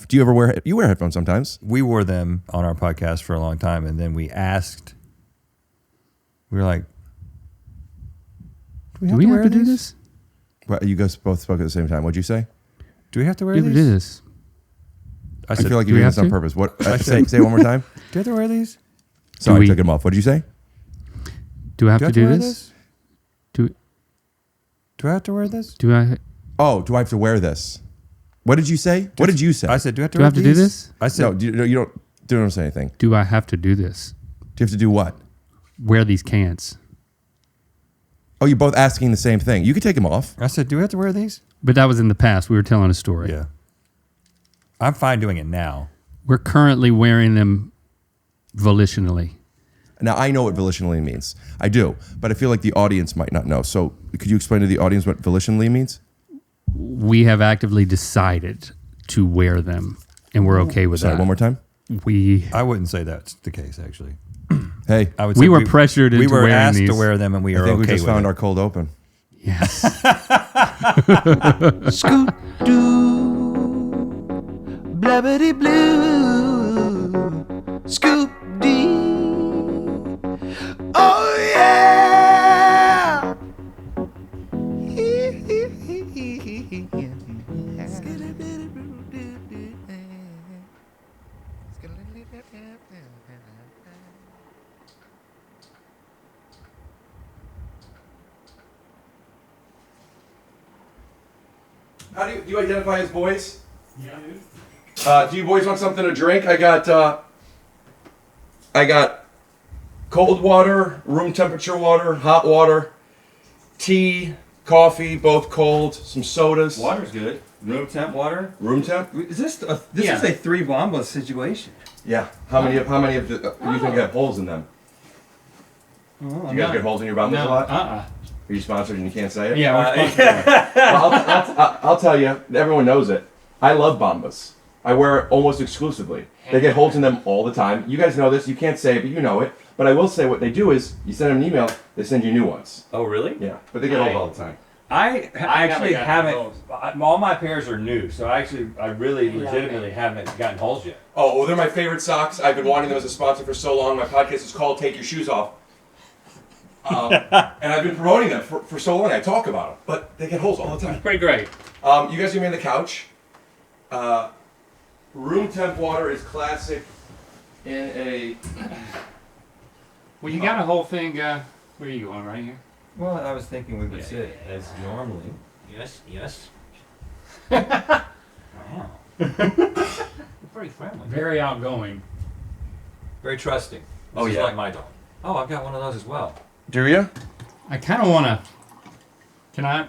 off. Do you ever wear headphones sometimes? We wore them on our podcast for a long time, and then we were like, do we have to do this? Well, you guys both spoke at the same time. What'd you say? Do we have to wear Do these? we do this? I feel like you're doing this on purpose. What? Say it one more time. Do you have to wear these? Sorry, I took them off. What did you say? Do I have to do this? Do I have to wear this? Do I have to wear this? What did you say? What did you say? I said, do I have to Do I have to do this? I said, no, you don't say anything. Do I have to do this? Do you have to do what? Wear these cans. Oh, you're both asking the same thing. You could take them off. I said, do we have to wear these? But that was in the past. We were telling a story. Yeah. I'm fine doing it now. We're currently wearing them volitionally. Now, I know what volitionally means. I do. But I feel like the audience might not know. So could you explain to the audience what volitionally means? We have actively decided to wear them, and we're okay with that. One more time. I wouldn't say that's the case, actually. Hey, I would we say were pressured into wearing these. We were asked to wear them, and we are okay with it. I think we just found our cold open. Yes. Scoot doo, blabbity blue, scoop dee. Oh yeah. How do you identify as boys? Yeah, dude. Do you boys want something to drink? I got cold water, room temperature water, hot water, tea, coffee, both cold, some sodas. Water's good. Room temp water. Room temp? Is this is a 3 bomba situation? Yeah. How many of do you think have holes in them? Do you guys get holes in your bombas a lot? Are you sponsored and you can't say it? Yeah, we're sponsored. Well, I'll tell you, everyone knows it. I love Bombas. I wear it almost exclusively. They get holes in them all the time. You guys know this. You can't say it, but you know it. But I will say what they do is, you send them an email, they send you new ones. Oh, really? Yeah, but they get holes all the time. I actually haven't. All my pairs are new, so I really legitimately haven't gotten holes yet. Oh, well, they're my favorite socks. I've been wanting them as a sponsor for so long. My podcast is called Take Your Shoes Off. And I've been promoting them for so long. I talk about them, but they get holes all the time. Pretty great. You guys see me on the couch. Room temp water is classic in a... Well, you got a whole thing. Where are you going? Right here? Well, I was thinking we would sit as normally. Yes. Wow. Very friendly. Very outgoing. Very trusting. Oh, This is yeah. like my dog. Oh, I've got one of those as well. Do you? I kind of want to. Can I?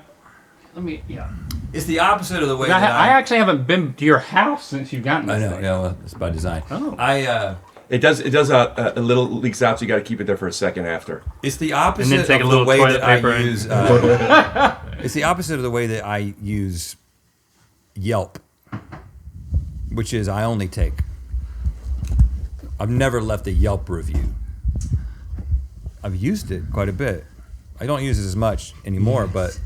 Let me. Yeah. It's the opposite of the way I that actually haven't been to your house since you've gotten this I know. thing. Yeah, well, it's by design. Oh. It does a little leaks out, so you got to keep it there for a second after. It's the And opposite then take a of the little way toilet that I paper and- use. It's the opposite of the way that I use Yelp, which is I only take. I've never left a Yelp review. I've used it quite a bit. I don't use it as much anymore, but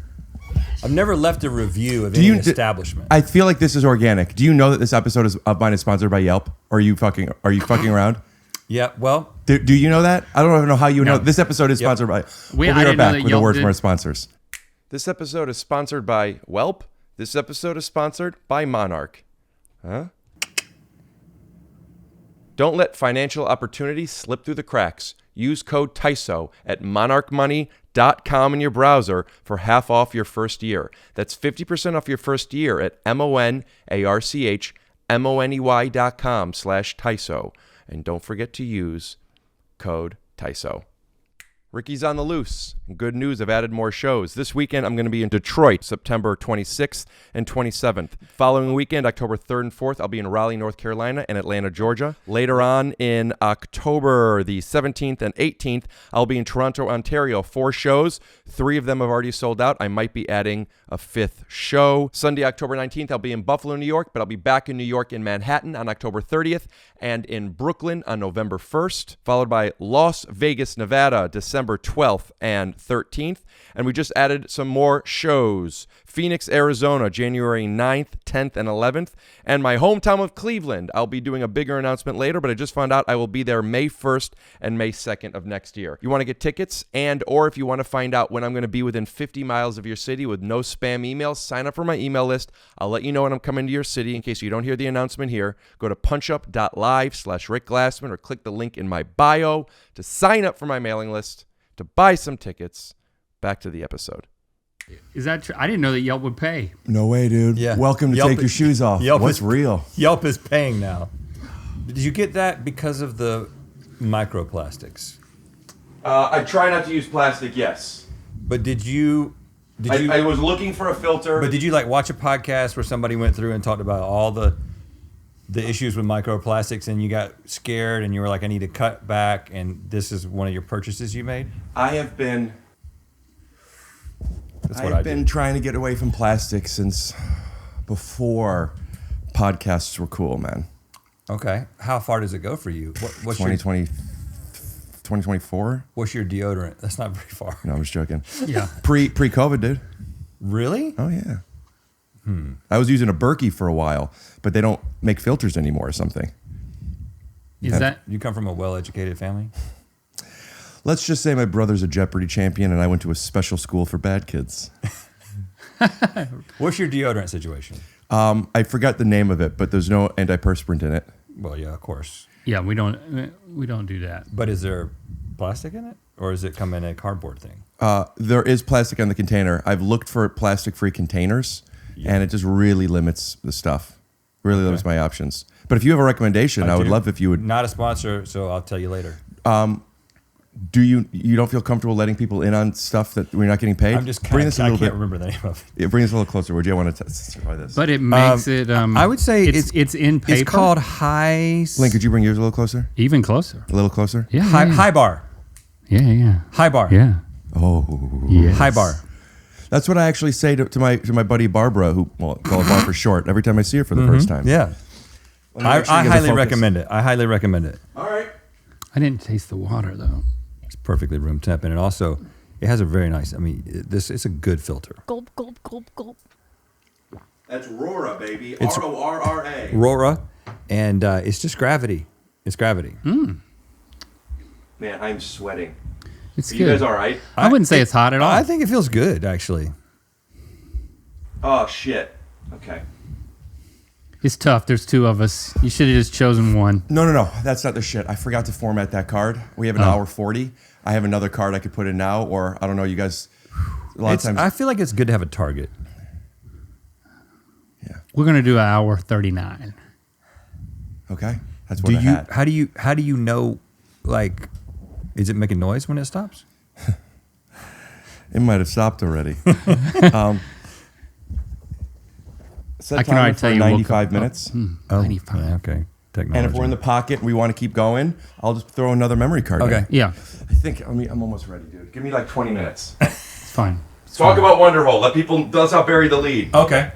I've never left a review of any establishment. I feel like this is organic. Do you know that this episode of mine is sponsored by Yelp? Or are you fucking around? Yeah, well, Do you know that? I don't even know how you know. This episode is sponsored by... We'll be right back with a word from our sponsors. This episode is sponsored by Welp. This episode is sponsored by Monarch. Huh? Don't let financial opportunities slip through the cracks. Use code TYSO at monarchmoney.com in your browser for half off your first year. That's 50% off your first year at monarchmoney.com/TYSO. And don't forget to use code TYSO. Ricky's on the loose. Good news, I've added more shows. This weekend, I'm going to be in Detroit, September 26th and 27th. Following weekend, October 3rd and 4th, I'll be in Raleigh, North Carolina and Atlanta, Georgia. Later on in October the 17th and 18th, I'll be in Toronto, Ontario. 4 shows. 3 of them have already sold out. I might be adding a 5th show. Sunday, October 19th, I'll be in Buffalo, New York, but I'll be back in New York in Manhattan on October 30th and in Brooklyn on November 1st, followed by Las Vegas, Nevada, December December 12th and 13th. And we just added some more shows. Phoenix, Arizona, January 9th, 10th, and 11th. And my hometown of Cleveland. I'll be doing a bigger announcement later, but I just found out I will be there May 1st and May 2nd of next year. You want to get tickets or if you want to find out when I'm going to be within 50 miles of your city with no spam emails, sign up for my email list. I'll let you know when I'm coming to your city in case you don't hear the announcement here. Go to punchup.live/Rick Glassman or click the link in my bio to sign up for my mailing list to buy some tickets. Back to the episode. Is that true? I didn't know that Yelp would pay. No way, dude. Yeah. Welcome to Yelp take your shoes off. What's real? Yelp is paying now. Did you get that because of the microplastics? I try not to use plastic, yes. But did you? I was looking for a filter. But did you like watch a podcast where somebody went through and talked about all the issues with microplastics, and you got scared and you were like, I need to cut back, and this is one of your purchases you made? I've been trying to get away from plastic since before podcasts were cool, man. Okay. How far does it go for you? What's 2024? What's your deodorant? That's not very far. No, I'm just joking. Yeah. Pre-COVID, dude. Really? Oh, yeah. I was using a Berkey for a while, but they don't make filters anymore or something. Is that You come from a well-educated family? Let's just say my brother's a Jeopardy champion and I went to a special school for bad kids. What's your deodorant situation? I forgot the name of it, but there's no antiperspirant in it. Well, yeah, of course. Yeah, we don't do that. But is there plastic in it, or does it come in a cardboard thing? There is plastic on the container. I've looked for plastic-free containers, and it just really limits the stuff. Really limits my options. But if you have a recommendation, I would love if you would. Not a sponsor, so I'll tell you later. Do you don't feel comfortable letting people in on stuff that we're not getting paid? I'm just bring this a I little can't bit. remember the name of it. Yeah, bring this a little closer. Would you want to try this? But it makes it. I would say it's in paper. It's called high. Link, could you bring yours a little closer? Even closer. A little closer? Yeah. High bar. Yeah. High bar. Yeah. Oh. Yes. High bar. That's what I actually say to my buddy Barbara, who call her Bar for short, every time I see her for the first time. Yeah. Let me I make sure you get the highly focus. recommend it. I highly recommend it. All right. I didn't taste the water though. It's perfectly room temp, and also it has a very nice. I mean, it's a good filter. Gulp, gulp, gulp, gulp. That's Rora, baby. It's- Rorra. Rora, and it's just gravity. It's gravity. Man, I'm sweating. It's Are good. you guys all right? I wouldn't say it's hot at all. I think it feels good, actually. Oh, shit. Okay. It's tough. There's two of us. You should have just chosen one. No. That's not the shit. I forgot to format that card. We have an hour 40. I have another card I could put in now, or I don't know, you guys. A lot of times. I feel like it's good to have a target. Yeah. We're gonna do an hour 39. Okay. That's what I had. How do you know? Like, is it making noise when it stops? It might have stopped already. Set I can timer already for tell you 95 minutes. 95. Yeah, okay. Technology. And if we're in the pocket and we want to keep going, I'll just throw another memory card in. Okay. Yeah, I think I'm almost ready, dude. Give me like 20 minutes. it's fine. Talk about Wonderhole. Let's not bury the lead. Okay.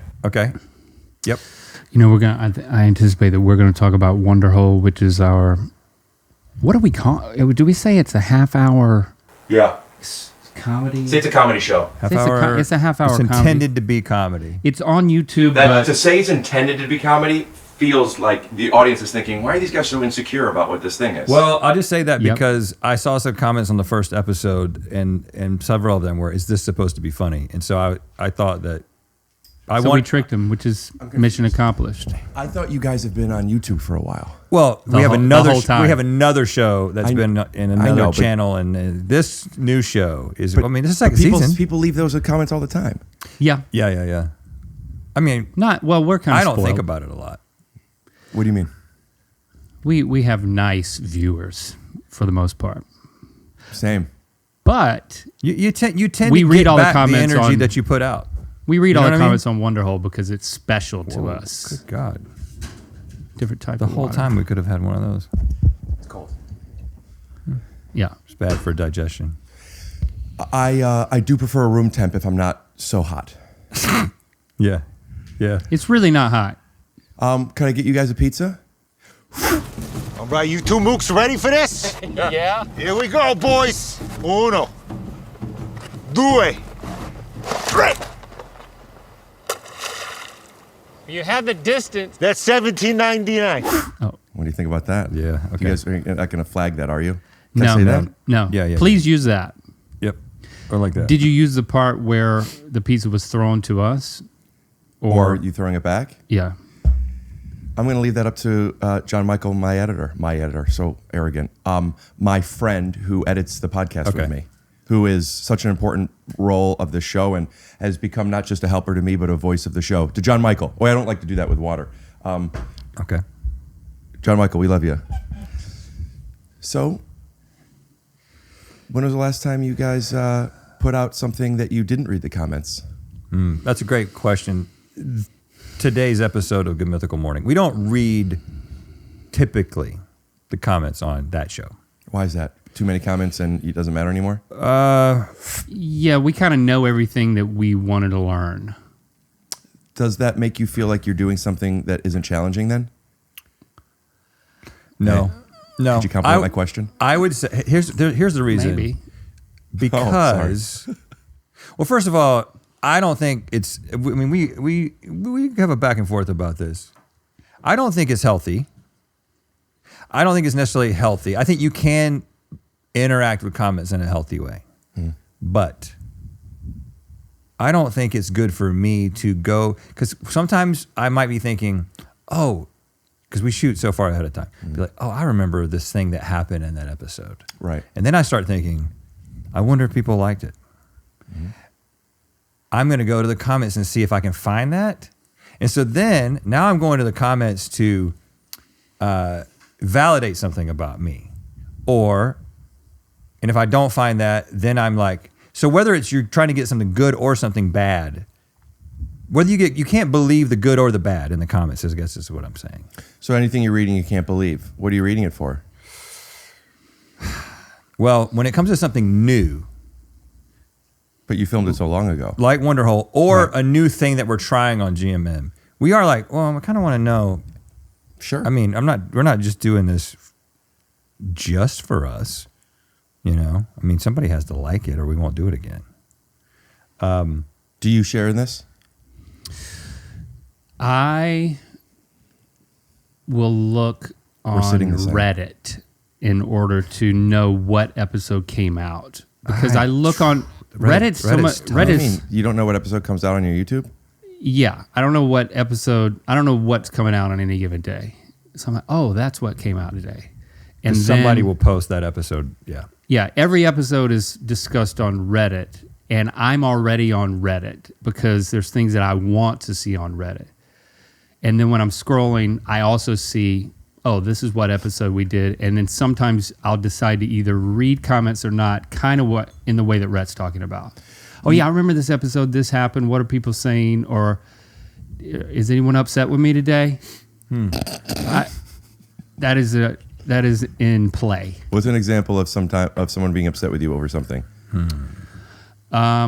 Yep. You know, we're gonna. I anticipate that we're gonna talk about Wonderhole, which is our. What do we call? Do we say it's a half-hour Yeah. comedy? Say it's a comedy show. Half It's a hour. it's a half-hour It's comedy. intended to be comedy. It's on YouTube, That but to say it's intended to be comedy feels like the audience is thinking, why are these guys so insecure about what this thing is? Well, I'll just say that Yep. because I saw some comments on the first episode, and several of them were, "Is this supposed to be funny?" And so I thought that we tricked them, which is mission accomplished. I thought you guys have been on YouTube for a while. Well, The we have whole- the another whole time. we have another show that's been in another know, but- channel, and this new show is. I mean, this is But second season. people leave those comments all the time. Yeah, Yeah. I mean, not well. We're kind of. I don't spoiled. think about it a lot. What do you mean? We have nice viewers for the most part, Same. but You tend We to read get all the back comments energy on- that you put out. we read You know all what the I mean? comments on Wonderhole because it's special to us. Good God! Different type The of whole water. time we could have had one of those. it's cold. Yeah. It's bad for digestion. I do prefer a room temp if I'm not so hot. Yeah. It's really not hot. Can I get you guys a pizza? All right, you two mooks ready for this? Yeah. Here we go, boys. Uno. Due. Tre. You had the distance. That's $17.99. Oh, What do you think about that? Yeah, You okay. guys are not going to flag that, are you? Can I no, say no, that? no. Yeah. Please use that. Yep. Or like that. Did you use the part where the pizza was thrown to us? Or you throwing it back? Yeah. I'm going to leave that up to JonMichael, my editor, so arrogant. My friend who edits the podcast with Okay. me, who is such an important role of the show and has become not just a helper to me, but a voice of the show. To JonMichael. Oh, I don't like to do that with water. Okay. JonMichael, we love you. So, when was the last time you guys put out something that you didn't read the comments? That's a great question. Today's episode of Good Mythical Morning, we don't read typically the comments on that show. Why is that? Too many comments and it doesn't matter anymore? Yeah, we kind of know everything that we wanted to learn. Does that make you feel like you're doing something that isn't challenging then? No. Hey, No. Could you compliment my question? I would say, here's the reason. Maybe. Because, well, first of all, I don't think it's, I mean, we have a back and forth about this. I don't think it's healthy. I don't think it's necessarily healthy. I think you can interact with comments in a healthy way. But I don't think it's good for me to go, because sometimes I might be thinking, oh, because we shoot so far ahead of time. Be like, oh, I remember this thing that happened in that episode. Right. And then I start thinking, I wonder if people liked it. I'm going to go to the comments and see if I can find that. And so then, now I'm going to the comments to validate something about me. And if I don't find that, then I'm like, so whether it's you're trying to get something good or something bad, whether you can't believe the good or the bad in the comments, I guess is what I'm saying. So anything you're reading you can't believe. What are you reading it for? Well, when it comes to something new, But you filmed it so long ago. like Wonderhole, or a new thing that we're trying on GMM, we are like, well, I kind of want to know. Sure. I mean, we're not just doing this just for us, you know? I mean, somebody has to like it or we won't do it again. Do you share in this? I will look on sitting the same. Reddit in order to know what episode came out. Because I look on Reddit's so much. Reddit's tough. I Reddit's, mean, you don't know what episode comes out on your YouTube? yeah, I don't know what episode. I don't know what's coming out on any given day. So I'm like, oh, that's what came out today. And somebody then- will post that episode. Yeah. Yeah, every episode is discussed on Reddit, and I'm already on Reddit because there's things that I want to see on Reddit. And then when I'm scrolling, I also see, oh, this is what episode we did. And then sometimes I'll decide to either read comments or not, kind of what in the way that Rhett's talking about. Oh, yeah, I remember this episode, this happened. What are people saying? Or is anyone upset with me today? That is in play. What's an example of someone being upset with you over something? I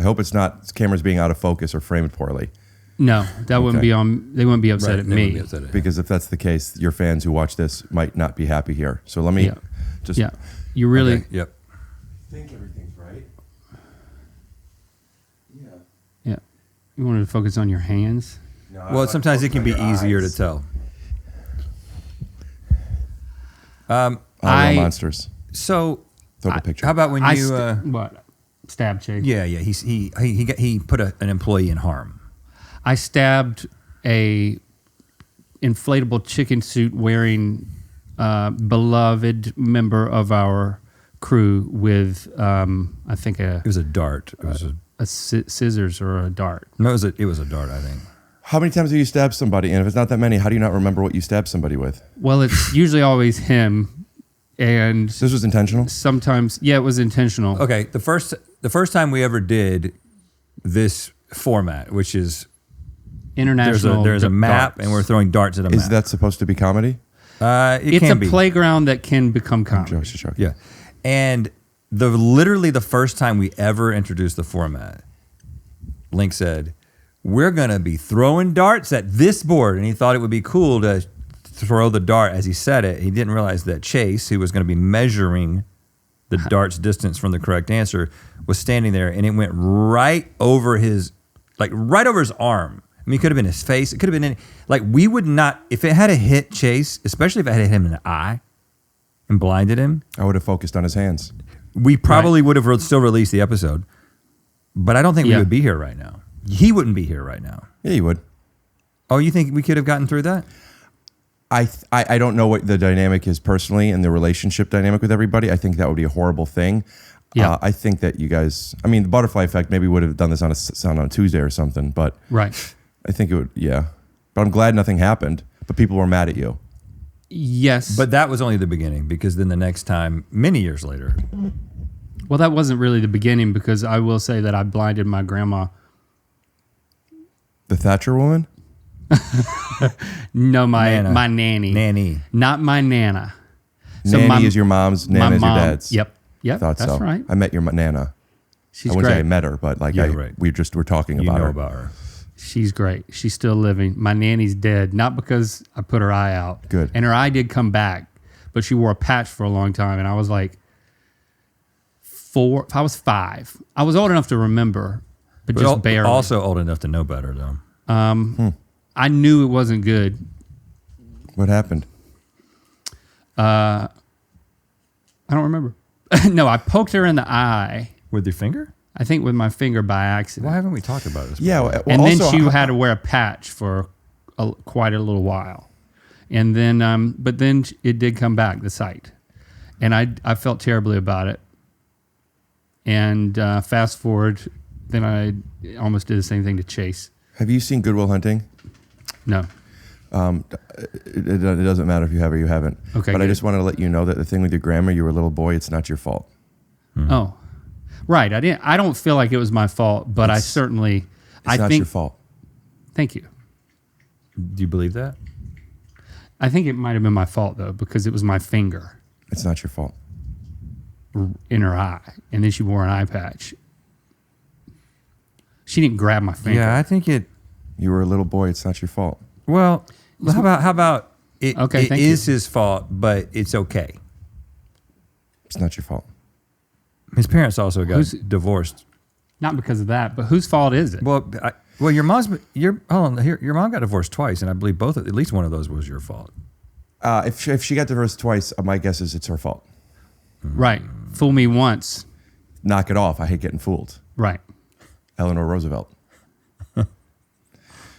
hope it's not cameras being out of focus or framed poorly. No, that wouldn't Okay. be on. They wouldn't be upset at They wouldn't me. be upset at- Because if that's the case, your fans who watch this might not be happy here. So let me Yeah. just Yeah, you really. Okay, yep. think everything's right. Yeah. Yeah, you wanted to focus on your hands. No, Well, sometimes it can be easier to tell. Real monsters. So, Throw the picture. how about when you? What? Stab chase. Yeah. He put an employee in harm. I stabbed a inflatable chicken suit wearing beloved member of our crew with I think It was a dart. It was a scissors or a dart. no, it was a dart. I think. How many times have you stabbed somebody? And if it's not that many, how do you not remember what you stabbed somebody with? Well, it's usually always him, and This was intentional? sometimes it was intentional. Okay, the first time we ever did this format, which is International. there's a map darts. and we're throwing darts at a map. Is that supposed to be comedy? It It's can a be. playground that can become comedy. Joke's just joking. Yeah, and literally the first time we ever introduced the format, Link said, "We're gonna be throwing darts at this board," and he thought it would be cool to throw the dart as he said it. He didn't realize that Chase, who was going to be measuring the dart's distance from the correct answer, was standing there, and it went right over his arm. I mean, it could have been his face. It could have been we would not, if it had a hit Chase, especially if it had hit him in the eye and blinded him. I would have focused on his hands. We probably would have still released the episode, but I don't think we would be here right now. He wouldn't be here right now. Yeah, you would. Oh, you think we could have gotten through that? I don't know what the dynamic is personally and the relationship dynamic with everybody. I think that would be a horrible thing. Yeah. I think that you guys, I mean, the butterfly effect, maybe would have done this on a Tuesday or something, but Right. I think it would, yeah. But I'm glad nothing happened, but people were mad at you. Yes. But that was only the beginning, because then the next time, many years later, well, that wasn't really the beginning, because I will say that I blinded my grandma. The Thatcher woman? No, my Nana. my nanny. Nanny. Not my nana. Nanny is your mom's, my Nana is your mom- dad's. Yep. Thought That's so. right. I met your Nana. She's I wouldn't great. say I met her, but Right. we just were talking You about know her. about her. She's great. She's still living. My nanny's dead, not because I put her eye out. Good. And her eye did come back, but she wore a patch for a long time. And I was like 4, I was 5. I was old enough to remember, but just barely. Also old enough to know better, though. I knew it wasn't good. What happened? I don't remember. No, I poked her in the eye, With your finger? I think with my finger by accident. Why haven't we talked about this? Yeah. before? Well, And then also, she had to wear a patch for quite a little while. And then, but then it did come back, the sight. And I felt terribly about it. And fast forward, then I almost did the same thing to Chase. have you seen Good Will Hunting? No. It doesn't matter if you have or you haven't. Okay, But I good. just wanted to let you know that the thing with your grandma, you were a little boy, it's not your fault. Oh, right. I don't feel like it was my fault, but I certainly, It's not think, your fault. Thank you. Do you believe that? I think it might have been my fault though, because it was my finger It's not your fault. in her eye. And then she wore an eye patch. She didn't grab my finger. Yeah, I think it. You were a little boy, it's not your fault. Well, how about it? Okay, it thank is you. his fault, but it's okay. It's not your fault. His parents also got Who's- divorced. Not because of that, but whose fault is it? Well, your mom got divorced twice, and I believe at least one of those was your fault. If she got divorced twice, my guess is it's her fault. Right. Fool me once. Knock it off. I hate getting fooled. Right. Eleanor Roosevelt.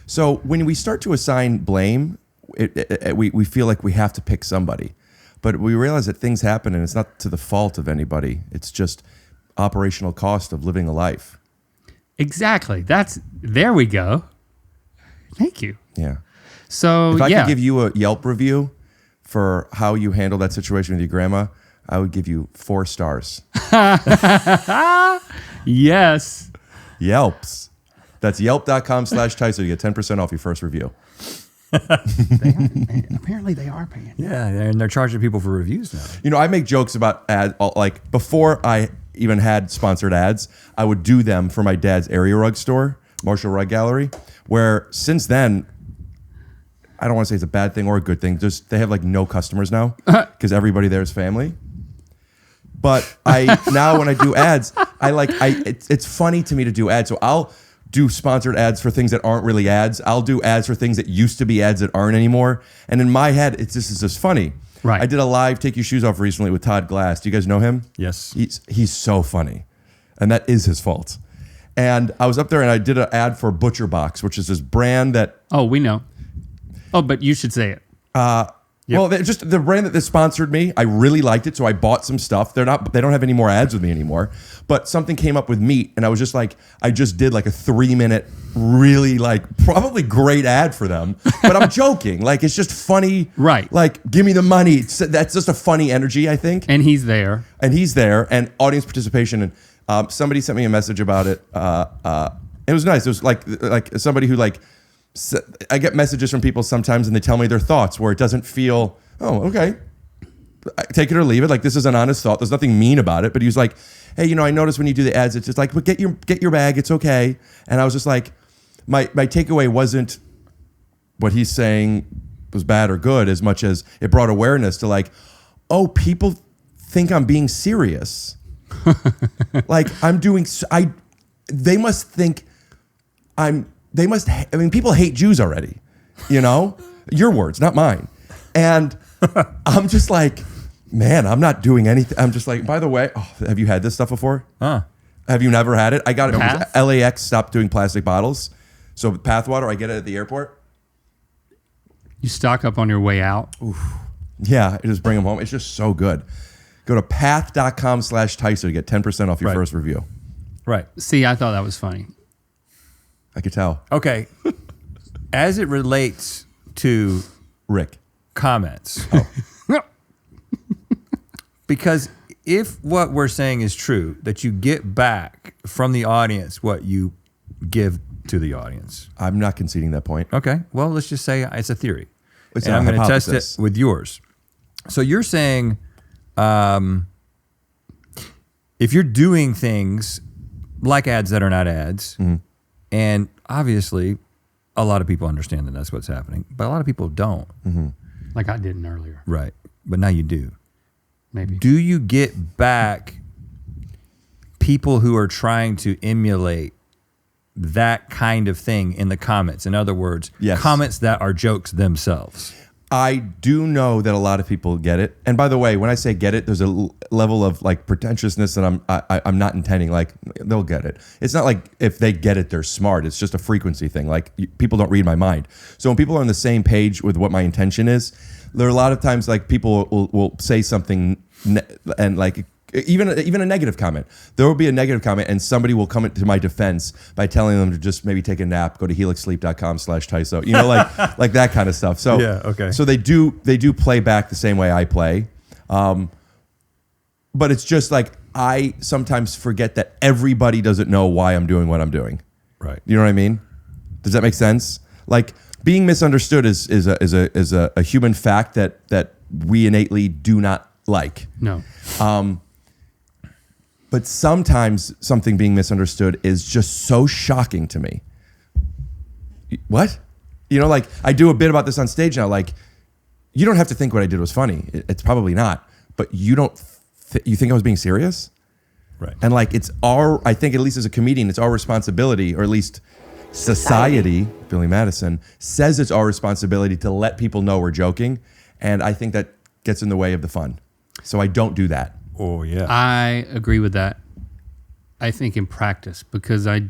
So when we start to assign blame, we feel like we have to pick somebody. But we realize that things happen and it's not to the fault of anybody. It's just operational cost of living a life. Exactly. There we go. Thank you. Yeah. So, If I yeah. could give you a Yelp review for how you handled that situation with your grandma, I would give you 4 stars. Yes. Yelps. That's yelp.com/TYSO to get 10% off your first review. Apparently they are paying. Yeah, and they're charging people for reviews now. You know, I make jokes about ads, like before I even had sponsored ads, I would do them for my dad's area rug store, Marshall Rug Gallery, where since then, I don't want to say it's a bad thing or a good thing. Just they have like no customers now because everybody there is family. But now when I do ads, it's funny to me to do ads. So I'll do sponsored ads for things that aren't really ads. I'll do ads for things that used to be ads that aren't anymore. And in my head, this is just funny. Right. I did a live Take Your Shoes Off recently with Todd Glass. Do you guys know him? Yes. He's so funny. And that is his fault. And I was up there and I did an ad for Butcher Box, which is this brand that Oh, we know. Oh, but you should say it. well, just the brand that sponsored me, I really liked it, so I bought some stuff. They don't have any more ads with me anymore. But something came up with meat, and I was just like, I just did like a 3-minute, really like probably great ad for them. But I'm joking, like it's just funny, Right. Like give me the money. That's just a funny energy, I think. And he's there. And he's there, and audience participation. And somebody sent me a message about it. It was nice. It was like somebody who like. I get messages from people sometimes and they tell me their thoughts where it doesn't feel, oh, okay, take it or leave it. Like this is an honest thought. There's nothing mean about it. But he was like, hey, I noticed when you do the ads, it's just like, but get your bag. It's okay. And I was just like, my takeaway wasn't what he's saying was bad or good as much as it brought awareness to like, oh, people think I'm being serious. Like I'm doing, they must think people hate Jews already, your words, not mine. And I'm just like, man, I'm not doing anything. I'm just like, by the way, have you had this stuff before? Have you never had it? I got it. Path? LAX stopped doing plastic bottles. So Path water, I get it at the airport. You stock up on your way out. Yeah, I just bring them home. It's just so good. Go to path.com/TYSO to get 10% off your first review. Right. See, I thought that was funny. I could tell. Okay. As it relates to Rick. comments. Because if what we're saying is true, that you get back from the audience what you give to the audience. I'm not conceding that point. Okay. Well, let's just say it's a theory. It's and a I'm going to test hypothesis. it with yours. So you're saying if you're doing things like ads that are not ads, and obviously a lot of people understand that that's what's happening, but a lot of people don't. Like I didn't earlier. Right. But now you do. Maybe. Do you get back people who are trying to emulate that kind of thing in the comments? In other words, Yes. comments that are jokes themselves. I do know that a lot of people get it. And by the way, when I say get it, there's a level of like pretentiousness that I'm not intending. Like they'll get it. It's not like if they get it, they're smart. It's just a frequency thing. Like people don't read my mind. So when people are on the same page with what my intention is, there are a lot of times like people will say something and like even a negative comment. There will be a negative comment and somebody will come to my defense by telling them to just maybe take a nap, go to helixsleep.com/TYSO, like that kind of stuff. So Yeah, okay. So they do play back the same way I play. But it's just like I sometimes forget that everybody doesn't know why I'm doing what I'm doing. Right. You know what I mean? Does that make sense? Like being misunderstood is a human fact that we innately do not like. No. But sometimes something being misunderstood is just so shocking to me. What? Like I do a bit about this on stage now. Like, you don't have to think what I did was funny. It's probably not. But you don't. You think I was being serious? Right. And like I think at least as a comedian, it's our responsibility, or at least society, Billy Madison, says it's our responsibility to let people know we're joking. And I think that gets in the way of the fun. So I don't do that. Oh, yeah. I agree with that. I think in practice, because I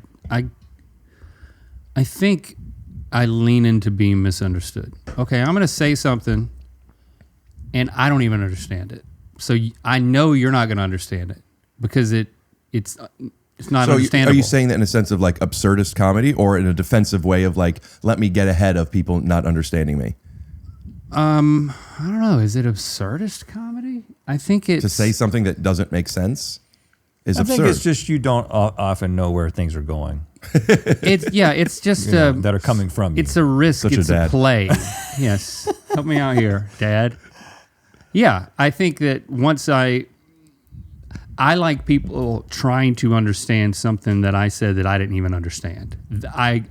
think I lean into being misunderstood. Okay, I'm going to say something and I don't even understand it. So I know you're not going to understand it because it's not understandable. Are you saying that in a sense of like absurdist comedy, or in a defensive way of like, let me get ahead of people not understanding me? I don't know. Is it absurdist comedy? I think it's To say something that doesn't make sense is I absurd. think it's just you don't often know where things are going it's just that are coming from you. it's a risk. Such a It's a dad. play. Yes, help me out here, Dad. Yeah, I think that once I like people trying to understand something that I said that I didn't even understand.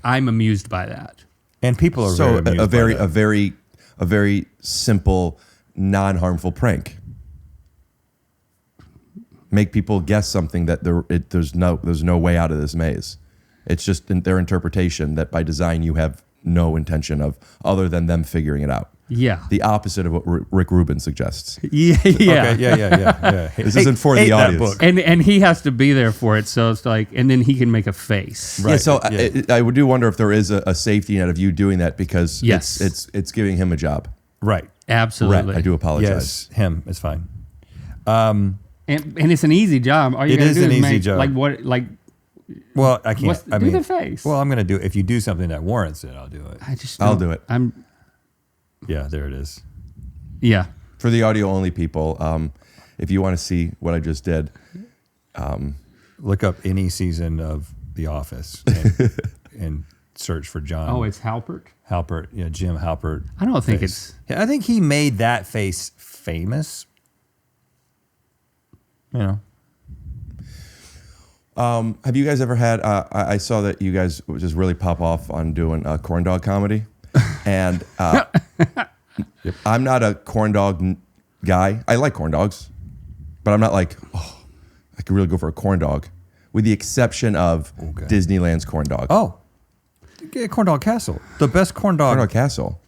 I'm amused by that. And people are so very amused by that. a very simple, non-harmful prank. Make people guess something that there's no way out of this maze. It's just in their interpretation that by design you have no intention of other than them figuring it out. Yeah. The opposite of what Rick Rubin suggests. Yeah. Okay, yeah. This isn't for the hate that audience. book. And he has to be there for it, so it's like, and then he can make a face. Yeah, so yeah. I do wonder if there is a safety net of you doing that, because Yes. it's giving him a job. Right. Absolutely. Rhett, I do apologize. Yes, him. It's fine. And it's an easy job. All you It gotta is do an is easy make, job. like what, like Well, I can't. What's- do the face. Well, I'm going to do it. If you do something that warrants it, I'll do it. I'll do it. Yeah, there it is. Yeah. For the audio only people, if you want to see what I just did, Look up any season of The Office and search for John. Oh, it's Halpert. Halpert. Yeah, Jim Halpert. I don't think face. Yeah, I think he made that face famous. You know. have you guys ever had? I saw that you guys just really pop off on doing corn dog comedy, and I'm not a corn dog guy. I like corn dogs, but I'm not like, oh, I could really go for a corn dog, with the exception of Disneyland's corn dog. Oh, Corn Dog Castle. The best corn dog. Corn dog castle.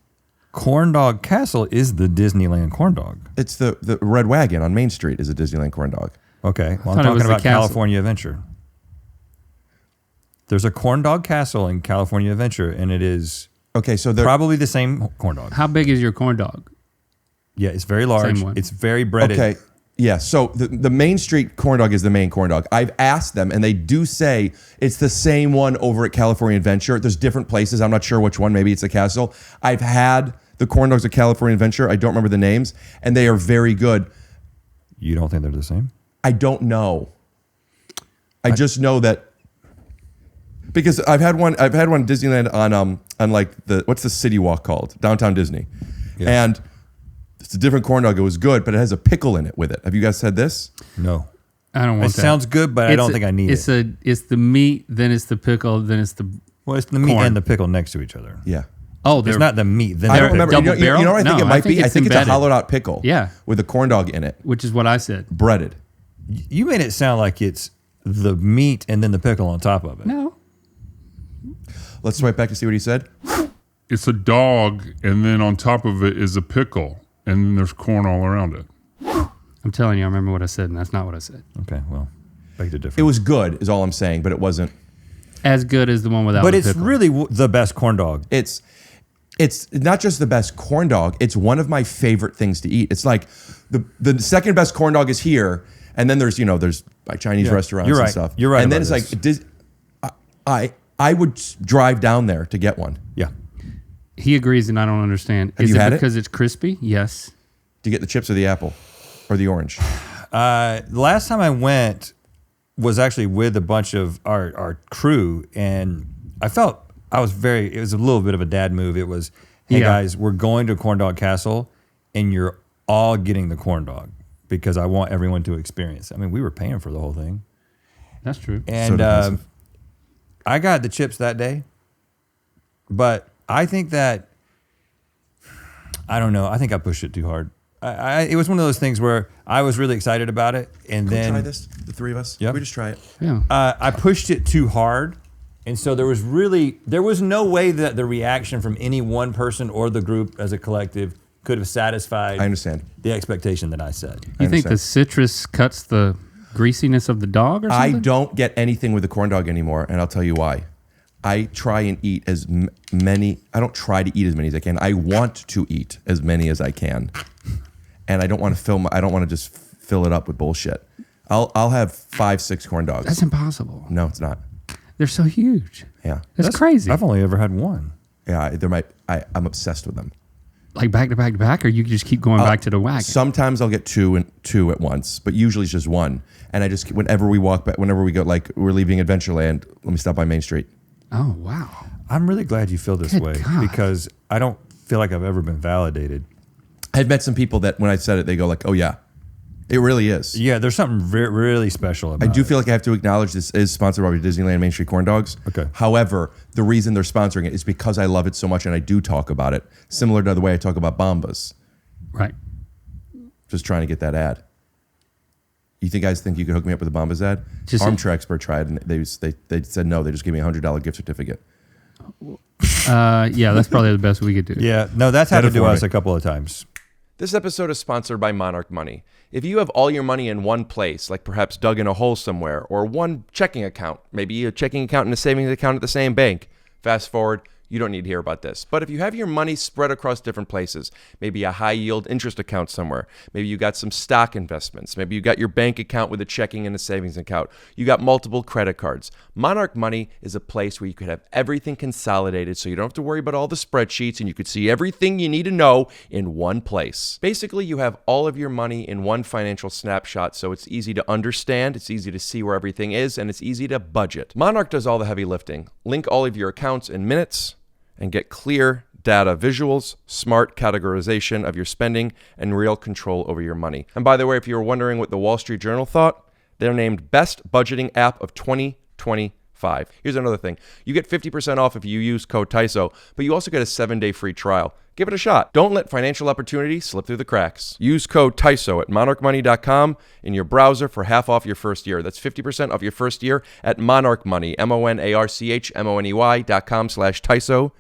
Corn Dog Castle is the Disneyland corn dog. It's the Red Wagon on Main Street is a Disneyland corn dog. Okay. Well, I'm thought it was talking the about castle. California Adventure. There's a corn dog castle in California Adventure, and it is Okay, so probably the same corn dog. How big is your corn dog? Yeah, it's very large. Same one. It's very breaded. Okay. Yeah, so the Main Street corn dog is the main corn dog. I've asked them, and they do say it's the same one over at California Adventure. There's different places. I'm not sure which one. Maybe it's the castle. I've had the corn dogs at California Adventure. I don't remember the names, and they are very good. You don't think they're the same? I don't know. I just know that because I've had one at Disneyland on like what's the city walk called? Downtown Disney. Yeah. And it's a different corn dog. It was good, but it has a pickle in it with it. Have you guys had this? No. I don't want It that. sounds good, but I don't think I need it. It's the meat, then it's the pickle, then it's the Well, it's the meat corn. and the pickle next to each other. Yeah. oh, It's they're not the meat. Then I the don't remember. pickle. double You know what I think barrel? it might No, I be? think I it's think it's a embedded. hollowed out pickle. Yeah. With a corn dog in it, which is what I said. breaded. You made it sound like it's the meat and then the pickle on top of it. No, Let's swipe back to see what he said. It's a dog, and then on top of it is a pickle, and then there's corn all around it. I'm telling you, I remember what I said, and that's not what I said. Okay, well, beg to differ. It was good, is all I'm saying, but it wasn't. As good as the one without. But the it's pickle. really the best corn dog. It's not just the best corn dog. It's one of my favorite things to eat. It's like the second best corn dog is here, and then there's like Chinese restaurants you're and right. stuff. You're right And then about it's like I would drive down there to get one. Yeah. He agrees, and I don't understand. Have Is you it had it? because it's crispy? Yes. To get the chips or the apple or the orange. The last time I went was actually with a bunch of our crew, and I felt it was a little bit of a dad move. It was, hey Yeah. guys, we're going to Corn Dog Castle, and you're all getting the corn dog because I want everyone to experience it. I mean, we were paying for the whole thing. That's true. And defensive. I got the chips that day, but I think that, I don't know, I think I pushed it too hard. It was one of those things where I was really excited about it, and Can we then try this? The three of us? Yeah. Can we just try it? Yeah. I pushed it too hard, and so there was no way that the reaction from any one person or the group as a collective could have satisfied I understand. the expectation that I set. You think the understand. citrus cuts the greasiness of the dog or I something? don't get anything with the corn dog anymore, and I'll tell you why. I try and eat as many. I don't try to eat as many as I can. I want to eat as many as I can, and I don't want to I don't want to just fill it up with bullshit. I'll have 5-6 corn dogs. That's impossible. No, it's not. They're so huge. Yeah, That's crazy. I've only ever had one. yeah. I'm obsessed with them. Like back to back to back, or you just keep going back to the wagon. Sometimes I'll get two at once, but usually it's just one. And I just whenever we go, like we're leaving Adventureland, let me stop by Main Street. Oh wow. I'm really glad you feel this Good way God. because I don't feel like I've ever been validated. I've met some people that when I said it, they go like, "Oh yeah, it really is." Yeah, there's something really special about I do it. feel like I have to acknowledge this is sponsored by Disneyland Main Street Corn Dogs. Okay. However, the reason they're sponsoring it is because I love it so much and I do talk about it, similar to the way I talk about Bombas. Right. Just trying to get that ad. You guys think you could hook me up with a Bombas ad? Just- Armchair Expert tried and they said no. They just gave me a $100 gift certificate. Yeah, that's probably the best we could do. Yeah, no, that's happened to Metaphor. us a couple of times. This episode is sponsored by Monarch Money. If you have all your money in one place, like perhaps dug in a hole somewhere, or one checking account, maybe a checking account and a savings account at the same bank, fast forward, you don't need to hear about this. But if you have your money spread across different places, maybe a high yield interest account somewhere, maybe you got some stock investments, maybe you got your bank account with a checking and a savings account, you got multiple credit cards. Monarch Money is a place where you could have everything consolidated so you don't have to worry about all the spreadsheets and you could see everything you need to know in one place. Basically, you have all of your money in one financial snapshot so it's easy to understand, it's easy to see where everything is, and it's easy to budget. Monarch does all the heavy lifting. Link all of your accounts in minutes and get clear data visuals, smart categorization of your spending, and real control over your money. And by the way, if you were wondering what the Wall Street Journal thought, they're named Best Budgeting App of 2025. 5. Here's another thing. You get 50% off if you use code TYSO, but you also get a 7-day free trial. Give it a shot. Don't let financial opportunity slip through the cracks. Use code TYSO at monarchmoney.com in your browser for half off your first year. That's 50% off your first year at monarchmoney, monarchmoney.com/TYSO.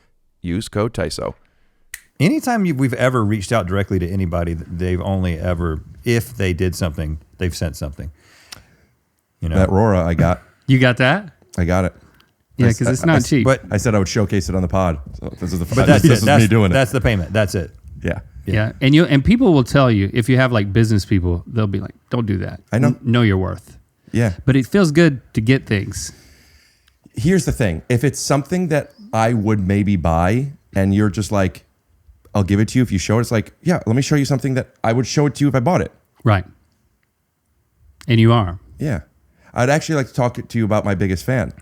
Use code TYSO. Anytime we've ever reached out directly to anybody, they've only ever, if they did something, they've sent something. You know, That Rora I got. You got that? I got it. Yeah, because it's not cheap. but I said I would showcase it on the pod. So this is the but that's this it. is me doing it. That's the payment. That's it. Yeah. yeah, and people will tell you, if you have like business people, they'll be like, "Don't do that. I know. Know your worth." Yeah. But it feels good to get things. Here's the thing. If it's something that I would maybe buy and you're just like, I'll give it to you if you show it, it's like, yeah, let me show you something that I would show it to you if I bought it. Right. And you are. Yeah. I'd actually like to talk to you about my biggest fan.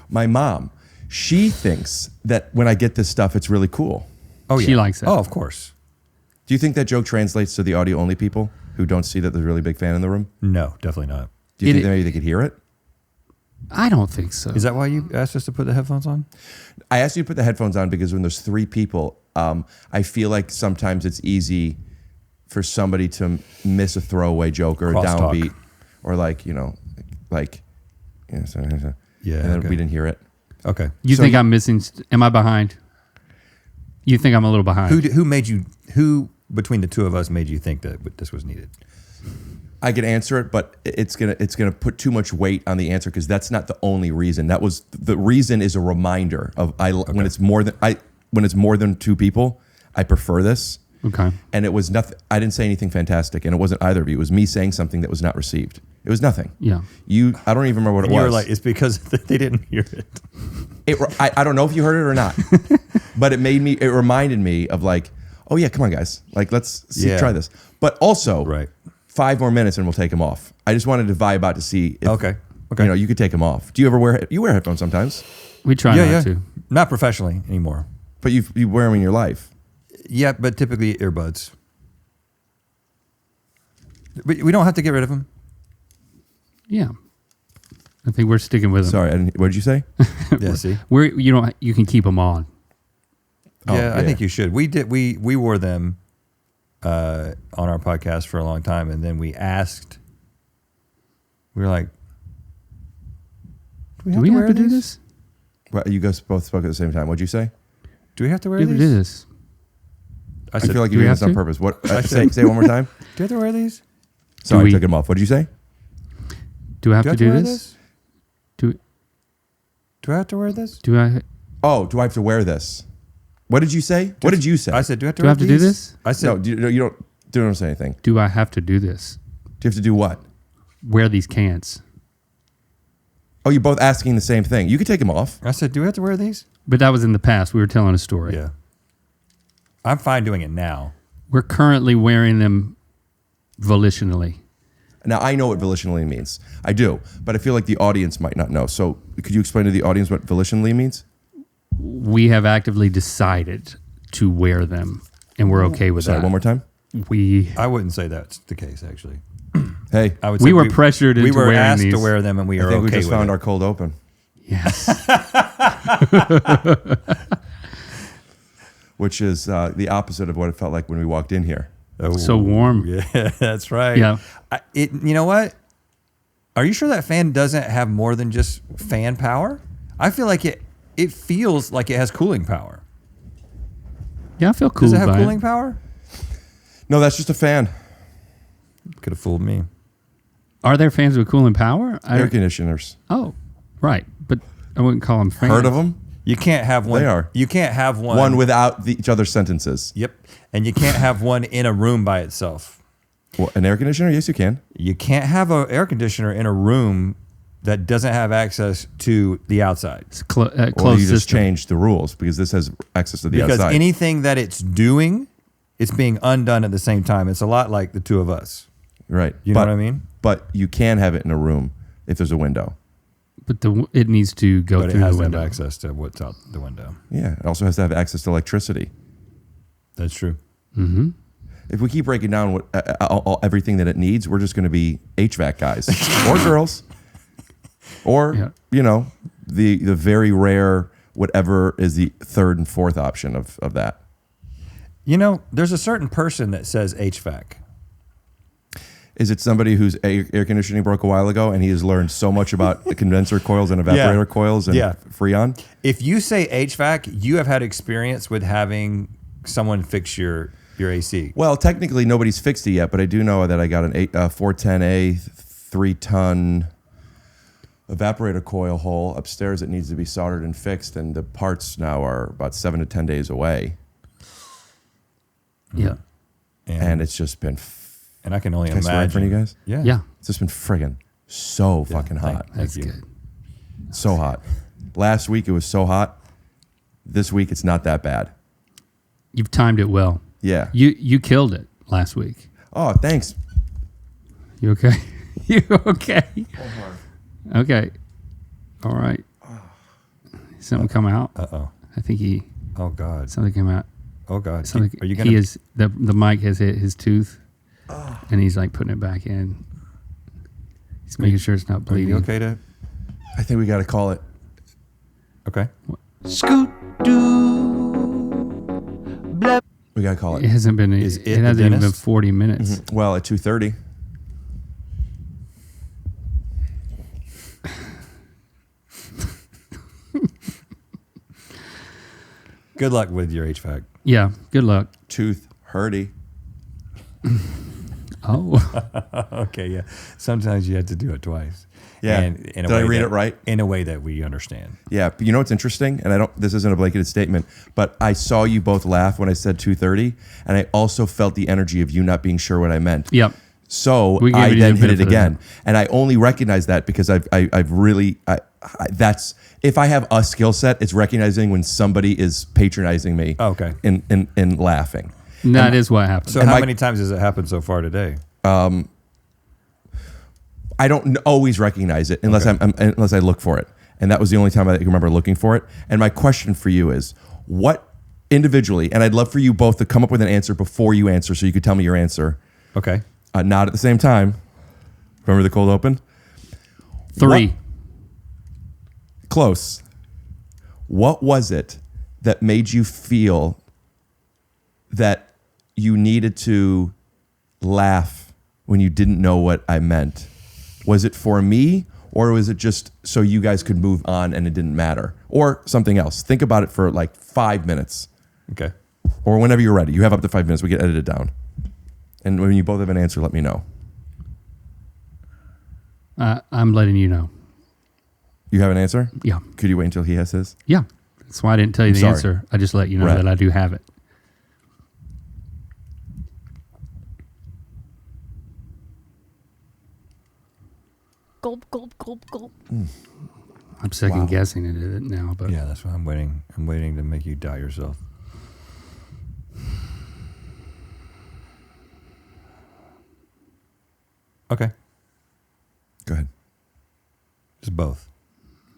My mom. She thinks that when I get this stuff, it's really cool. Oh, She likes it. Oh, of course. Do you think that joke translates to the audio only people who don't see that there's a really big fan in the room? No, definitely not. Do you It- think that maybe they could hear it? I don't think so. Is that why you asked us to put the headphones on? I asked you to put the headphones on because when there's 3 people, I feel like sometimes it's easy for somebody to miss a throwaway joke or a Crosstalk. downbeat or like, you know, yeah, Yeah, and then okay. we didn't hear it. Okay. You So think you- I'm missing? Am I behind? You think I'm a little behind? Who made you? Who between the two of us made you think that this was needed? I could answer it, but it's gonna put too much weight on the answer because that's not the only reason. That was the reason is a reminder of when it's more than 2 people, I prefer this. Okay. And it was nothing. I didn't say anything fantastic, and it wasn't either of you. It was me saying something that was not received. It was nothing. Yeah. I don't even remember what And it you was. were like, it's because they didn't hear it. I don't know if you heard it or not, but it reminded me of like, oh yeah, come on guys, like let's try this. But also, Right. 5 more minutes and we'll take them off. I just wanted to vibe out to see if, Okay. you know, you could take them off. Do you ever wear headphones sometimes? We try not to. Not professionally anymore. But you wear them in your life. Yeah, but typically earbuds. We don't have to get rid of them. Yeah. I think we're sticking with them. Sorry, what did you say? Yeah, see. You can keep them on. Yeah, I yeah. think you should. We wore them on our podcast for a long time, and then we were like, Do we have to do this? Well, you guys both spoke at the same time. What'd you say? Do we have to wear Do we these? do this? I feel like do you're we doing have this on to? purpose. What? I Say said- it one more time. Do we have to wear these? Sorry, we- I took them off. What did you say? Do I have Do I to have do wear this? Do Do I have to wear this? do I Oh, do I have to wear this? What did you say? What did you say? I said, do I have to do I wear have to do these? this? I said, no. You don't say anything. Do I have to do this? Do you have to do what? Wear these cans. Oh, you're both asking the same thing. You could take them off. I said, do we have to wear these? But that was in the past. We were telling a story. Yeah. I'm fine doing it now. We're currently wearing them volitionally. Now, I know what volitionally means. I do. But I feel like the audience might not know. So could you explain to the audience what volitionally means? We have actively decided to wear them, and we're okay with Say that. it one more time. I wouldn't say that's the case, actually. Hey, I would We say were pressured we into were wearing asked to these. wear them, and we I are think we okay just with found it. our cold open. Yes. Which is the opposite of what it felt like when we walked in here. Oh, So warm. Yeah, that's right. Yeah. You know what? Are you sure that fan doesn't have more than just fan power? I feel like it feels like it has cooling power. Yeah, I feel cool Does it have by cooling power? No, that's just a fan. Could have fooled me. Are there fans with cooling power? Air conditioners. Oh, right. But I wouldn't call them fans. Heard of them? You can't have one. They are. You can't have one. One without each other's sentences. Yep. And you can't have one in a room by itself. Well, an air conditioner? Yes, you can. You can't have an air conditioner in a room that doesn't have access to the outside. It's closed Well, you just system. changed the rules because this has access to the Because outside. anything that it's doing, it's being undone at the same time. It's a lot like the two of us. Right. You know what I mean? But you can have it in a room if there's a window. But it needs to go But it through has the to have window. access to what's out the window. Yeah. It also has to have access to electricity. That's true. Mm-hmm. If we keep breaking down what everything that it needs, we're just going to be HVAC guys or girls or, Yeah. you know, the very rare whatever is the third and fourth option of that. You know, there's a certain person that says HVAC. Is it somebody whose air conditioning broke a while ago and he has learned so much about the condenser coils and evaporator coils and Freon? If you say HVAC, you have had experience with having someone fix your AC. Well, technically nobody's fixed it yet, but I do know that I got an 410A 3-ton evaporator coil hole upstairs that needs to be soldered and fixed, and the parts now are about 7 to 10 days away. Yeah. And it's just been... And I can only Can I swear in imagine. front of you guys? Yeah. Yeah. It's just been friggin' so fucking hot. That's you. good. So hot. Last week it was so hot. This week it's not that bad. You've timed it well. Yeah. You killed it last week. Oh, thanks. You okay? You okay? Okay. All right. Something come out? Uh-oh. I think he Oh, God. something came out. Oh, God. Something, Are you going he to... is the mic has hit his tooth, and he's like putting it back in. He's making sure it's not Are bleeding. you okay to... I think we got to call it. Okay. Scoot doo. Blah. We got to call It it. hasn't been. Is It it the hasn't even been dentist? 40 minutes. Well, at 2:30. Good luck with your HVAC. Yeah. Good luck. Tooth hurty. Oh. Okay, yeah. Sometimes you have to do it twice. Yeah. And in a Did I way read that- it right? In a way that we understand. Yeah, but you know what's interesting, and I don't. This isn't a blanketed statement, but I saw you both laugh when I said 2:30, and I also felt the energy of you not being sure what I meant. Yep. So We gave I you the then hit it benefit of again, that. and I only recognize that because I've really that's if I have a skill set, it's recognizing when somebody is patronizing me. Oh, okay. In laughing. And that is what happened. So And how my- many times has it happened so far today? I don't always recognize it unless unless I look for it, and that was the only time I can remember looking for it. And my question for you is, what individually? And I'd love for you both to come up with an answer before you answer, so you could tell me your answer. Okay. Not at the same time. Remember the cold open? 3. What- Close. What was it that made you feel that you needed to laugh when you didn't know what I meant? Was it for me, or was it just so you guys could move on and it didn't matter? Or something else? Think about it for like 5 minutes, Okay. or whenever you're ready. You have up to 5 minutes. We can edit it down. And when you both have an answer, let me know. I'm letting you know. You have an answer? Yeah. Could you wait until he has his? Yeah. That's why I didn't tell you the Sorry. answer. I just let you know Right. that I do have it. Gulp, gulp, gulp, gulp. I'm second guessing it now, but Yeah, that's why I'm waiting. I'm waiting to make you doubt yourself. Okay. Go ahead. It's both.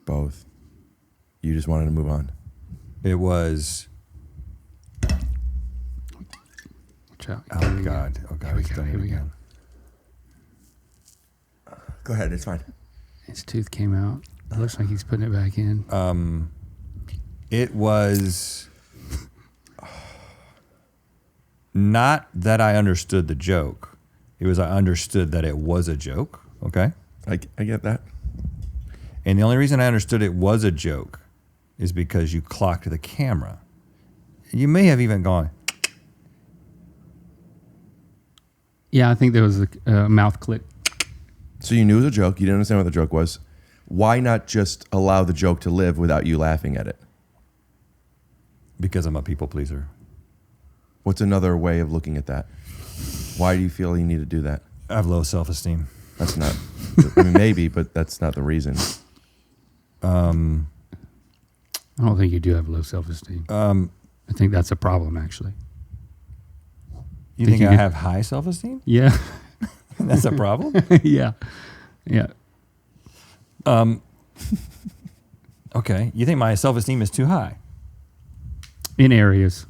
Both. You just wanted to move on. It was... watch out. Oh, God. Oh, God. we It's go, done here it we go. again. Go ahead. It's fine. His tooth came out. It looks like he's putting it back in. It was not that I understood the joke. It was I understood that it was a joke. Okay. I get that. And the only reason I understood it was a joke is because you clocked the camera. You may have even gone, Yeah, I think there was a mouth click. So you knew it was a joke. You didn't understand what the joke was. Why not just allow the joke to live without you laughing at it? because I'm a people pleaser. What's another way of looking at that? Why do you feel you need to do that? I have low self-esteem. That's not, I mean, maybe, but that's not the reason. I don't think you do have low self-esteem. I think that's a problem, actually. You Think think you I do? have high self-esteem? Yeah. That's a problem? Yeah. Yeah. Okay. You think my self-esteem is too high? In areas.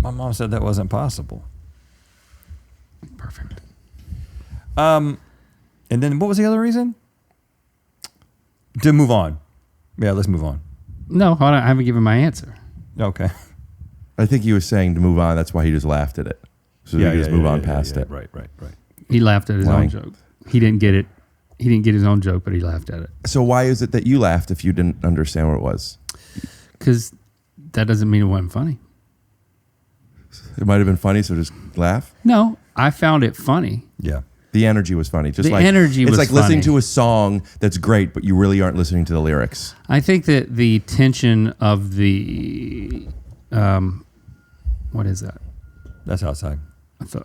My mom said that wasn't possible. Perfect. And then what was the other reason? To move on. Yeah, let's move on. No, hold on. I haven't given my answer. Okay. I think he was saying to move on. That's why he just laughed at it. So we could just move on past it. Right. He laughed at his Lying. own joke. He didn't get it. He didn't get his own joke, but he laughed at it. So why is it that you laughed if you didn't understand what it was? Because that doesn't mean it wasn't funny. It might have been funny, so just laugh. No, I found it funny. Yeah. The energy was funny. Just The like energy it's was like listening funny. to a song that's great, but you really aren't listening to the lyrics. I think that the tension of the, what is that? That's outside.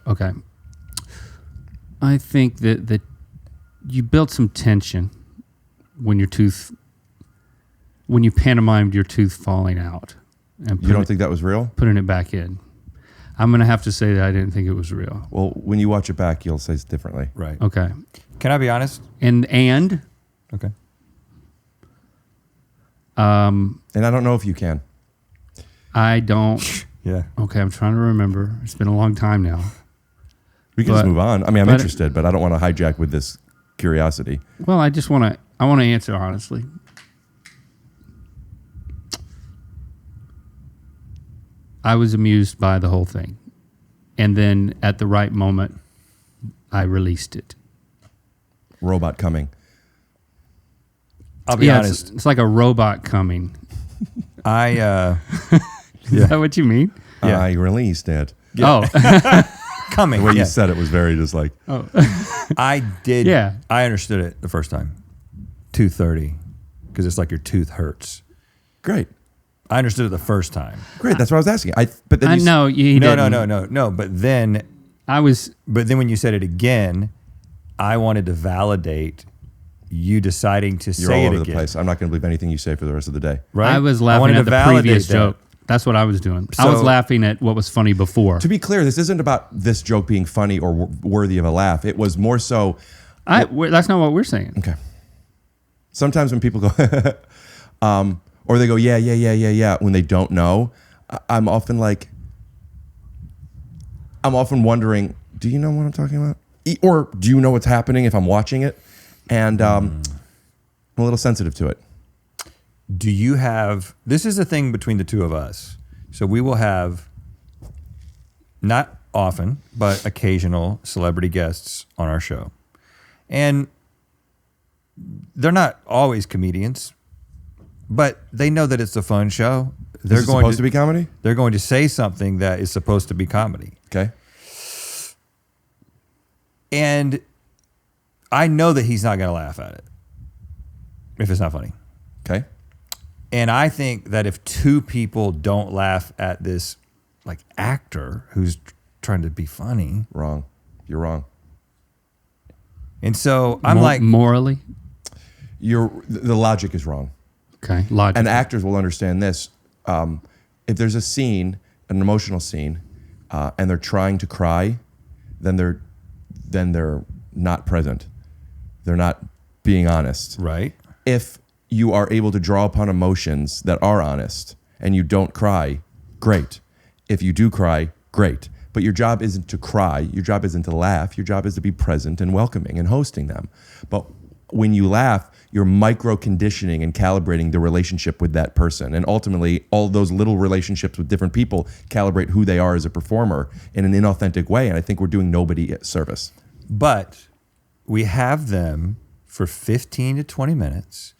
Okay. I think that you built some tension when you pantomimed your tooth falling out. And You don't think that was real? putting it back in. I'm going to have to say that I didn't think it was real. Well, when you watch it back, you'll say it differently. Right. Okay. Can I be honest? And Okay. And I don't know if you can. I don't. Yeah. Okay, I'm trying to remember. It's been a long time now. We can just But- move on. I mean, I'm but- interested, but I don't want to hijack with this curiosity. Well, I want to answer honestly. I was amused by the whole thing. And then at the right moment, I released it. Robot coming. I'll be honest. It's like a robot coming. I Is that what you mean? Yeah. I released it. Oh, coming. The way yeah. you said it was very just like, I did. Yeah. I understood it the first time. 2:30, because it's like your tooth hurts. great. I understood it the first time. Great. That's what I was asking. But then I you know you No. didn't. But then But when you said it again, I wanted to validate you deciding to you're say all it over the again. place. I'm not going to believe anything you say for the rest of the day. Right? I was wanted laughing to at the validate previous that. joke. That's what I was doing. I was So- laughing at what was funny before. To be clear, this isn't about this joke being funny or worthy of a laugh. It was more so. That's not what we're saying. Okay. Sometimes when people go, or they go, yeah, when they don't know, I'm often wondering, do you know what I'm talking about? Or do you know what's happening if I'm watching it? And I'm a little sensitive to it. Do you have, this is the thing between the two of us. So we will have, not often, but occasional celebrity guests on our show. And they're not always comedians, but they know that it's a fun show. They're Is it supposed to be comedy? They're going to say something that is supposed to be comedy. Okay. And I know that he's not going to laugh at it if it's not funny. Okay. And I think that if two people don't laugh at this like actor who's trying to be funny, Wrong. You're wrong. and so I'm like, morally. The logic is wrong. Okay, logic. And actors will understand this. If there's a scene, an emotional scene, and they're trying to cry, then they're not present. They're not being honest. right? If you are able to draw upon emotions that are honest and you don't cry, great. If you do cry, great. But your job isn't to cry. Your job isn't to laugh. Your job is to be present and welcoming and hosting them. But when you laugh, you're micro-conditioning and calibrating the relationship with that person. And ultimately, all those little relationships with different people calibrate who they are as a performer in an inauthentic way. And I think we're doing nobody a service. But we have them for 15 to 20 minutes.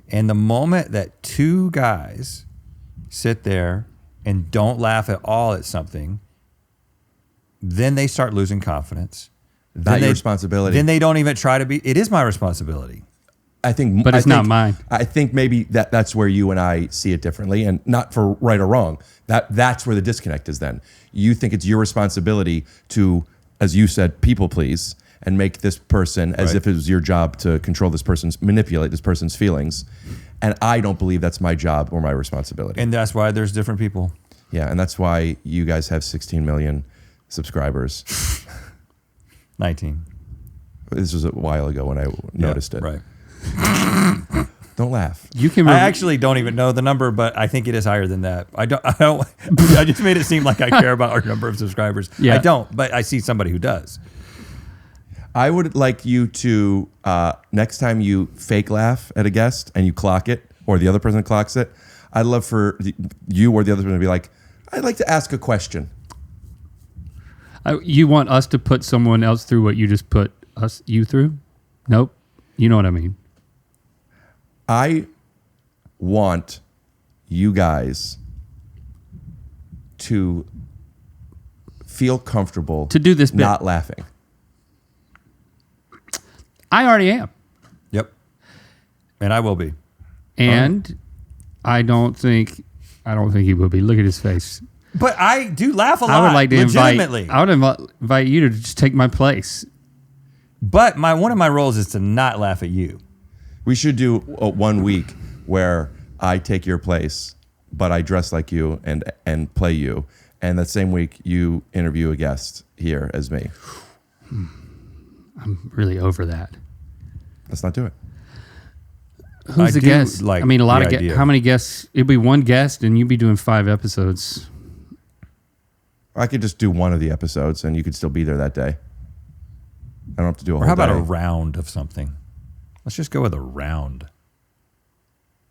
And the moment that two guys sit there and don't laugh at all at something, then they start losing confidence. Not your responsibility. Then they don't even try to be. It is my responsibility. I think, But it's not mine. I think maybe that's where you and I see it differently, and not for right or wrong. That's where the disconnect is. Then you think it's your responsibility to, as you said, people please and make this person as Right. if it was your job to control this person's, manipulate this person's feelings, and I don't believe that's my job or my responsibility. And that's why there's different people. Yeah, and that's why you guys have 16 million subscribers. 19. This was a while ago when I noticed it. Right. Don't laugh. You can. I actually don't even know the number, but I think it is higher than that. I don't. I just made it seem like I care about our number of subscribers. Yeah. I don't, but I see somebody who does. I would like you to, next time you fake laugh at a guest and you clock it, or the other person clocks it, I'd love for you or the other person to be like, I'd like to ask a question. You want us to put someone else through what you just put you through? Nope. You know what I mean. I want you guys to feel comfortable to do this bit. Not laughing. I already am. Yep. And I will be. And I don't think he will be. Look at his face. But I do laugh a lot. I would like to legitimately. I would invite you to just take my place. But one of my roles is to not laugh at you. We should do 1 week where I take your place, but I dress like you and play you. And that same week, you interview a guest here as me. I'm really over that. Let's not do it. Who's the guest? Like I mean, a lot of idea. How many guests? It'd be one guest, and you'd be doing 5 episodes. I could just do one of the episodes, and you could still be there that day. I don't have to do a Or whole how about day. a round of something? Let's just go with a round.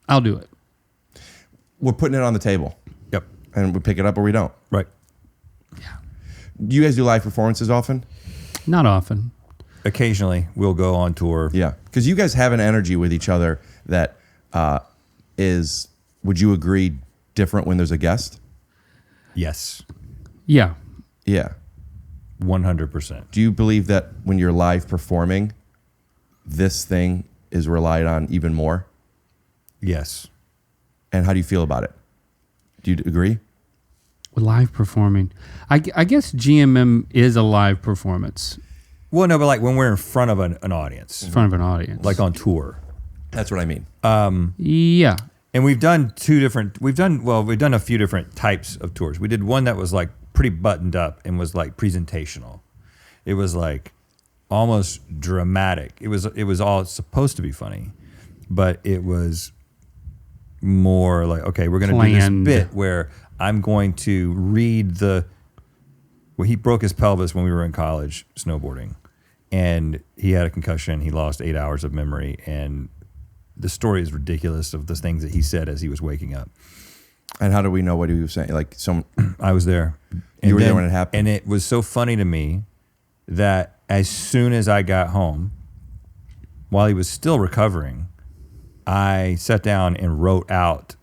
I'll do it. We're putting it on the table. Yep. And we pick it up or we don't. Right. Do you guys do live performances often? Not often. Occasionally, we'll go on tour. Yeah. Because you guys have an energy with each other that is, would you agree, different when there's a guest? Yes. Yeah. Yeah. 100%. Do you believe that when you're live performing, this thing is relied on even more? Yes. And how do you feel about it? Do you agree? With live performing, I guess GMM is a live performance Well, no, but like when we're in front of an audience, in front of an audience. like on tour. That's what I mean. Yeah. And we've done a few different types of tours. We did one that was like pretty buttoned up and was like presentational. It was like almost dramatic. It was all supposed to be funny, but it was more like, okay, we're going to do Planned. this bit where I'm going to read he broke his pelvis when we were in college snowboarding, and he had a concussion. He lost 8 hours of memory, and the story is ridiculous of the things that he said as he was waking up. And how do we know what he was saying? Like I was there. You were there when it happened? And it was so funny to me that as soon as I got home, while he was still recovering, I sat down and wrote out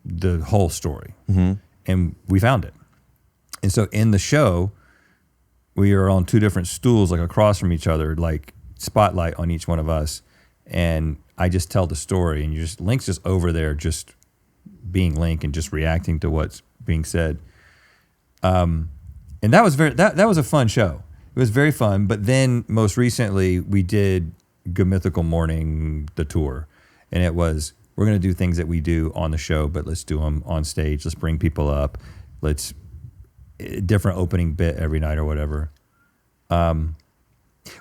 the whole story. Mm-hmm. And we found it. And so in the show, we are on 2 different stools, like across from each other, like spotlight on each one of us. And I just tell the story, and Link's just over there, just being Link and just reacting to what's being said. And that was that was a fun show. It was very fun. But then most recently we did Good Mythical Morning, the tour. And it was, we're going to do things that we do on the show, but let's do them on stage. Let's bring people up. Let's different opening bit every night or whatever.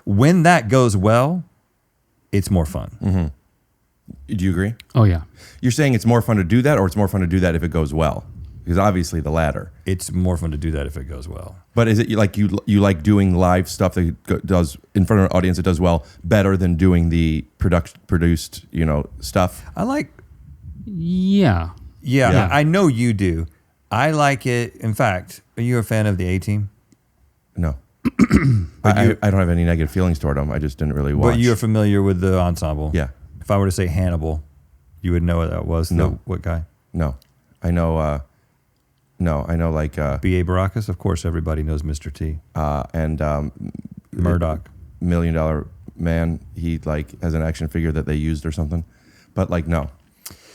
When that goes well, it's more fun. Mm-hmm. Do you agree? Oh, yeah. You're saying it's more fun to do that, or it's more fun to do that if it goes well? Because obviously the latter. It's more fun to do that if it goes well. But is it like you like doing live stuff that does in front of an audience that does well better than doing the produced stuff? I like. Yeah. Yeah, I know you do. I like it. In fact, are you a fan of the A-Team? No. I don't have any negative feelings toward them. I just didn't really watch. But you're familiar with the ensemble. Yeah. If I were to say Hannibal, you would know what that was. No. What guy? No. I know. No, I know like B.A. Baracus. Of course, everybody knows Mr. T. And Murdoch. $1 Million Man. He like has an action figure that they used or something. But like no.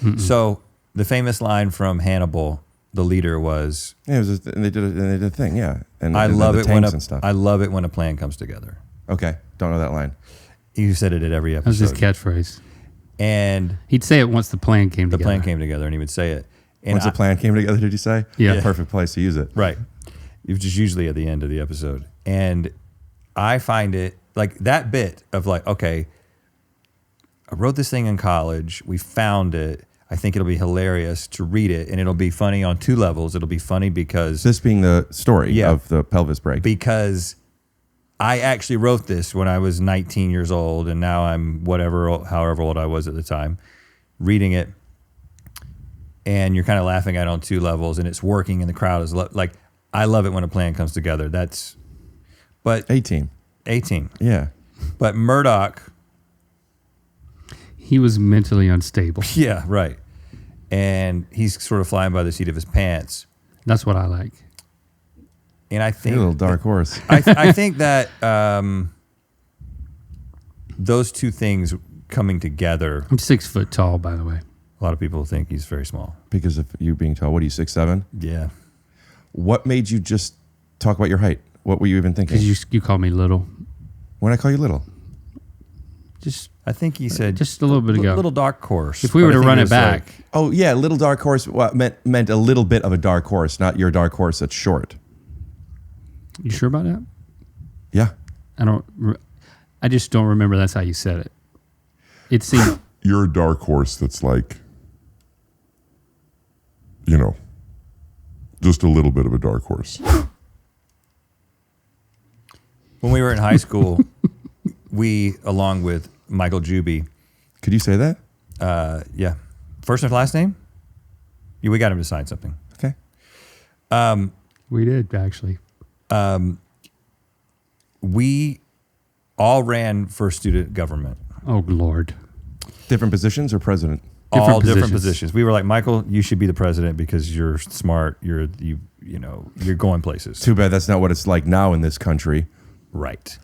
Mm-mm. So the famous line from Hannibal, the leader was. Yeah, it was just, and they did a thing. Yeah, and I and love the it when tanks and stuff. I love it when a plan comes together. Okay, don't know that line. You said it at every That was episode. his catchphrase. And He'd say it once the plan came the together. plan came together, and he would say it. And Once the plan came together, did you say? Yeah. Perfect place to use it. Right. It was just usually at the end of the episode. And I find it like that bit of like, okay, I wrote this thing in college. We found it. I think it'll be hilarious to read it, and it'll be funny on 2 levels. It'll be funny because This being the story of the pelvis break. because I actually wrote this when I was 19 years old, and now I'm however old I was at the time, reading it. and you're kind of laughing at it on two levels, and it's working, and the crowd is like, I love it when a plan comes together. But 18. Yeah. But Murdoch, He was mentally unstable. yeah, right. And he's sort of flying by the seat of his pants. That's what I like. And I think You're a little dark horse. I think that those two things coming together. I'm 6 foot tall, by the way. A lot of people think he's very small. Because of you being tall. What are you, 6'7"? Yeah. What made you just talk about your height? What were you even thinking? Because you call me little. When I call you little? Just I think he said just a little bit ago. Little dark horse. If we were to run it back, Oh, yeah, little dark horse meant a little bit of a dark horse, not your dark horse that's short. you sure about that? Yeah. I just don't remember that's how you said it. It seemed You're a dark horse that's like, just a little bit of a dark horse. when we were in high school, we, along with Michael Juby, Could you say that? yeah, first and last name? Yeah, we got him to sign something. Okay. we did actually. We all ran for student government. Oh Lord. Different positions or president? All different positions. positions. We were like, Michael, you should be the president because you're smart. You're going places. Too bad that's not what it's like now in this country. Right.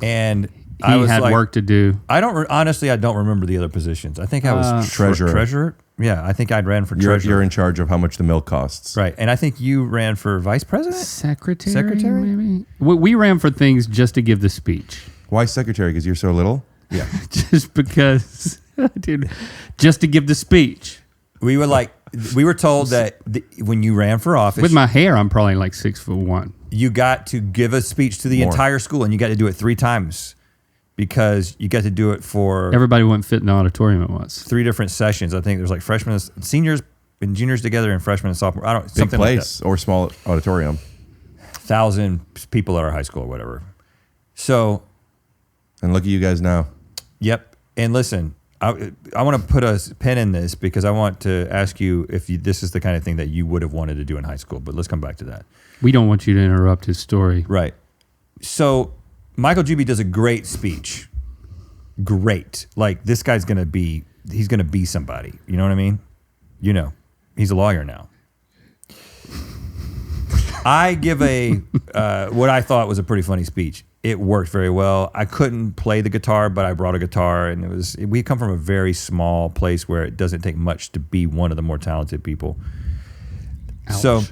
And He I was had like, work to do. honestly, I don't remember the other positions. I think I was Treasurer. Treasurer. Yeah, I think I'd ran for You're treasurer. in charge of how much the milk costs. Right. And I think you ran for vice president? Secretary, maybe. We ran for things just to give the speech. Why secretary? Because you're so little? Yeah. Just because, dude, just to give the speech. We were told that when you ran for office, With my hair, I'm probably like 6'1". you got to give a speech to the More. entire school, and you got to do it 3 times because you got to do it for Everybody wouldn't fit in the auditorium at once. 3 different sessions. I think there's like freshmen, seniors, and juniors together, and freshmen and sophomore. I don't Big something place or small auditorium. like that. 1,000 people at our high school or whatever. So, And look at you guys now. yep. And listen, I want to put a pin in this because I want to ask you if this is the kind of thing that you would have wanted to do in high school. But let's come back to that. We don't want you to interrupt his story. Right. So Michael Juby does a great speech. Great. Like this guy's he's going to be somebody. You know what I mean? He's a lawyer now. I give what I thought was a pretty funny speech. It worked very well. I couldn't play the guitar, but I brought a guitar, and we come from a very small place where it doesn't take much to be one of the more talented people. Ouch. So,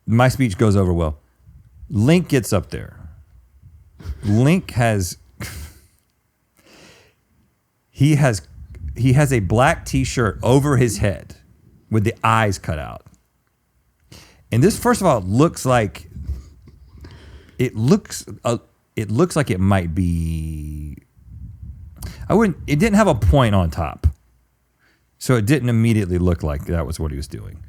my speech goes over well. Link gets up there. Link has a black t-shirt over his head with the eyes cut out. And this, first of all, looks like it might be. It didn't have a point on top, so it didn't immediately look like that was what he was doing.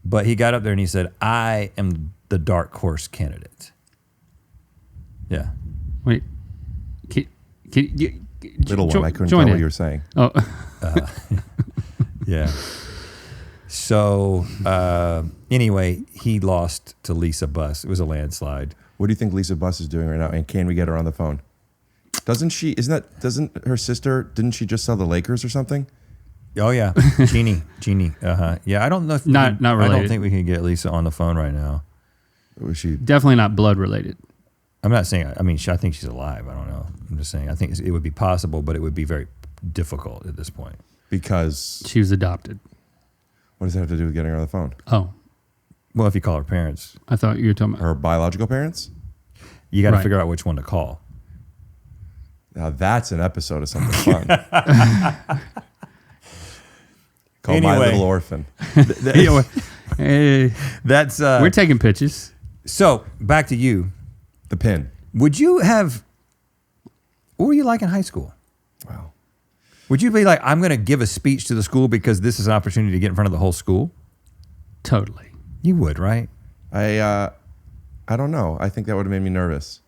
But he got up there and he said, "I am the dark horse candidate." Yeah. Wait. Can you, Little one, I couldn't join tell in. what you were saying. Oh, Yeah. So anyway, he lost to Lisa Buss. It was a landslide. What do you think Lisa Buss is doing right now? And can we get her on the phone? Doesn't her sister, didn't she just sell the Lakers or something? Oh yeah, Jeannie. Yeah, I don't know if Not I related. don't think we can get Lisa on the phone right now. Was she? definitely not blood related. I'm not saying. I mean, I think she's alive. I don't know. I'm just saying. I think it would be possible, but it would be very difficult at this point. Because She was adopted. what does that have to do with getting her on the phone? Oh, Well, if you call her parents, I thought you were talking about. Her biological parents? you got to Right. figure out which one to call. Now that's an episode of something fun. Called My Anyway. Little Orphan. Hey, That's we're taking pitches. so. Back to you. The pin. Would you have? What were you like in high school? Wow. Would you be like, I'm going to give a speech to the school because this is an opportunity to get in front of the whole school? Totally. You would, right? I don't know. I think that would have made me nervous.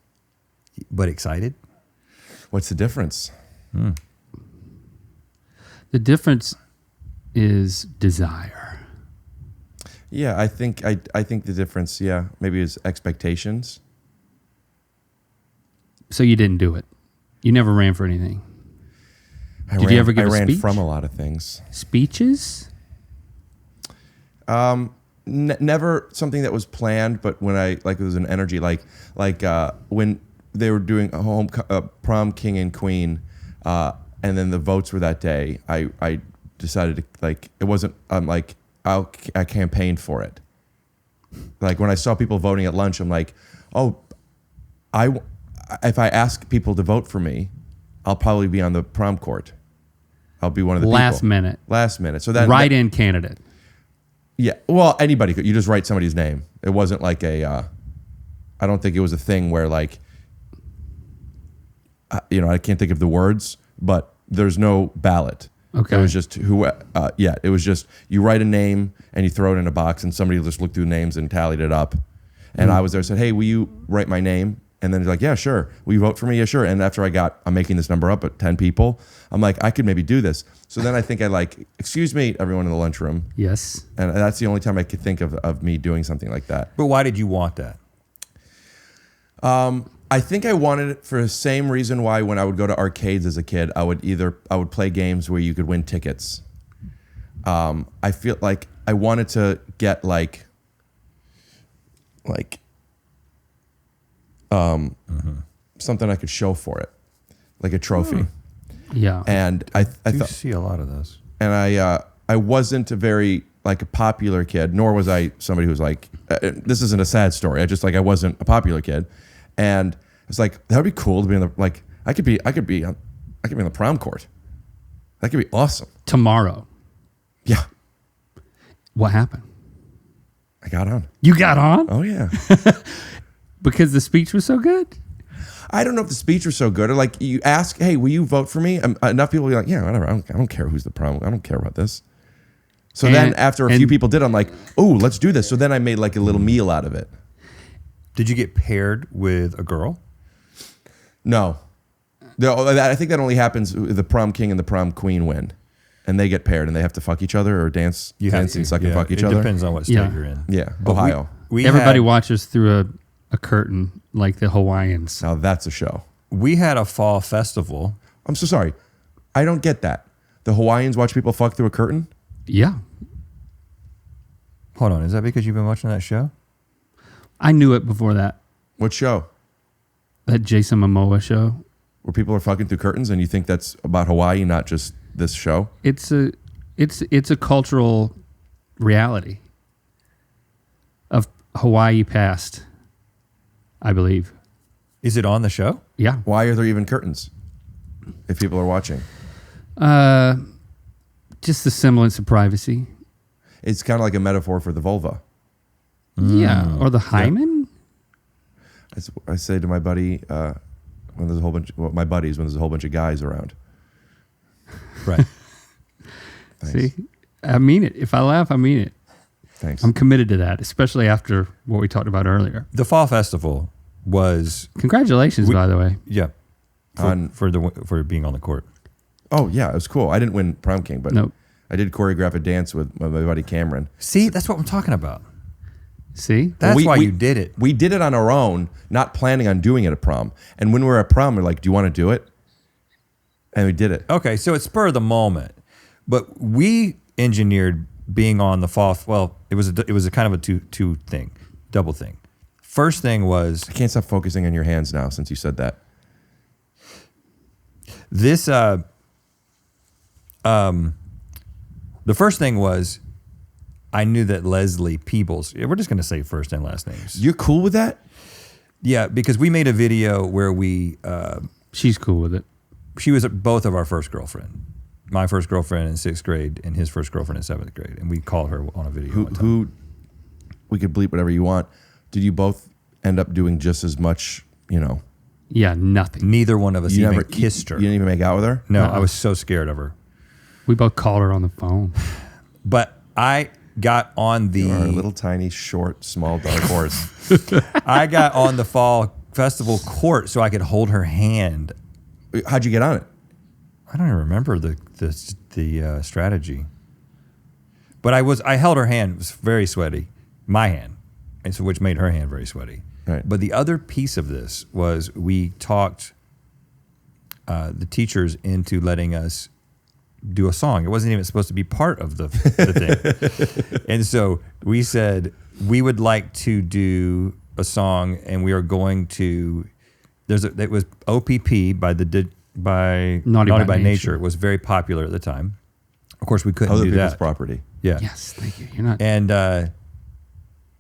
But excited? What's the difference? The The difference is desire. Yeah, I think the difference, maybe is expectations. So you didn't do it. You never ran for anything. I Did you ever give a ran speech? from a lot of things. Speeches? Never something that was planned, but when it was an energy, when they were doing a home prom king and queen, and then the votes were that day. I decided to it wasn't. I campaigned for it. Like when I saw people voting at lunch, I'm like, oh, if I ask people to vote for me, I'll probably be on the prom court. I'll be one of the Last people. minute. Last minute. So then Write-in candidate. Yeah. Well, anybody could. You just write somebody's name. It wasn't like I don't think it was a thing where I can't think of the words, but there's no ballot. Okay. It was just it was just you write a name and you throw it in a box and somebody just looked through names and tallied it up. And I was there and said, hey, will you write my name? And then he's like, yeah, sure. Will you vote for me? Yeah, sure. And after I'm making this number up at 10 people, I'm like, I could maybe do this. So then I think excuse me, everyone in the lunchroom. Yes. And that's the only time I could think of me doing something like that. But why did you want that? I think I wanted it for the same reason why when I would go to arcades as a kid, I would play games where you could win tickets. I feel like I wanted to get something I could show for it, like a trophy. Yeah. And I thought see a lot of those. And I wasn't a very a popular kid, nor was I somebody who's this isn't a sad story. I wasn't a popular kid, and I was like, that would be cool to be in the I could be on the prom court. That could be awesome. Tomorrow. Yeah. What happened? I got on. You got on? Oh yeah. Because the speech was so good? I don't know if the speech was so good or you ask, hey, will you vote for me? Enough people will be like, yeah, whatever. I don't care who's the prom. I don't care about this. So then after a few people did, I'm like, oh, let's do this. So then I made a little meal out of it. Did you get paired with a girl? No. I think that only happens if the prom king and the prom queen win. And they get paired and they have to fuck each other or dance and suck and fuck each other. It depends on what state you're in. Yeah, Ohio. Everybody watches through a curtain like the Hawaiians. Now that's a show. We had a fall festival. I'm so sorry. I don't get that. The Hawaiians watch people fuck through a curtain? Yeah. Hold on. Is that because you've been watching that show? I knew it before that. What show? That Jason Momoa show. Where people are fucking through curtains and you think that's about Hawaii, not just this show? It's a cultural reality of Hawaii past, I believe. Is it on the show? Yeah. Why are there even curtains if people are watching? Just the semblance of privacy. It's kind of like a metaphor for the vulva. Yeah. Or the hymen. I say to my buddy when there's a whole bunch when there's a whole bunch of guys around. Right. See, I mean it. If I laugh, I mean it. Thanks. I'm committed to that, especially after what we talked about earlier. The fall festival was congratulations, by the way. Yeah, for being on the court. Oh yeah, it was cool. I didn't win prom king, but nope. I did choreograph a dance with my buddy Cameron. See, that's what I'm talking about. See, that's why you did it. We did it on our own, not planning on doing it at prom. And when we were at prom, we're like, "Do you want to do it?" And we did it. Okay, so it's spur of the moment, but we engineered being on the fall. Well, it was a kind of a two thing, double thing. First thing was I can't stop focusing on your hands now since you said that. This the first thing was I knew that Leslie Peebles. We're just going to say first and last names. You're cool with that? Yeah, because we made a video where we. She's cool with it. She was both of our first girlfriend. My first girlfriend in 6th grade and his first girlfriend in 7th grade. And we called her on a video. Who we could bleep whatever you want. Did you both end up doing just as much, Yeah, nothing. Neither one of us even kissed her. You didn't even make out with her? No, I was so scared of her. We both called her on the phone. But I got on the... You're a little tiny, short, small, dark horse. I got on the fall festival court so I could hold her hand. How'd you get on it? I don't even remember the strategy. But I held her hand. It was very sweaty, my hand, and so which made her hand very sweaty. Right. But the other piece of this was we talked the teachers into letting us do a song. It wasn't even supposed to be part of the thing. And so we said we would like to do a song, and we are going to. It was OPP by Naughty by Nature. It was very popular at the time. Of course, we couldn't Other do people's that. property. Yeah. Yes, thank you. You're not. And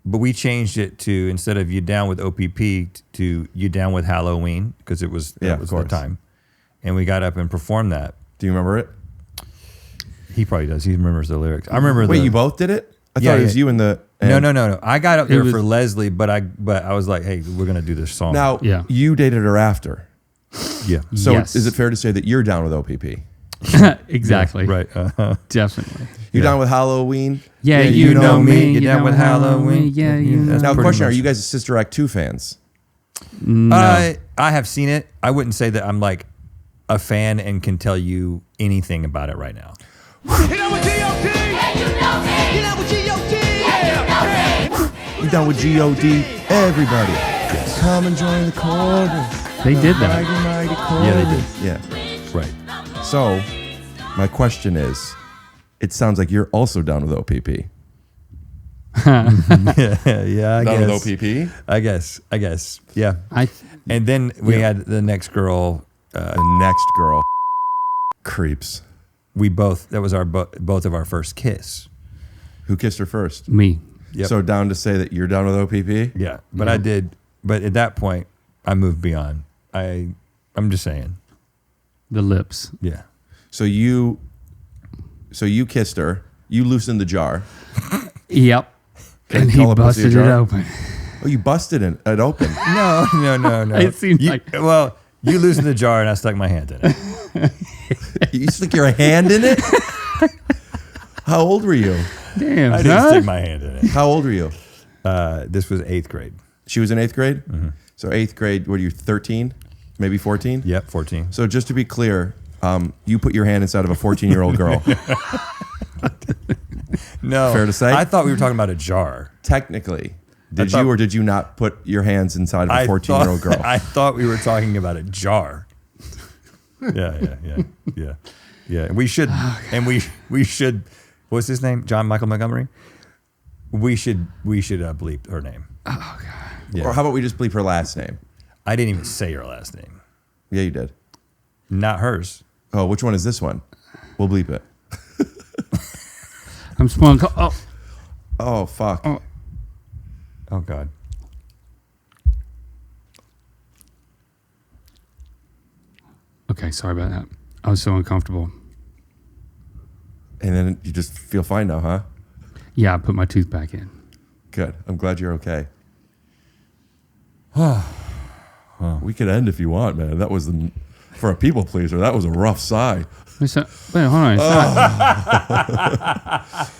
but we changed it to, instead of You Down with OPP, to You Down with Halloween, because it was that was the time. And we got up and performed that. Do you remember it? He probably does. He remembers the lyrics. I remember. Wait, you both did it? I thought it was you and the. And No. I got up there for Leslie, but I was like, hey, we're gonna do this song. Now, you dated her after. Yeah. So is it fair to say that you're down with OPP? Exactly. Right. Definitely. You down with Halloween? Yeah, you know me. You're down with Halloween. Yeah, you know. Now, question: Are you guys Sister Act 2 fans? No. I have seen it. I wouldn't say that I'm like a fan and can tell you anything about it right now. You know what G.O.D.? Yeah, you know me. You know what G.O.D.? Yeah, you know me. You down with G.O.D.? Everybody, come and join the chorus. They did that. Yeah, they did. Yeah. Right. So, my question is, it sounds like you're also down with OPP. Yeah, I Down guess. with OPP? I guess. Yeah. I And then we had the next girl. The next girl. Creeps. That was our both of our first kiss. Who kissed her first? me. Yep. So down to say that you're down with OPP? Yeah, but I did. But at that point, I moved beyond. I'm just saying. The lips. Yeah. So you kissed her. You loosened the jar. Yep. Can And you he call a pussy a busted it jar? open. Oh, you busted it open. No. It seemed like- Well, you loosened the jar and I stuck my hand in it. You stick your hand in it? How old were you? Damn, I didn't son. stick my hand in it. How old were you? This was 8th grade. She was in 8th grade? Mm-hmm. So 8th grade, what are you, 13? Maybe 14? Yep, 14. So just to be clear, you put your hand inside of a 14-year-old girl. No. Fair to say? I thought we were talking about a jar. Technically. Did thought- you or did you not put your hands inside of a 14-year-old girl? I thought we were talking about a jar. Yeah. We should, and we should. What's his name? JonMichael Montgomery. We should bleep her name. Oh god. Yeah. Or how about we just bleep her last name? I didn't even say her last name. Yeah, you did. Not hers. Oh, which one is this one? We'll bleep it. I'm spoiling. Oh, Oh, fuck. Oh. Oh God. okay. Sorry about that. I was so uncomfortable. And then you just feel fine now, huh? Yeah, I put my tooth back in. Good. I'm glad you're okay. We could end if you want, man. That was for a people pleaser. That was a rough sigh. Wait, hold on.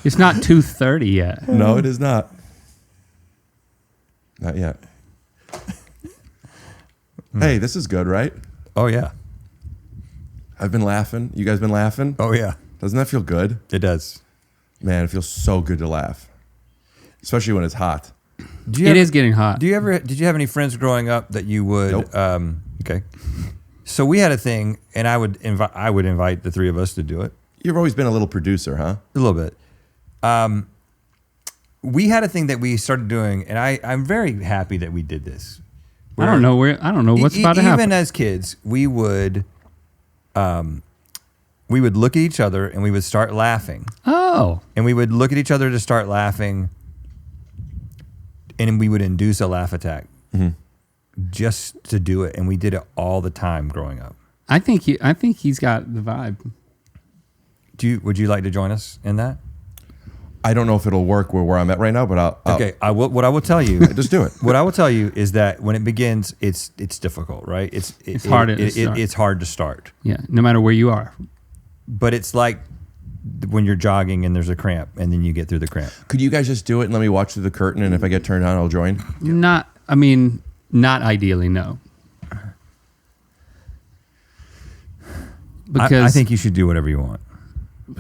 It's not 2:30 yet. No, it is not. Not yet. Hey, this is good, right? Oh yeah. I've been laughing. You guys been laughing? Oh yeah. Doesn't that feel good? It does. Man, it feels so good to laugh. Especially when it's hot. It is getting hot. Did you have any friends growing up that you would? Nope. Okay. So we had a thing, and I would invite the three of us to do it. You've always been a little producer, huh? A little bit. We had a thing that we started doing, and I'm very happy that we did this. I don't know what's about to happen. Even as kids, we would look at each other and we would start laughing. Oh. And we would look at each other to start laughing, and we would induce a laugh attack just to do it. And we did it all the time growing up. I think he's got the vibe. Would you like to join us in that? I don't know if it'll work where I'm at right now, but I'll Okay, what I will tell you, just do it. What I will tell you is that when it begins, it's difficult, right? It's hard to start. It's hard to start. Yeah, no matter where you are. But it's like when you're jogging and there's a cramp, and then you get through the cramp. Could you guys just do it and let me watch through the curtain, and if I get turned on, I'll join? Not ideally, no. Because I think you should do whatever you want.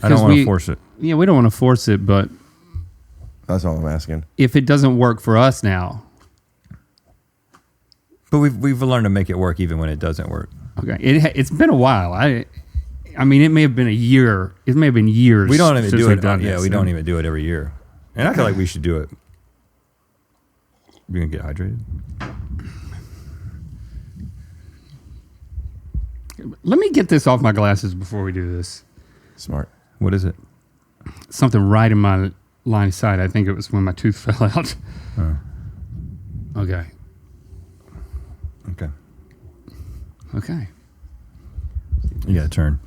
I don't want to force it. Yeah, we don't want to force it, but That's all I'm asking. if it doesn't work for us now, But we've learned to make it work even when it doesn't work. okay, it's been a while. I mean, it may have been a year. It may have been years. We don't even since do we've it. done Yeah, this. we don't even do it every year. And I feel like we should do it. You gonna get hydrated? Let me get this off my glasses before we do this. Smart. What is it? Something right in my line of sight. I think it was when my tooth fell out. Okay. Okay. Okay. You gotta turn.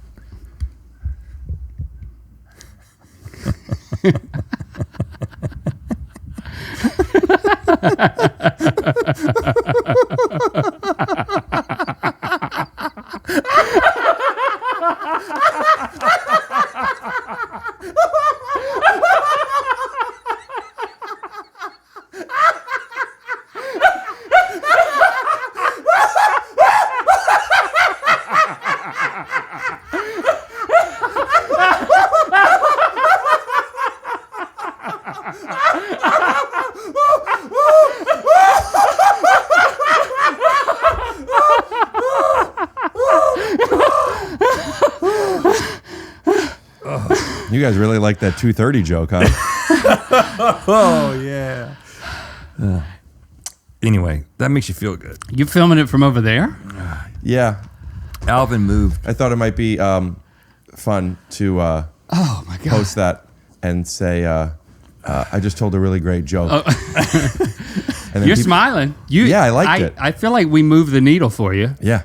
You guys really like that 2:30 joke, huh? Oh yeah. Anyway, that makes you feel good. You filming it from over there? Yeah. Alvin moved. I thought it might be fun to Oh my god. post that and say, I just told a really great joke. And then You're people- smiling. Yeah, I liked it. I feel like we moved the needle for you. Yeah.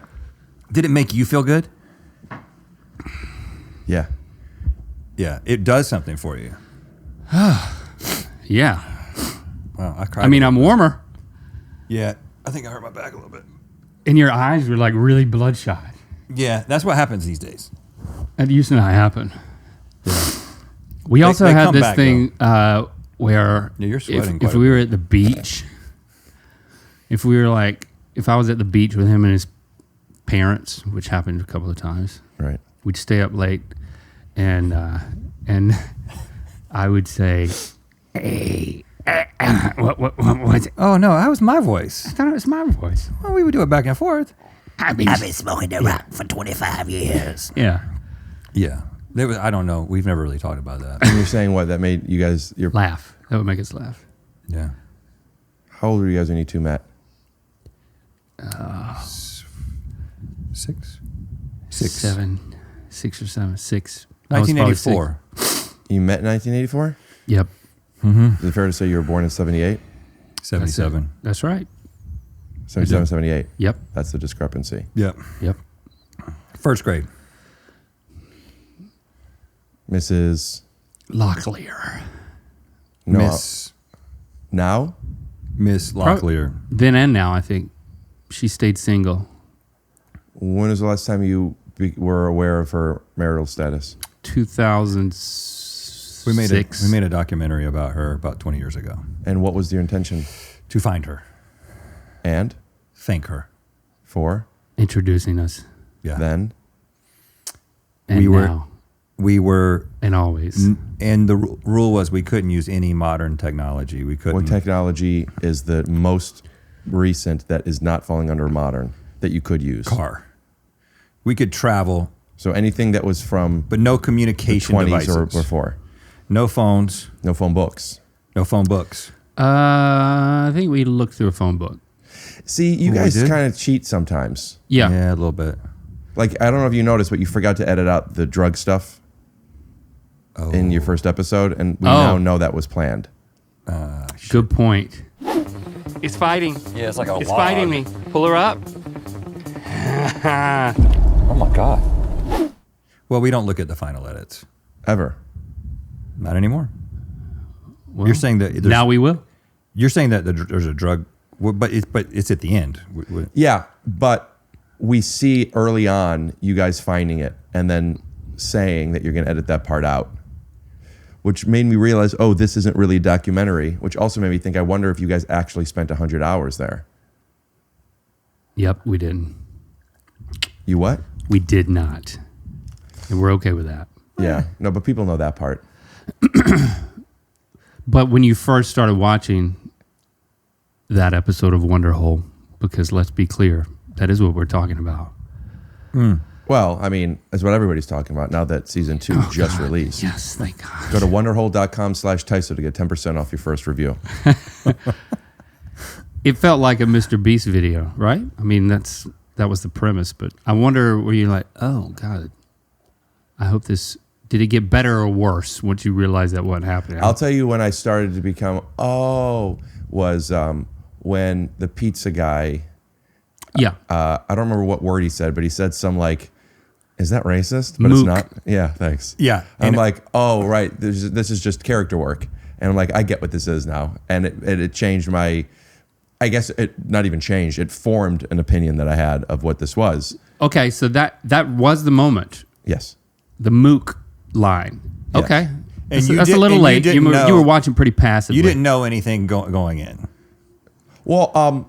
Did it make you feel good? Yeah. Yeah, it does something for you. Yeah. Wow, I cried. I mean, I'm warmer, yeah, I think I hurt my back a little bit. and your eyes were like really bloodshot. Yeah, that's what happens these days. That used to not happen. We also they had come this back, thing where Yeah, you're sweating if quite a we were at the beach, if I was at the beach with him and his parents, which happened a couple of times, Right. we'd stay up late, and I would say, "Hey, what's it?" Oh no, that was my voice. I thought it was my voice. Well, we would do it back and forth. I've been smoking the rock for 25 years. yeah, Yeah, there was. I don't know. We've never really talked about that. And you're saying what? That made you guys, laugh. That would make us laugh. Yeah. how old were you guys when you two met? 6 6 or 7, 6. I was probably 1984. You met in 1984? 6. Yep, Is it fair to say you were born in 78? 77. that's right. 77, 78. Yep, That's the discrepancy. Yep. yep. First grade. Mrs. Locklear. No. Now? Miss Locklear. Then and now, I think she stayed single. When was the last time you were aware of her marital status? 2006. We made a documentary about her about 20 years ago. And what was your intention? To find her, And? thank her. For? Introducing us. Yeah. Then? And We were- now. We were, And always. and the rule was we couldn't use any modern technology. We couldn't. What technology is the most recent that is not falling under modern that you could use? car. We could travel, So anything that was from but no the communication 20s devices. or before. No phones. No phone books. No phone books. I think we looked through a phone book. See, you Oh, we guys did? kind of cheat sometimes. Yeah. Yeah, a little bit. Like, I don't know if you noticed, but you forgot to edit out the drug stuff in your first episode, and we now know that was planned. Good point. He's fighting. Yeah, it's like a He's fighting me. Pull her up. Oh my god. Well, we don't look at the final edits. Ever. Not anymore. Well, You're saying that there's, now we will. You're saying that there's a drug, but it's at the end. Yeah, but we see early on you guys finding it and then saying that you're going to edit that part out, which made me realize, oh, this isn't really a documentary, which also made me think, I wonder if you guys actually spent 100 hours there. Yep, we didn't. You what? We did not. And we're okay with that. Yeah. No, but people know that part. But when you first started watching that episode of Wonderhole, because let's be clear, that is what we're talking about. Well, I mean, that's what everybody's talking about now that season 2 just released. Yes, thank God. Go to wonderhole.com/TYSO to get 10% off your first review. It felt like a Mr. Beast video, right? I mean, that was the premise. But I wonder, were you like, oh, God, I hope this... Did it get better or worse once you realized that wasn't happening? I'll tell you when I started to become, was when the pizza guy... Yeah. I don't remember what word he said, but he said some like, is that racist? But Mook. it's not. Yeah, thanks. Yeah. I'm like, oh, right. This is just character work. And I'm like, I get what this is now. And it changed my, I guess it not even changed. It formed an opinion that I had of what this was. Okay, so that was the moment. Yes. The Mook line. Yes. Okay. And That's a little late. You were watching pretty passively. You didn't know anything going in. Well,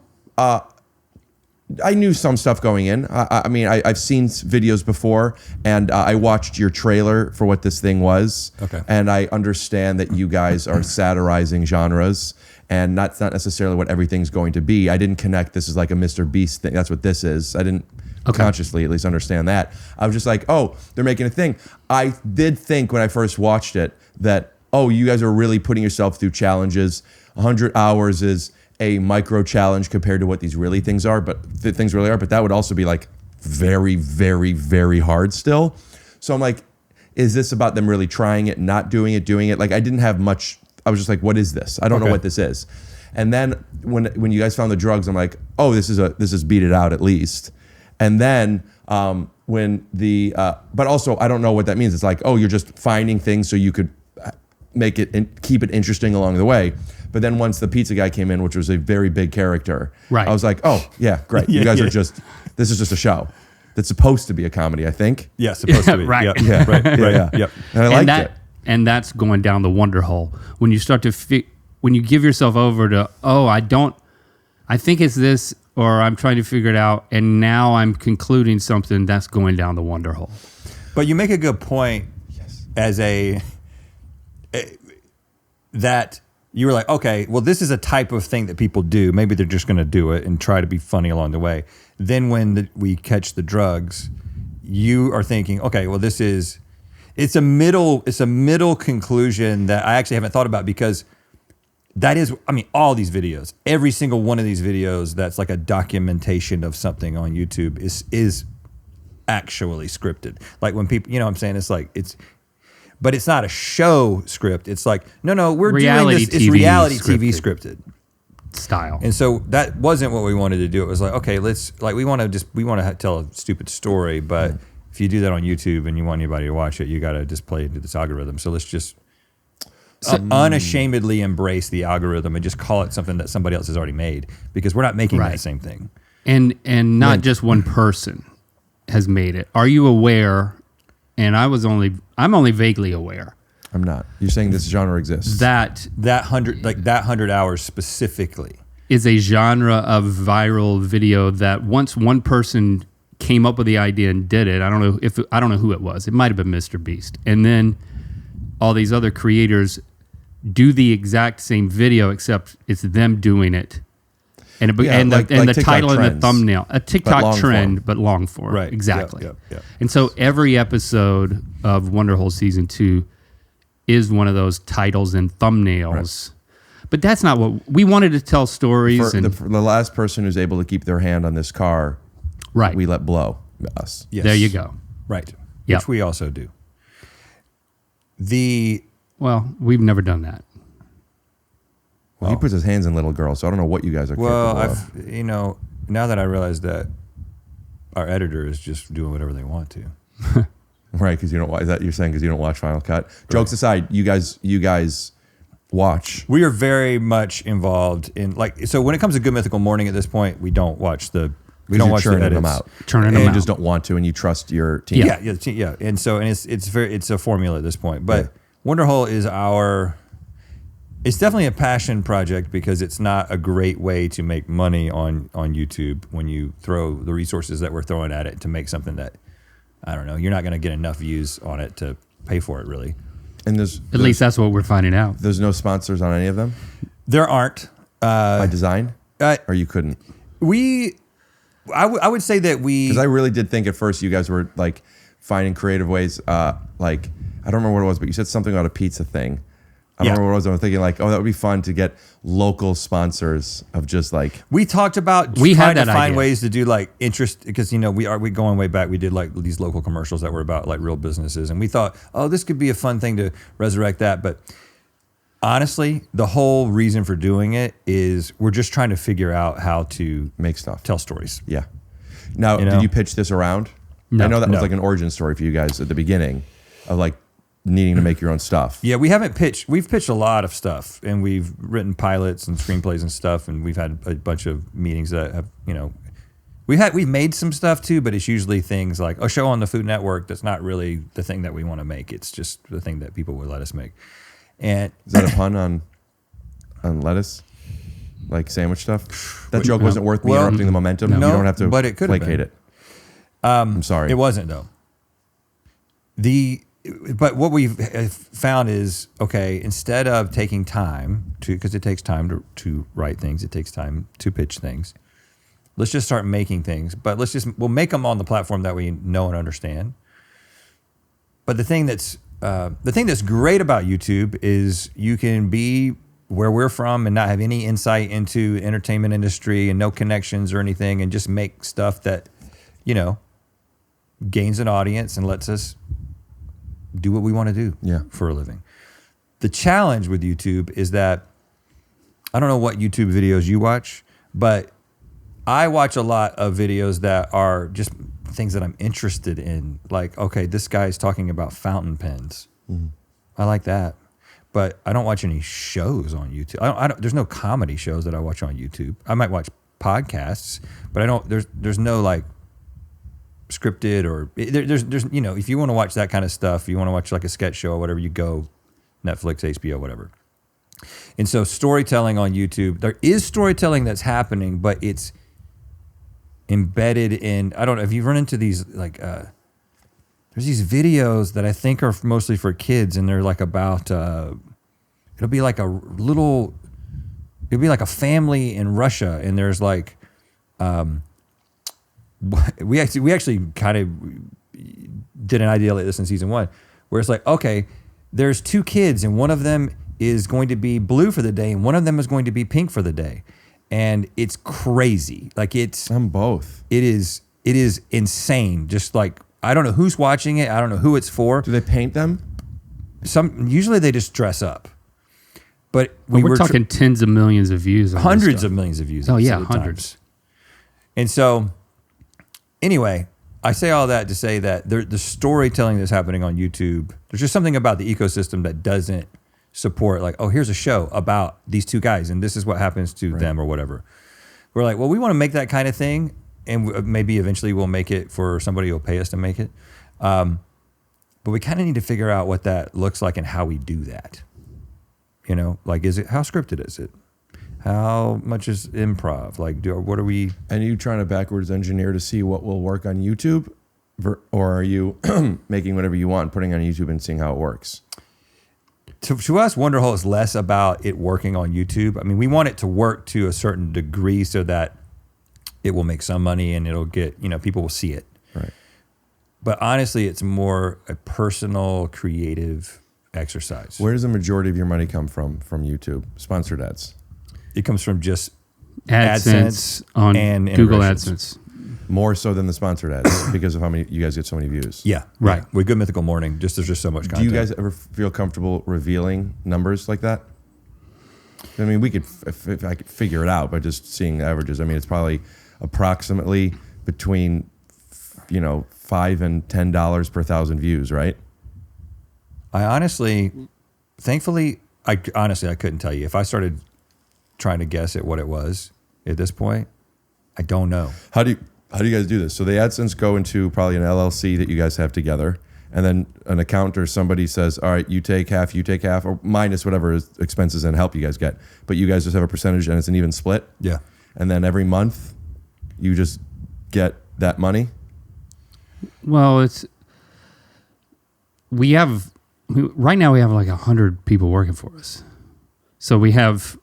I knew some stuff going in. I mean, I've seen videos before, and I watched your trailer for what this thing was. Okay. And I understand that you guys are satirizing genres, and that's not necessarily what everything's going to be. I didn't connect this is like a Mr. Beast thing. That's what this is. I didn't consciously at least understand that. I was just like, oh, they're making a thing. I did think when I first watched it that, oh, you guys are really putting yourself through challenges. 100 hours is a micro challenge compared to what these really things are, but things really are. But that would also be like very, very, very hard still. So I'm like, is this about them really trying it, not doing it, doing it? Like I didn't have much. I was just like, what is this? I don't know what this is. And then when you guys found the drugs, I'm like, oh, this is beat it out at least. And then but also I don't know what that means. It's like, oh, you're just finding things so you could make it and keep it interesting along the way. But then once the pizza guy came in, which was a very big character, right. I was like, oh, yeah, great. You guys are this is just a show that's supposed to be a comedy, I think. Yeah, supposed to be. Right. Yep. Yeah, right. Yeah. Yep. And I liked it. And that's going down the wonder hole. When you start to when you give yourself over to, oh, I think it's this, or I'm trying to figure it out, and now I'm concluding something, that's going down the wonder hole. But you make a good point as that you were like, okay, well, this is a type of thing that people do. Maybe they're just going to do it and try to be funny along the way. Then when we catch the drugs, you are thinking, okay, well, it's a middle conclusion that I actually haven't thought about, because that is, I mean, all these videos, every single one of these videos that's like a documentation of something on YouTube is actually scripted. Like when people, you know what I'm saying? It's like, but it's not a show script. It's like, no, we're reality doing this. It's TV reality scripted. TV scripted Style. And so that wasn't what we wanted to do. It was like, okay, we want to tell a stupid story, but if you do that on YouTube and you want anybody to watch it, you got to just play into this algorithm. So let's just unashamedly embrace the algorithm and just call it something that somebody else has already made, because we're not making that same thing. And not just one person has made it. Are you aware? And I'm only vaguely aware. I'm not. You're saying this genre exists. That 100 hours specifically is a genre of viral video that once one person came up with the idea and did it. I don't know who it was. It might have been Mr. Beast. And then all these other creators do the exact same video, except it's them doing it. And the title and the thumbnail, a TikTok trend, but long form. Right. Exactly. Yep. And so every episode of Wonderhole Season 2 is one of those titles and thumbnails. Right. But that's not what we wanted to tell stories. For the last person who's able to keep their hand on this car, we let blow us. Yes. There you go. Right. Yep. Which we also do. Well, we've never done that. Well, he puts his hands in little girls, so I don't know what you guys are capable of. Now that I realize that our editor is just doing whatever they want to. Right, because you don't watch. Is that you're saying because you don't watch Final Cut? Right. Jokes aside, you guys watch. We are very much involved in so when it comes to Good Mythical Morning at this point, we don't watch the churning them out. You just don't want to, and you trust your team. Yeah. And so it's a formula at this point. But Wonderhole is it's definitely a passion project, because it's not a great way to make money on YouTube when you throw the resources that we're throwing at it to make something that I don't know. You're not going to get enough views on it to pay for it, really. And there's At least that's what we're finding out. there's no sponsors on any of them There aren't. by design, Uh, or you couldn't. I would say that Because I really did think at first you guys were like finding creative ways. Like I don't remember what it was, but you said something about a pizza thing. I don't remember what it was. I'm thinking like, oh, that would be fun to get local sponsors of just like. We talked about We had trying to that find idea. ways to do like interest, because we going way back. We did like these local commercials that were about like real businesses, and we thought, oh, this could be a fun thing to resurrect that. But honestly, the whole reason for doing it is we're just trying to figure out how to Make stuff. tell stories. Yeah. Now, You know? did you pitch this around? No. I know that was No. like an origin story for you guys at the beginning of like needing to make your own stuff. Yeah, we haven't pitched. We've pitched a lot of stuff, and we've written pilots and screenplays and stuff, and we've had a bunch of meetings that have, we've made some stuff too, but it's usually things like a show on the Food Network that's not really the thing that we want to make. It's just the thing that people would let us make. And Is that a pun on lettuce? Like sandwich stuff? That joke wasn't worth me Well, interrupting the momentum. no, you don't have to but it could have placate been. it. I'm sorry. It wasn't though. But what we've found is, okay, instead of taking time because it takes time to write things, it takes time to pitch things. Let's just start making things, but we'll make them on the platform that we know and understand. But the thing that's great about YouTube is you can be where we're from and not have any insight into the entertainment industry and no connections or anything, and just make stuff that, gains an audience and lets us do what we want to do for a living. The challenge with YouTube is that I don't know what YouTube videos you watch, but I watch a lot of videos that are just things that I'm interested in. Like, okay, this guy's talking about fountain pens. Mm-hmm. I like that. But I don't watch any shows on YouTube. I don't, there's no comedy shows that I watch on YouTube. I might watch podcasts, but I don't, there's no like scripted or there's if you want to watch that kind of stuff, you want to watch like a sketch show or whatever, you go Netflix, HBO, whatever. And so storytelling on YouTube, there is storytelling that's happening, but it's embedded in, I don't know if you've run into these like there's these videos that I think are mostly for kids, and they're like about it'll be like a family in Russia, and there's like we actually kind of did an idea like this in season 1, where it's like, okay, there's 2 kids, and one of them is going to be blue for the day, and one of them is going to be pink for the day, and it's crazy. Like I'm both. It is insane. Just like, I don't know who's watching it. I don't know who it's for. Do they paint them? Usually they just dress up, but we're talking tens of millions of views. On hundreds this of stuff. millions of views. Oh yeah, at times. hundreds. And so, anyway, I say all that to say that the storytelling that's happening on YouTube, there's just something about the ecosystem that doesn't support, like, oh, here's a show about these 2 guys, and this is what happens to them or whatever. We're like, well, we want to make that kind of thing, and maybe eventually we'll make it for somebody who'll pay us to make it. But we kind of need to figure out what that looks like and how we do that. Like, how scripted is it? How much is improv? Like, what are we? And are you trying to backwards engineer to see what will work on YouTube? Or are you making whatever you want, putting it on YouTube and seeing how it works? To us, Wonderhole is less about it working on YouTube. I mean, we want it to work to a certain degree so that it will make some money and it'll get, people will see it. Right. But honestly, it's more a personal, creative exercise. Where does the majority of your money come from YouTube? Sponsored ads. It comes from just AdSense on and Google integrations. AdSense. More so than the sponsored ads because of how many you guys get so many views. Yeah, Right. With Good Mythical Morning, there's just so much content. Do you guys ever feel comfortable revealing numbers like that? I mean, we could, if I could figure it out by just seeing averages. I mean, it's probably approximately between, $5 and $10 per 1,000 views, right? Thankfully, I couldn't tell you. If I started trying to guess at what it was at this point, I don't know. How do you guys do this? So the AdSense go into probably an LLC that you guys have together, and then an accountant or somebody says, all right, you take half, or minus whatever expenses and help you guys get. But you guys just have a percentage and it's an even split. Yeah. And then every month you just get that money. Well, it's right now we have like 100 people working for us. So we have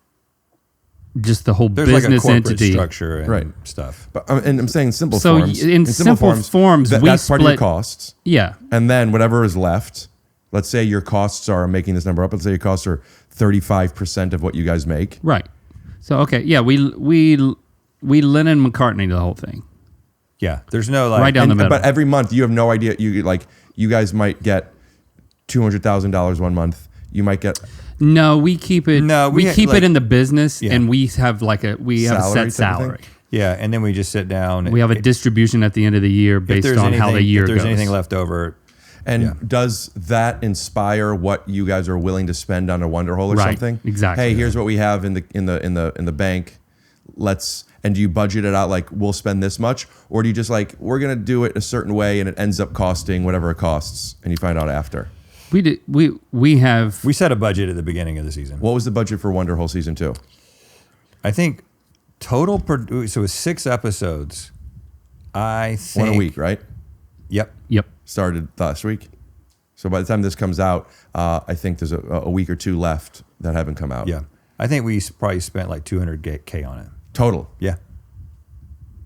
just the whole There's like a business corporate entity structure and Right. stuff. But and I'm saying simple So forms. in simple forms, we that's part of your split- costs. Yeah. And then whatever is left, let's say your costs are, I'm making this number up, let's say your costs are 35% of what you guys make. Right. So okay, yeah, we Lennon McCartney the whole thing. Yeah, there's no like Right down the middle. But every month you have no idea. You guys might get $200,000 one month. You might get No, we keep it. No, we we keep like- it in the business, Yeah. and we have like a Salary set type of salary. thing? yeah, and then we just sit down. We have a distribution at the end of the year if based there's on how the anything- year If there's goes. anything left over, And Yeah. does that inspire what you guys are willing to spend on a wonderhole or Right, something? exactly. Hey, here's what we have in the bank. And do you budget it out like we'll spend this much, or do you just like we're gonna do it a certain way and it ends up costing whatever it costs, and you find out after? We have we set a budget at the beginning of the season. What was the budget for Wonderhole season 2? I think total so it's 6 episodes. I think One a week, right? Yep. Started last week. So by the time this comes out, I think there's a week or two left that haven't come out. Yeah. I think we probably spent like $200K on it. Total. Yeah.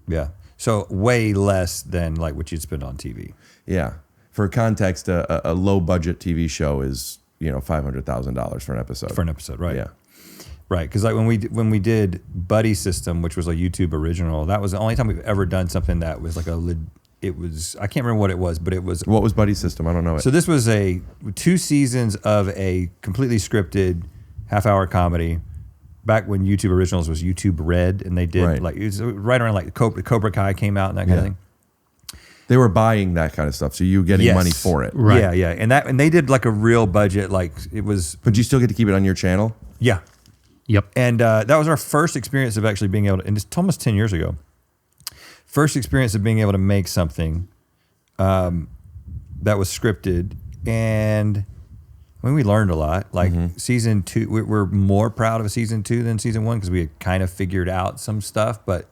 Yeah. So way less than like what you'd spend on TV. Yeah. For context, a low budget TV show is $500,000 for an episode. For an episode, right? Yeah. Right, because like when we did Buddy System, which was a YouTube original, that was the only time we've ever done something that was like it was, I can't remember what it was, but it was. What was Buddy System? I don't know it. So this was 2 seasons of a completely scripted half-hour comedy. Back when YouTube Originals was YouTube Red, and they did Right. like it was right around like Cobra Kai came out and that kind of thing. They were buying that kind of stuff, so you getting Yes. money for it. Right. Yeah, and they did like a real budget, like it was. But you still get to keep it on your channel? Yeah, Yep. and that was our first experience of actually being able to, and it's almost 10 years ago. First experience of being able to make something that was scripted, and I mean, we learned a lot. Like season 2, we're more proud of season 2 than season 1 because we had kind of figured out some stuff. But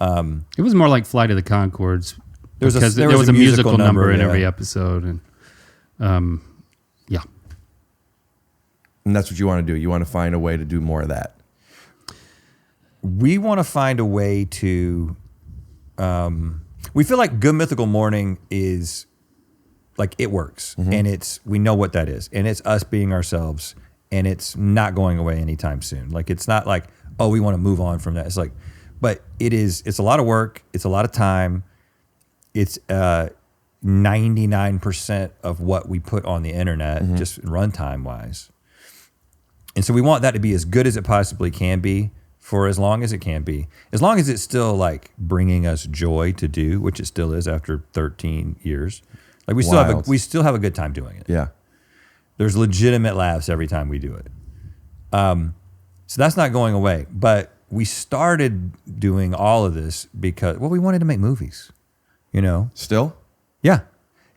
It was more like Flight of the Conchords. There was a- because there there was was a a musical number in yeah. every episode, and yeah. And that's what you want to do. You want to find a way to do more of that. we want to find a way to. We feel like Good Mythical Morning is like it works, and we know what that is, and it's us being ourselves, and it's not going away anytime soon. Like it's not like, oh, we want to move on from that. It's like, but it's a lot of work, it's a lot of time. It's 99% of what we put on the internet, just runtime wise. And so we want that to be as good as it possibly can be for as long as it can be. As long as it's still like bringing us joy to do, which it still is after 13 years. Like we still have a good time doing it. Yeah. There's legitimate laughs every time we do it. So that's not going away. But we started doing all of this because, well, we wanted to make movies, you know? Still? Yeah.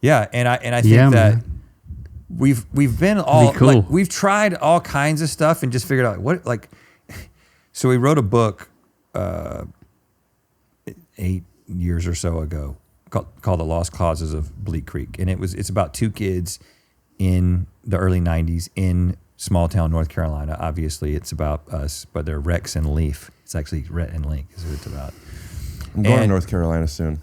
Yeah. And I think Yeah, that man. we've been all, cool. like, we've tried all kinds of stuff and just figured out what, like, so we wrote a book 8 years or so ago called The Lost Causes of Bleak Creek. And it's about 2 kids in the early 90s in small town North Carolina. Obviously, it's about us, but they're Rex and Leaf. It's actually Rhett and Link is what it's about. I'm going to And- North Carolina soon.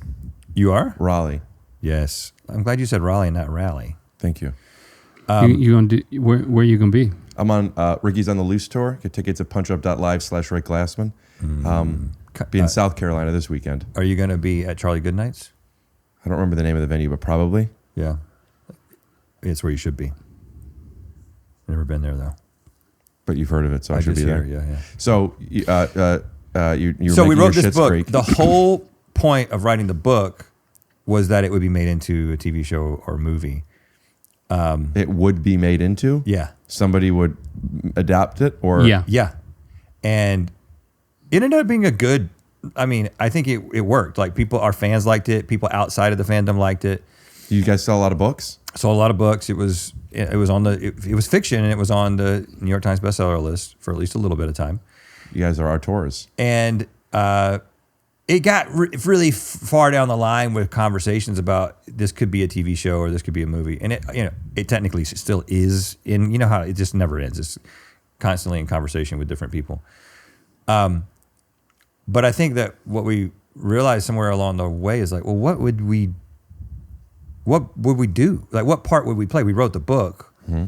You are? Raleigh. Yes. I'm glad you said Raleigh and not Raleigh. Thank you. You gonna do where you gonna be? I'm on Ricky's on the Loose tour. Get tickets at punchup.live/Rhett Glassman. Be in South Carolina this weekend. Are you going to be at Charlie Goodnight's? I don't remember the name of the venue, but probably. Yeah. It's where you should be. Never been there, though. But you've heard of it, so I should just be there. hear, yeah. So you're So we making wrote your this Schitt's book. Creek. The whole point of writing the book was that it would be made into a TV show or movie. It would be made into? Yeah. Somebody would adapt it? Or Yeah. Yeah. And it ended up being a good, I mean, I think it worked. Like our fans liked it. People outside of the fandom liked it. You guys sell a lot of books? Sold a lot of books. It was fiction, and it was on the New York Times bestseller list for at least a little bit of time. You guys are our tours. And it got really far down the line with conversations about this could be a TV show or this could be a movie, and it technically still is. And you know how it just never ends. It's constantly in conversation with different people. But I think that what we realized somewhere along the way is like, well, what would we do? Like, what part would we play? We wrote the book. Mm-hmm.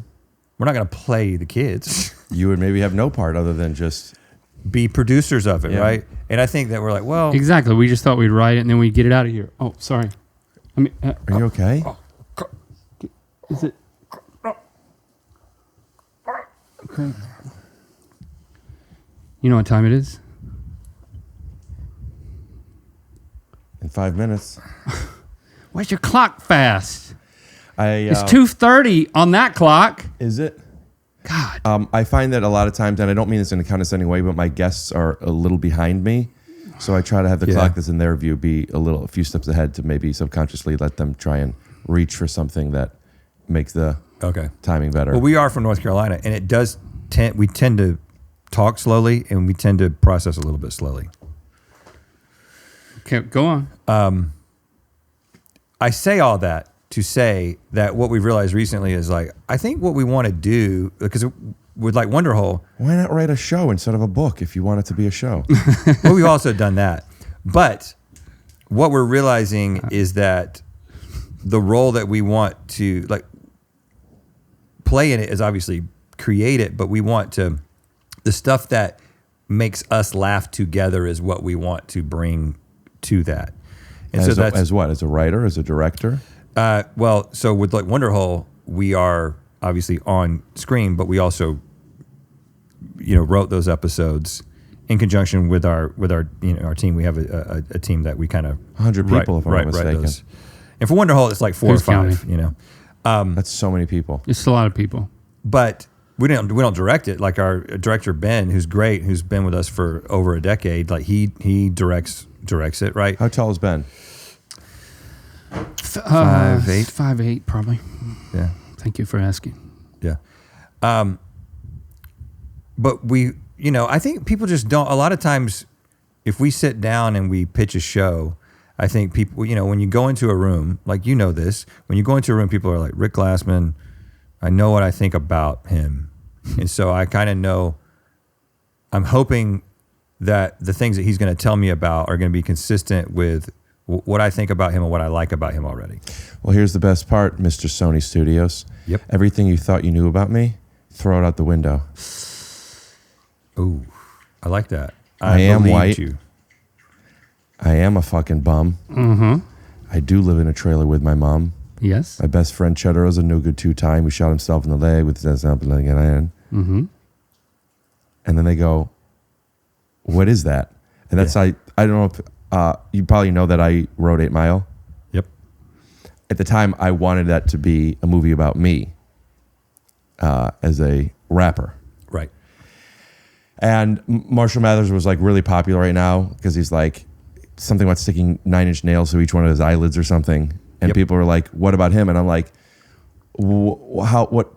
We're not going to play the kids. You would maybe have no part other than just be producers of it, right? And I think that we're like, well, exactly. We just thought we'd write it and then we'd get it out of here. Oh, sorry. I mean, are you okay? Is it? Okay. You know what time it is? In 5 minutes. Where's your clock fast? It's 2:30 on that clock. Is it? God. I find that a lot of times, and I don't mean this in a condescending way, but my guests are a little behind me. So I try to have the clock that's in their view be a few steps ahead to maybe subconsciously let them try and reach for something that makes the timing better. Well, we are from North Carolina, and it does we tend to talk slowly, and we tend to process a little bit slowly. Okay, go on. I say all that to say that what we've realized recently is like, I think what we want to do, because with like Wonderhole. Why not write a show instead of a book if you want it to be a show? Well, we've also done that. But what we're realizing is that the role that we want to like play in it is obviously create it, but we want to, the stuff that makes us laugh together is what we want to bring to that. And as what? As a writer? As a director? Well, so with like Wonderhole, we are obviously on screen, but we also, wrote those episodes in conjunction with our our team. We have a team that we kind of 100 people, if I'm not mistaken. Those. And for Wonderhole, it's like 4 or 5. That's so many people. It's a lot of people. But we don't direct it. Like our director Ben, who's great, who's been with us for over a decade. Like he directs it, right? How tall is Ben? 5'8", 5'8", probably. Yeah. Thank you for asking. Yeah. But we, I think people just don't. A lot of times, if we sit down and we pitch a show, I think people, when you go into a room, like this, when you go into a room, people are like, Rick Glassman, I know what I think about him. And so I kind of know, I'm hoping that the things that he's going to tell me about are going to be consistent with what I think about him and what I like about him already. Well, here's the best part, Mr. Sony Studios. Yep. Everything you thought you knew about me, throw it out the window. Ooh, I like that. I am white. You. I am a fucking bum. Mm-hmm. I do live in a trailer with my mom. Yes. My best friend Cheddar is a no good 2-time who shot himself in the leg with his something like an Mm-hmm. And then they go, what is that? And that's I don't know if you probably know that I wrote 8 Mile. Yep. At the time, I wanted that to be a movie about me as a rapper. Right. And Marshall Mathers was like really popular right now because he's like something about sticking 9-inch nails to each one of his eyelids or something. And people were like, what about him? And I'm like, what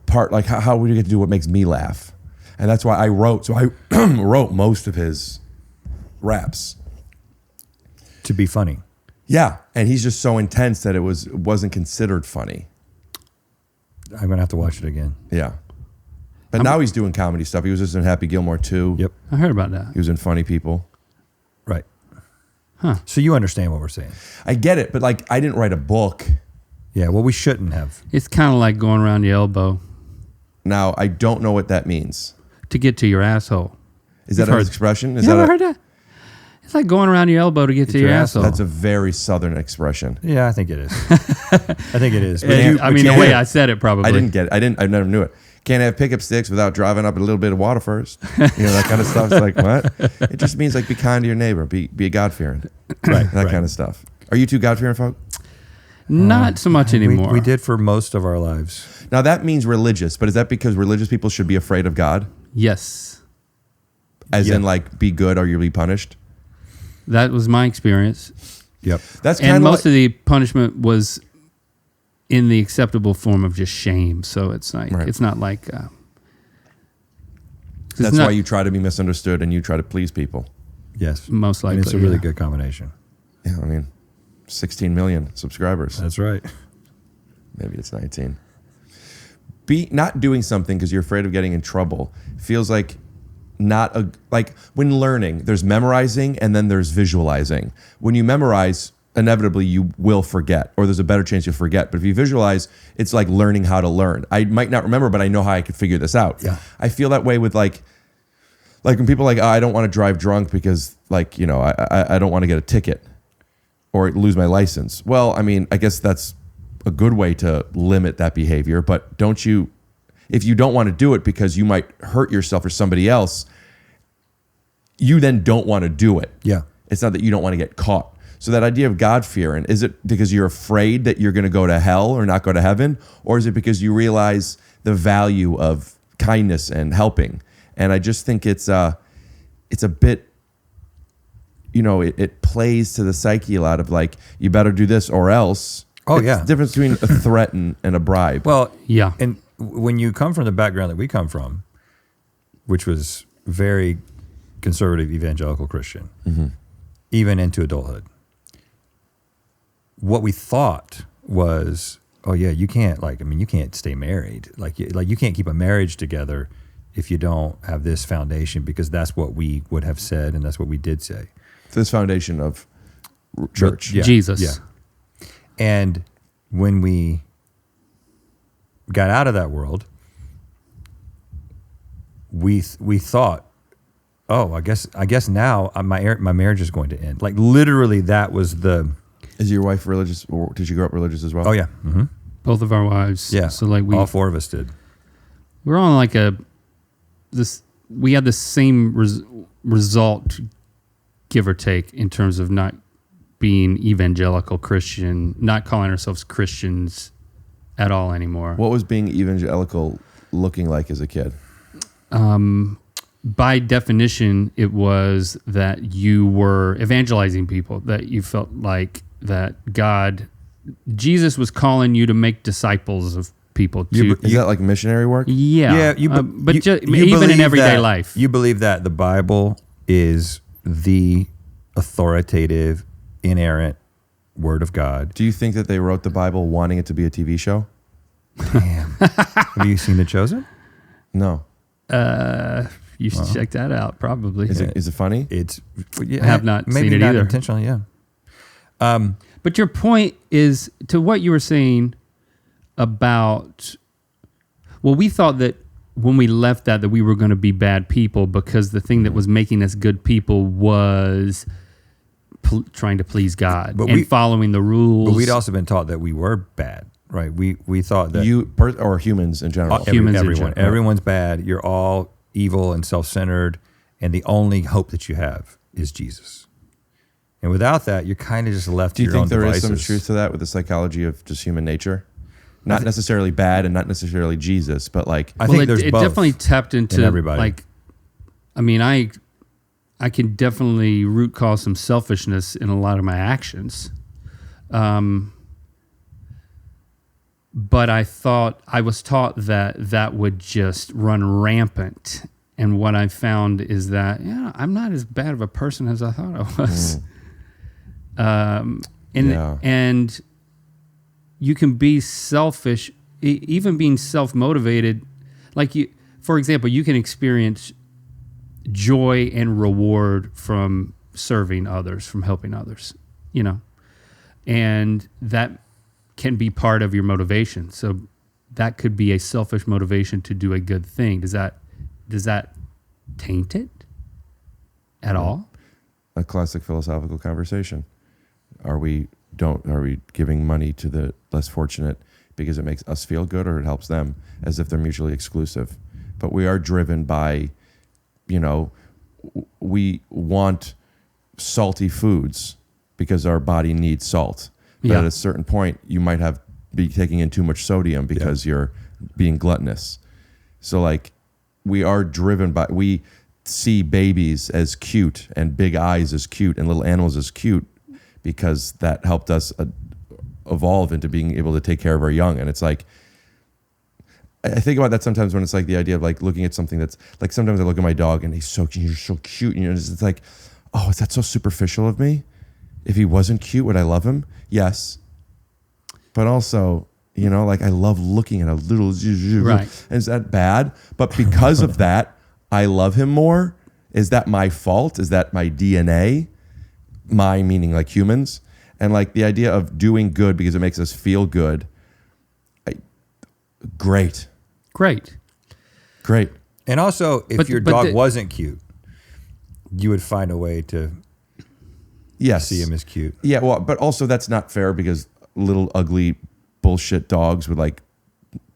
part, like how would you get to do what makes me laugh? And that's why I wrote. So I wrote most of his raps to be funny. Yeah. And he's just so intense that it wasn't considered funny. I'm going to have to watch it again. Yeah. But now he's doing comedy stuff. He was just in Happy Gilmore too. Yep. I heard about that. He was in Funny People. Right. Huh. So you understand what we're saying. I get it, but like I didn't write a book. Yeah, well, we shouldn't have. It's kind of like going around your elbow. Now, I don't know what that means. To get to your asshole. Is that an expression? You ever heard that? It's like going around your elbow to get to your asshole. That's a very Southern expression. Yeah, I think it is. I think it is. But the way I said it probably. I didn't get it. I never knew it. Can't have pickup sticks without driving up a little bit of water first. That kind of stuff. It's like, what? It just means like be kind to your neighbor. Be God-fearing. Right. That kind of stuff. Are you two God-fearing folk? Not so much anymore. We did for most of our lives. Now that means religious, but is that because religious people should be afraid of God? Yes. As in like be good or you'll be punished? That was my experience. Yep. That's kind and of most of the punishment was in the acceptable form of just shame. So it's like it's not like that's why you try to be misunderstood and you try to please people. Yes. Most likely. And it's a really yeah. good combination. Yeah, I mean, 16 million subscribers. That's right. Maybe it's 19. Not doing something because you're afraid of getting in trouble feels like like when learning, there's memorizing and then there's visualizing. When you memorize, inevitably you will forget, or there's a better chance you'll forget. But if you visualize, it's like learning how to learn. I might not remember, but I know how I could figure this out. Yeah. I feel that way with like when people are like, oh, I don't want to drive drunk because like, you know, I don't want to get a ticket or lose my license. Well, I mean, I guess that's a good way to limit that behavior, but if you don't want to do it because you might hurt yourself or somebody else, you then don't want to do it. Yeah. It's not that you don't want to get caught. So that idea of God fearing, is it because you're afraid that you're going to go to hell or not go to heaven? Or is it because you realize the value of kindness and helping? And I just think it's a bit, you know, it plays to the psyche a lot of like, you better do this or else. Oh, It's yeah. the difference between a threat and a bribe. Well, Yeah. And when you come from the background that we come from, which was very conservative evangelical Christian, even into adulthood, what we thought was, oh yeah, you can't you can't stay married. Like you can't keep a marriage together if you don't have this foundation, because that's what we would have said and that's what we did say. This foundation of church. Yeah, Jesus. Yeah. And when we got out of that world, we thought, oh, I guess now my marriage is going to end. Like literally, that was the. Is your wife religious, or did you grow up religious as well? Oh yeah, Both of our wives. yeah. So like all four of us did. we're on like we had the same result, give or take, in terms of not being evangelical Christian, not calling ourselves Christians at all anymore. What was being evangelical looking like as a kid? By definition, it was that you were evangelizing people, that you felt like that Jesus was calling you to make disciples of people. Is that like missionary work? Yeah. Yeah, but you even in believe everyday that- life. you believe that the Bible is the authoritative, inerrant Word of God. Do you think that they wrote the Bible wanting it to be a TV show? Damn. Have you seen The Chosen? No. You should check that out, probably. Is it funny? It's I have not maybe seen it not either. intentionally. Yeah. But your point is to what you were saying about, well, we thought that when we left that we were going to be bad people because the thing that was making us good people was trying to please God and following the rules. But we'd also been taught that we were bad, right? We thought that or humans in general. Humans in everyone, general. everyone's bad. You're all evil and self-centered, and the only hope that you have is Jesus. And without that, you're kind of just left Do to you your own think there is devices. some truth to that with the psychology of just human nature? Not necessarily bad and not necessarily Jesus, but like I think it there's both definitely tapped into everybody. like, I mean, I can definitely root cause some selfishness in a lot of my actions. But I was taught that would just run rampant. And what I found is that, I'm not as bad of a person as I thought I was. And you can be selfish, even being self-motivated. Like for example, you can experience joy and reward from serving others, from helping others, and that can be part of your motivation. So that could be a selfish motivation to do a good thing. Does that taint it at all? a classic philosophical conversation. Are we giving money to the less fortunate because it makes us feel good, or it helps them, as if they're mutually exclusive? But we are driven by, we want salty foods because our body needs salt. But at a certain point, you might be taking in too much sodium because you're being gluttonous. So we are driven by, we see babies as cute and big eyes as cute and little animals as cute because that helped us evolve into being able to take care of our young. And it's I think about that sometimes when it's the idea of looking at something that's sometimes I look at my dog and you're so cute. It's oh, is that so superficial of me? If he wasn't cute, would I love him? Yes. But also, you know, like I love looking at a little, Right. Is that bad? But because of that, I love him more. Is that my fault? Is that my DNA? My meaning like humans. And like the idea of doing good because it makes us feel good. Great. And also, if But- your but dog the- wasn't cute, you would find a way to Yes. see him as cute. Yeah, well, but also that's not fair because little ugly bullshit dogs with like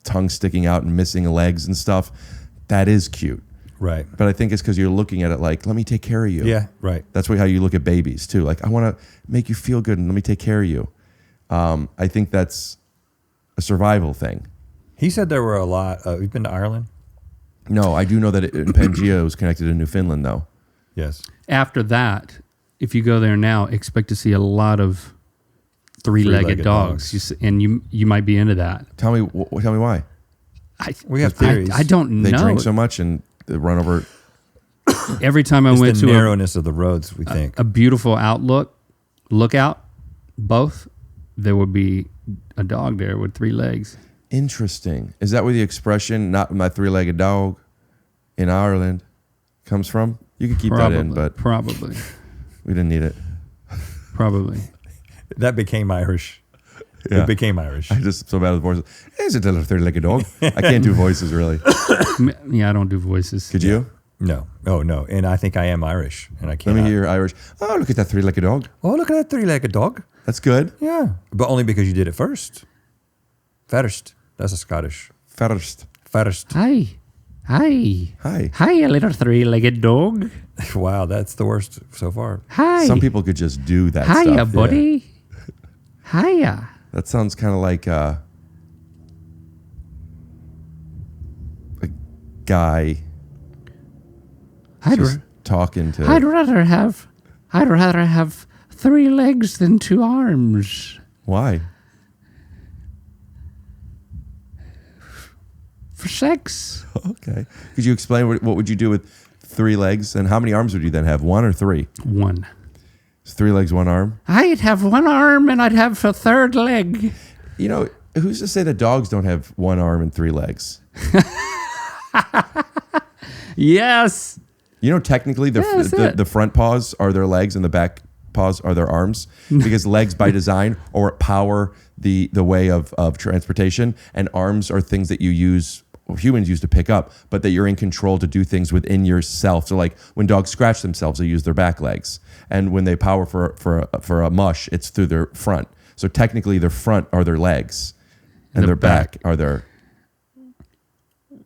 tongue sticking out and missing legs and stuff, that is cute. Right. But I think it's because you're looking at it like, let me take care of you. Yeah, right. That's how you look at babies too. Like, I want to make you feel good and let me take care of you. I think that's a survival thing. He said there were a lot. You've been to Ireland? No, I do know that in Pangea is connected to Newfoundland though. Yes. After that, if you go there now, expect to see a lot of three-legged Three-legged dogs. dogs. And you might be into that. Tell me why. We have theories. I don't They know. drink so much and they run over. Every time I It's went the to narrowness of the roads, we think. a beautiful lookout, both, there would be a dog there with 3 legs. Interesting. Is that where the expression "not my three-legged dog" in Ireland comes from? You could keep that in, but Probably. we didn't need it. Probably. That became Irish. Yeah. It became Irish. I just so bad with voices. Is it a three-legged dog? I can't do voices really. Yeah, I don't do voices. Could you? No. Oh, no. And I think I am Irish. And I Let can't. me hear your Irish. Oh, look at that three-legged dog. Oh, look at that three-legged dog. That's good. Yeah. But only because you did it first. First. That's a Scottish. First. First. Hi. Hi. Hi, a little 3-legged dog. Wow, that's the worst so far. Hi. Some people could just do that Hiya, stuff. buddy. Hiya. That sounds kind of like a guy just talking to. I'd rather have 3 legs than 2 arms. Why? For sex. Okay. Could you explain what would you do with 3 legs and how many arms would you then have? 1 or 3? 1. It's 3 legs, 1 arm. I'd have 1 arm and I'd have a 3rd leg. You know, who's to say that dogs don't have 1 arm and 3 legs? Yes. You know, technically, the front paws are their legs and the back paws are their arms because legs by design or power the way of transportation, and arms are things that you use, humans use to pick up, but that you're in control to do things within yourself. So like when dogs scratch themselves, they use their back legs. And when they power for a mush, it's through their front. So technically their front are their legs and their back are their...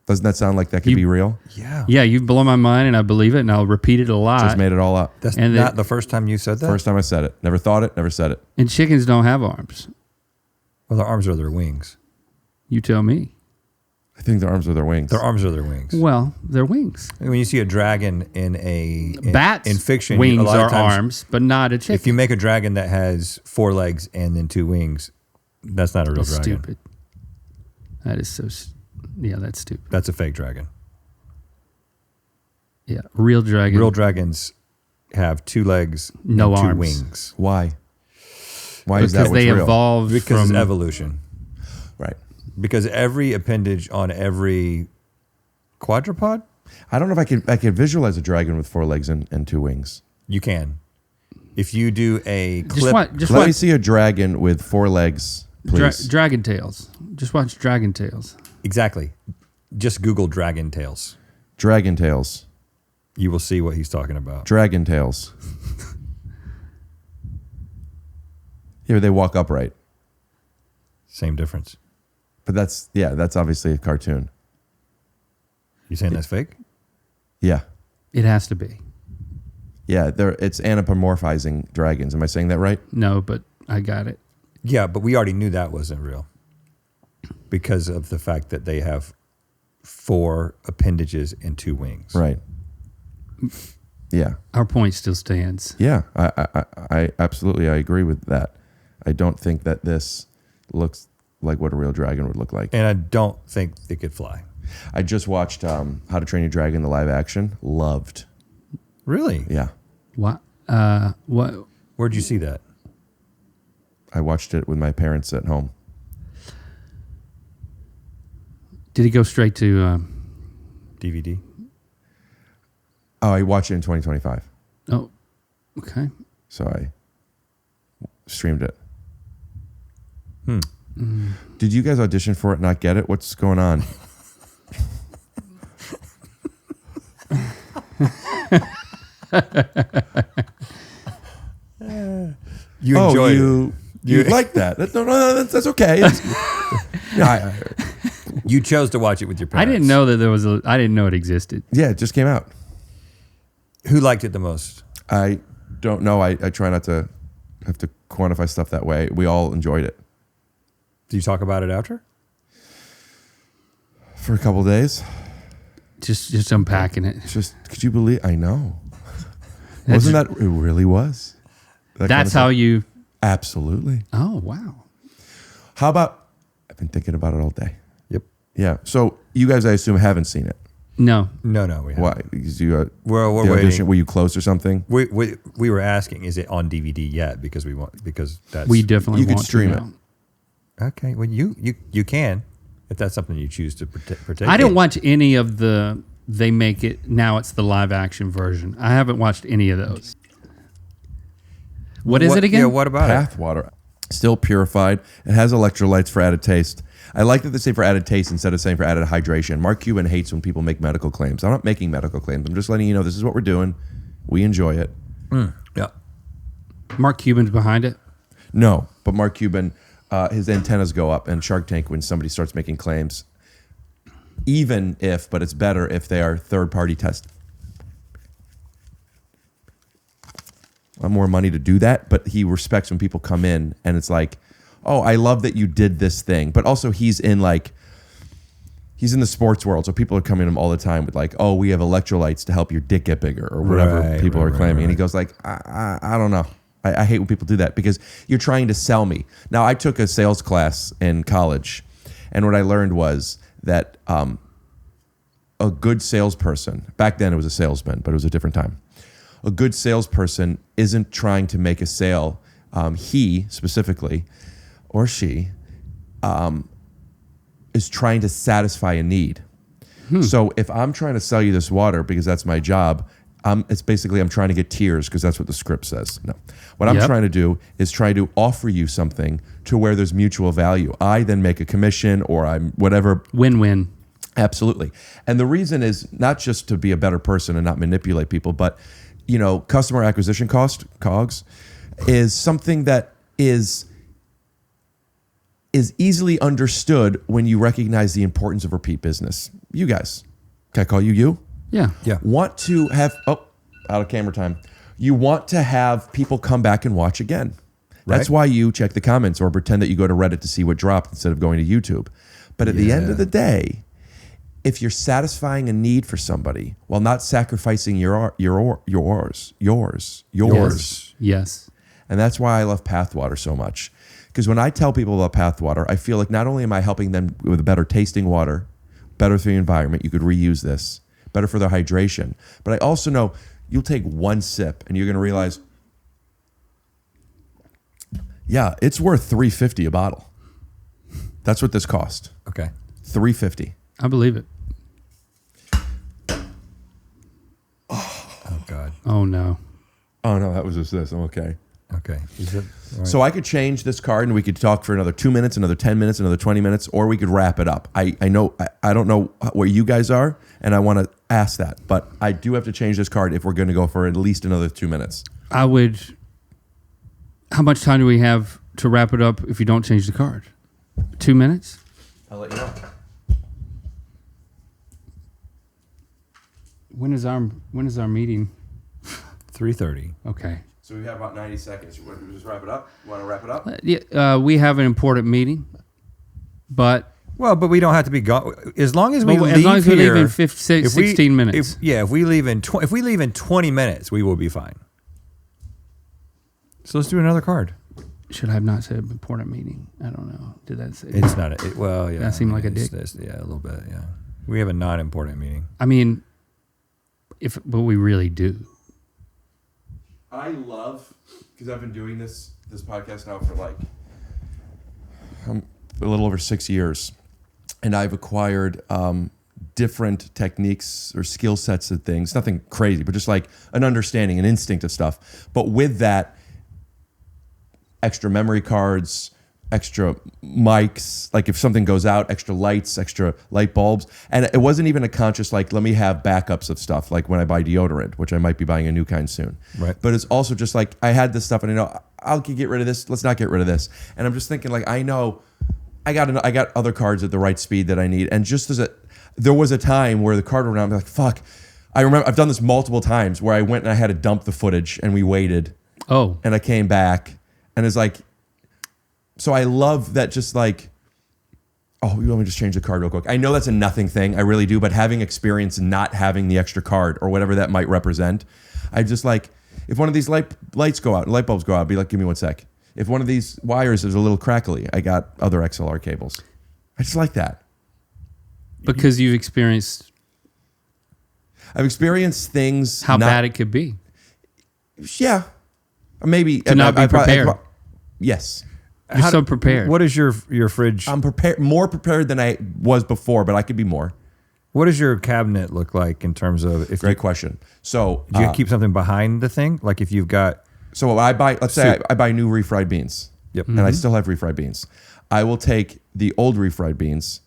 Doesn't that sound like that could be real? Yeah. Yeah, you've blown my mind and I believe it and I'll repeat it a lot. Just made it all up. That's And not the first time you said that? First time I said it. Never thought it, never said it. And chickens don't have arms. Well, their arms are their wings. You tell me. I think their arms are their wings. Their arms are their wings. Well, they're wings. And when you see a dragon in Bats in fiction, wings a lot are of times, arms, but not a chicken. if you make a dragon that has 4 legs and then 2 wings, that's not a real That's dragon. stupid. That is so... Yeah, that's stupid. That's a fake dragon. Yeah, real dragon. Real dragons have 2 legs, No and 2 arms. wings. Why? Why is that because what's they real? evolved Because from... it's evolution. Right. Because every appendage on every quadruped, I don't know if I could visualize a dragon with 4 legs and 2 wings. you can. If you do a Just clip, watch Let me see a dragon with 4 legs, please. Dragon Tales. Just watch Dragon Tales. exactly. Just Google dragon tails. Dragon tails. You will see what he's talking about. Dragon tails. Here they walk upright. Same difference. But that's obviously a cartoon. You saying that's fake? Yeah. It has to be. Yeah, it's anthropomorphizing dragons. Am I saying that right? No, but I got it. Yeah, but we already knew that wasn't real because of the fact that they have 4 appendages and 2 wings. Right. Yeah. Our point still stands. Yeah. I absolutely I agree with that. I don't think that this looks like what a real dragon would look like. And I don't think they could fly. I just watched How to Train Your Dragon, the live action. Loved. Really? Yeah. What? What? Where'd you see that? I watched it with my parents at home. Did he go straight to? DVD. Oh, I watched it in 2025. Oh, okay. So I streamed it. Did you guys audition for it and not get it? What's going on? You enjoyed it. You like that? No, that's okay. Yeah, You chose to watch it with your parents. I didn't know that there was a. I didn't know it existed. yeah, it just came out. Who liked it the most? I don't know. I try not to have to quantify stuff that way. We all enjoyed it Do you talk about it after? for a couple of days. Just unpacking it. Just could you believe? I know. Wasn't that it? Really was. That kind That's of how stuff. you. Absolutely. Oh wow. How about? I've been thinking about it all day. Yep. Yeah. So you guys, I assume, haven't seen it. No. No, we haven't. Why? Because you We're the audition, waiting. were you close or something? We were asking, is it on DVD yet? Because that's We definitely You could want stream to it. now. Okay. Well, you can if that's something you choose to partake. I don't in. watch any of the. They make it now. It's the live action version. I haven't watched any of those. What is it again? Yeah. What about it? Path water, still purified. It has electrolytes for added taste. I like that they say for added taste instead of saying for added hydration. Mark Cuban hates when people make medical claims. I'm not making medical claims. I'm just letting you know this is what we're doing. We enjoy it. Yeah. Mark Cuban's behind it. No, but Mark Cuban, his antennas go up in Shark Tank when somebody starts making claims. Even if, but it's better if they are third-party tested. I want more money to do that, but he respects when people come in and it's like, oh, I love that you did this thing. But also he's in the sports world, so people are coming to him all the time with like, oh, we have electrolytes to help your dick get bigger or whatever people are claiming. And he goes like, I don't know. I hate when people do that because you're trying to sell me. Now, I took a sales class in college, and what I learned was that a good salesperson, back then it was a salesman, but it was a different time. A good salesperson isn't trying to make a sale. He specifically, or she, is trying to satisfy a need. So if I'm trying to sell you this water because that's my job, it's basically I'm trying to get tears because that's what the script says. No, what I'm trying to do is try to offer you something to where there's mutual value. I then make a commission or I'm whatever. Win-win. Absolutely. And the reason is not just to be a better person and not manipulate people, but customer acquisition cost, COGS, is something that is easily understood when you recognize the importance of repeat business. You guys, can I call you? Yeah. Yeah. Want to have, out of camera time. You want to have people come back and watch again. That's Right. why you check the comments or pretend that you go to Reddit to see what dropped instead of going to YouTube. But at the end of the day, if you're satisfying a need for somebody while not sacrificing yours. Yes. And that's why I love Pathwater so much. Because when I tell people about Pathwater, I feel like not only am I helping them with a better tasting water, better for the environment, you could reuse this, better for their hydration, but I also know you'll take one sip and you're going to realize, yeah, it's worth $3.50 a bottle. That's what this cost. Okay. $3.50. I believe it. Oh God. Oh no. Oh no, that was just this. I'm okay. Okay. Is it, all right. So I could change this card and we could talk for another 2 minutes, another 10 minutes, another 20 minutes, or we could wrap it up. I don't know where you guys are, and I want to ask that, but I do have to change this card if we're going to go for at least another 2 minutes. I would. How much time do we have to wrap it up if you don't change the card? 2 minutes? I'll let you know. When is our meeting? 3:30. Okay. So we have about 90 seconds. You want to just wrap it up? You want to wrap it up? Yeah, we have an important meeting, but Well, but we don't have to be gone as long as we leave as long as we leave here, in 16 minutes. If we leave in 20 minutes, we will be fine. So let's do another card. Should I have not said important meeting? I don't know. Did that say? It's not a well, yeah. That seemed like a it's- dick. yeah, a little bit. Yeah, we have a non-important meeting. I mean, but we really do. I love, because I've been doing this podcast now for like a little over 6 years, and I've acquired different techniques or skill sets of things. Nothing crazy, but just like an understanding, an instinct of stuff. But with that, extra memory cards, extra mics, like if something goes out, extra lights, extra light bulbs. And it wasn't even a conscious, like, let me have backups of stuff, like when I buy deodorant, which I might be buying a new kind soon. Right. But it's also just like, I had this stuff and I know, I'll get rid of this, let's not get rid of this. And I'm just thinking, like, I know I got other cards at the right speed that I need. And just there was a time where the card went out, I'm like, fuck. I remember, I've done this multiple times where I went and I had to dump the footage and we waited. Oh. And I came back and it's like, so I love that, just like, oh, you want me to just change the card real quick? I know that's a nothing thing, I really do, but having experience not having the extra card or whatever that might represent, I just like, if one of these lights go out, light bulbs go out, I'd be like, give me 1 sec. If one of these wires is a little crackly, I got other XLR cables. I just like that. Because you've experienced I've experienced things. how bad it could be. Yeah. Maybe. To not be prepared. Yes. You're so prepared. What is your fridge? I'm prepared, more prepared than I was before, but I could be more. What does your cabinet look like in terms of if Great question. So do you keep something behind the thing? Like if you've got So I buy, let's say I buy new refried beans. Yep. And I still have refried beans. I will take the old refried beans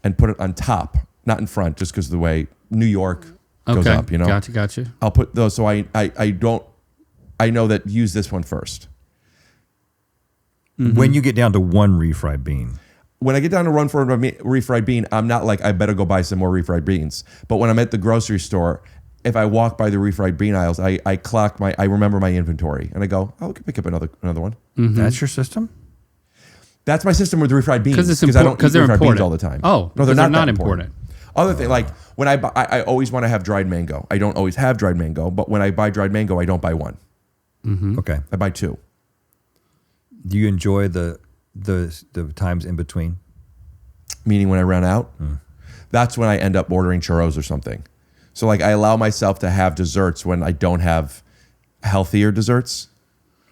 and put it on top, not in front, just because of the way New York goes up, you know? Gotcha. I'll put those, so I know that use this one first. when you get down to one refried bean. When I get down to run for a refried bean, I'm not like, I better go buy some more refried beans. But when I'm at the grocery store, if I walk by the refried bean aisles, I remember my inventory and I go, oh, I can pick up another one. That's your system? That's my system with the refried beans. Because it's I don't because eat they're refried important beans all the time. Oh, no, they're not that important. Other thing, like when I always want to have dried mango. I don't always have dried mango, but when I buy dried mango, I don't buy one. Okay. I buy two. Do you enjoy the times in between? Meaning when I run out, that's when I end up ordering churros or something. So like I allow myself to have desserts when I don't have healthier desserts.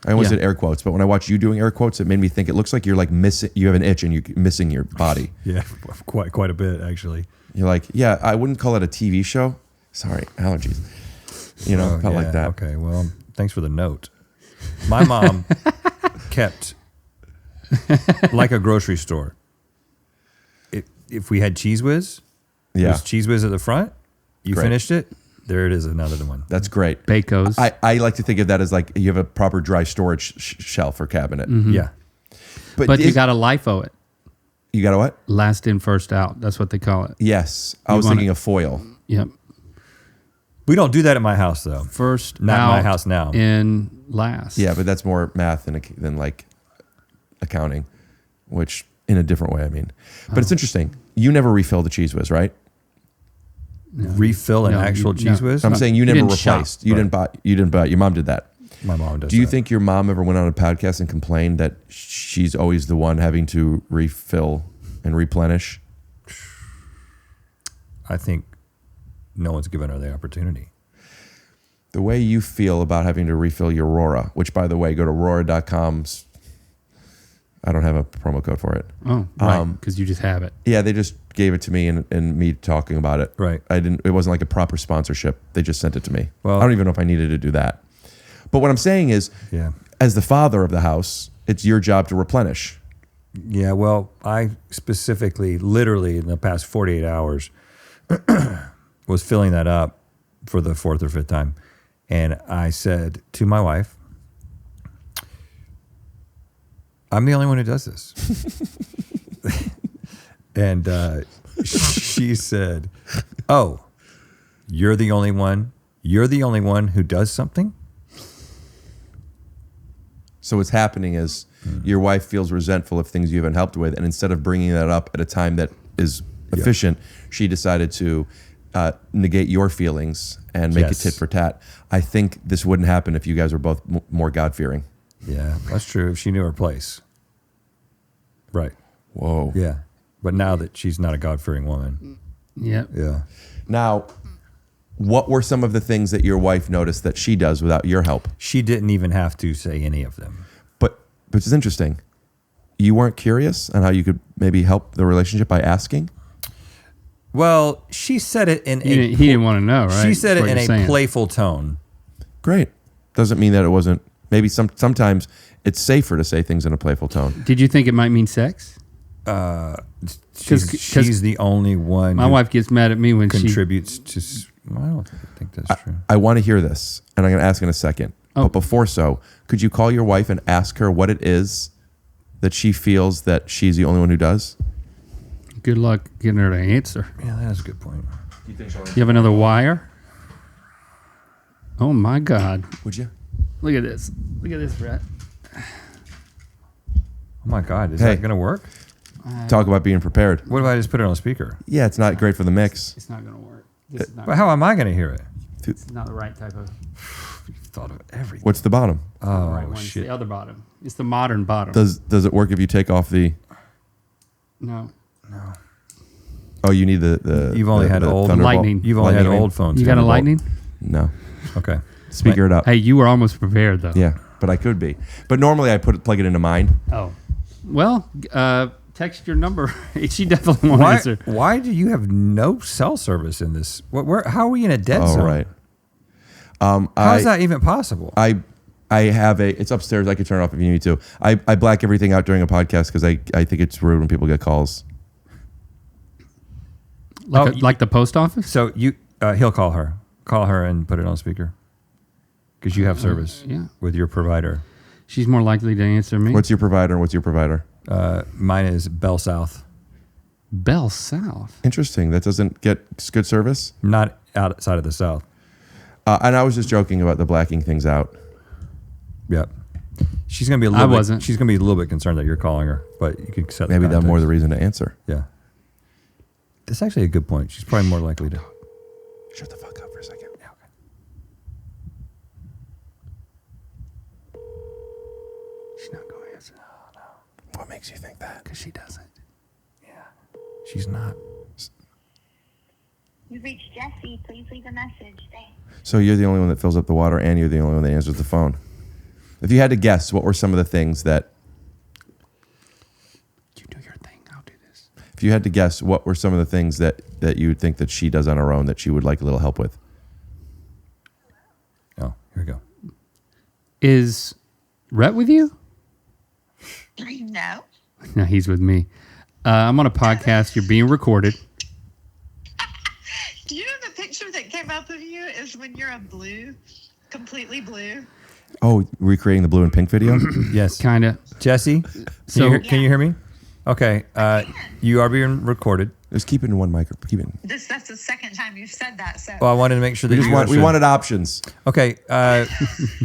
I almost did air quotes, but when I watch you doing air quotes, it made me think it looks like you're like missing. You have an itch and you're missing your body. Yeah, quite a bit actually. You're like, yeah, I wouldn't call it a TV show. Sorry, allergies. You know, felt like that. Okay, well, thanks for the note. My mom kept like a grocery store. If we had Cheese Whiz, there's Cheese Whiz at the front. You finished it. There it is, another one. That's great. Bacos. I like to think of that as like you have a proper dry storage shelf or cabinet. Yeah. but you got to LIFO it. You got to what? Last in, first out. That's what they call it. Yes. I was thinking of foil. Yep. We don't do that at my house, though. First Not out my house now. in last. Yeah, but that's more math than like accounting, which in a different way, I mean. But it's interesting. You never refill the Cheese Whiz, right? No. Refill an No, actual no. Cheese Whiz? I'm saying you never didn't shop, replaced. You didn't buy. Your mom did that. My mom does. Do you that. think your mom ever went on a podcast and complained that she's always the one having to refill and replenish? I think no one's given her the opportunity. The way you feel about having to refill your Rora, which by the way, go to Rora.com. I don't have a promo code for it. Oh, right. Because you just have it. Yeah, they just gave it to me and me talking about it. Right. It wasn't like a proper sponsorship. They just sent it to me. Well, I don't even know if I needed to do that. But what I'm saying is, as the father of the house, it's your job to replenish. Yeah, well, I specifically, literally in the past 48 hours, was filling that up for the fourth or fifth time. And I said to my wife, I'm the only one who does this. And she said, oh, you're the only one? You're the only one who does something? So what's happening is your wife feels resentful of things you haven't helped with, and instead of bringing that up at a time that is efficient, she decided to negate your feelings and make it tit for tat. I think this wouldn't happen if you guys were both more God-fearing. Yeah, that's true. If she knew her place. Right. Whoa. Yeah. But now that she's not a God-fearing woman. Yeah. Yeah. Now, what were some of the things that your wife noticed that she does without your help? She didn't even have to say any of them. But which is interesting. You weren't curious on how you could maybe help the relationship by asking? Well, she said it in He didn't want to know, right? She said That's it what in you're a saying. playful tone. Great. Doesn't mean that it wasn't. Maybe sometimes it's safer to say things in a playful tone. Did you think it might mean sex? She's the only one. My who wife gets mad at me when contributes to. Well, I don't think that's true. I want to hear this, and I'm going to ask in a second. Oh. But before so, could you call your wife and ask her what it is that she feels that she's the only one who does? Good luck getting her to answer. Yeah, that's a good point. You have another wire? Oh my God! Would you? Look at this! Look at this, Rhett. Oh my God, is Hey. that going to work? Talk about being prepared. What if I just put it on speaker? Yeah, it's not great for the mix. It's not going to work. This is not, But how am I going to hear it? it's not the right type of You've thought of everything. What's the bottom? Oh, right one. It's shit. the other bottom. It's the modern bottom. Does it work if you take off the? No. Oh, you need the. You've only had old Thunderbolt? Lightning. You've only had Lightning old phones. You got a Thunderbolt. lightning? No. Okay. Speaker it up. Hey, you were almost prepared though. Yeah, but I could be. But normally I plug it into mine. Oh. Well, text your number. She definitely won't answer. Why do you have no cell service in this? How are we in a dead zone? Oh, right. How is that even possible? I have it's upstairs. I could turn it off if you need me to. I black everything out during a podcast because I think it's rude when people get calls. Like the post office? So he'll call her. Call her and put it on speaker. Because you have service yeah. with your provider. She's more likely to answer me. What's your provider? What's your provider? Mine is Bell South. Bell South? Interesting. That doesn't get good service? Not outside of the South. And I was just joking about the blacking things out. Yep. She's gonna be a little. wasn't. She's gonna be a little bit concerned that you're calling her, but you can set. Maybe the that's more the context. reason to answer. Yeah. That's actually a good point. She's probably more likely to. Shut the fuck up for a second. Yeah, okay. She's not going to answer. No. What makes you think that? Because she doesn't. She's not. You've reached Jesse. Please leave a message. Thanks. So you're the only one that fills up the water, and you're the only one that answers the phone. If you had to guess, what were some of the things that? You do your thing. I'll do this. If you had to guess, what were some of the things that you would think that she does on her own that she would like a little help with? Oh, here we go. Is Rhett with you? No. No, he's with me. I'm on a podcast. You're being recorded. Do you know the picture that came up of you is when you're a blue, completely blue? Oh, recreating the blue and pink video? Yes. Kind of. Jesse, can you hear me? Okay. You are being recorded. Just keep it in one mic. Keep it. That's the second time you've said that. So Well, I wanted to make sure that We wanted options. Okay.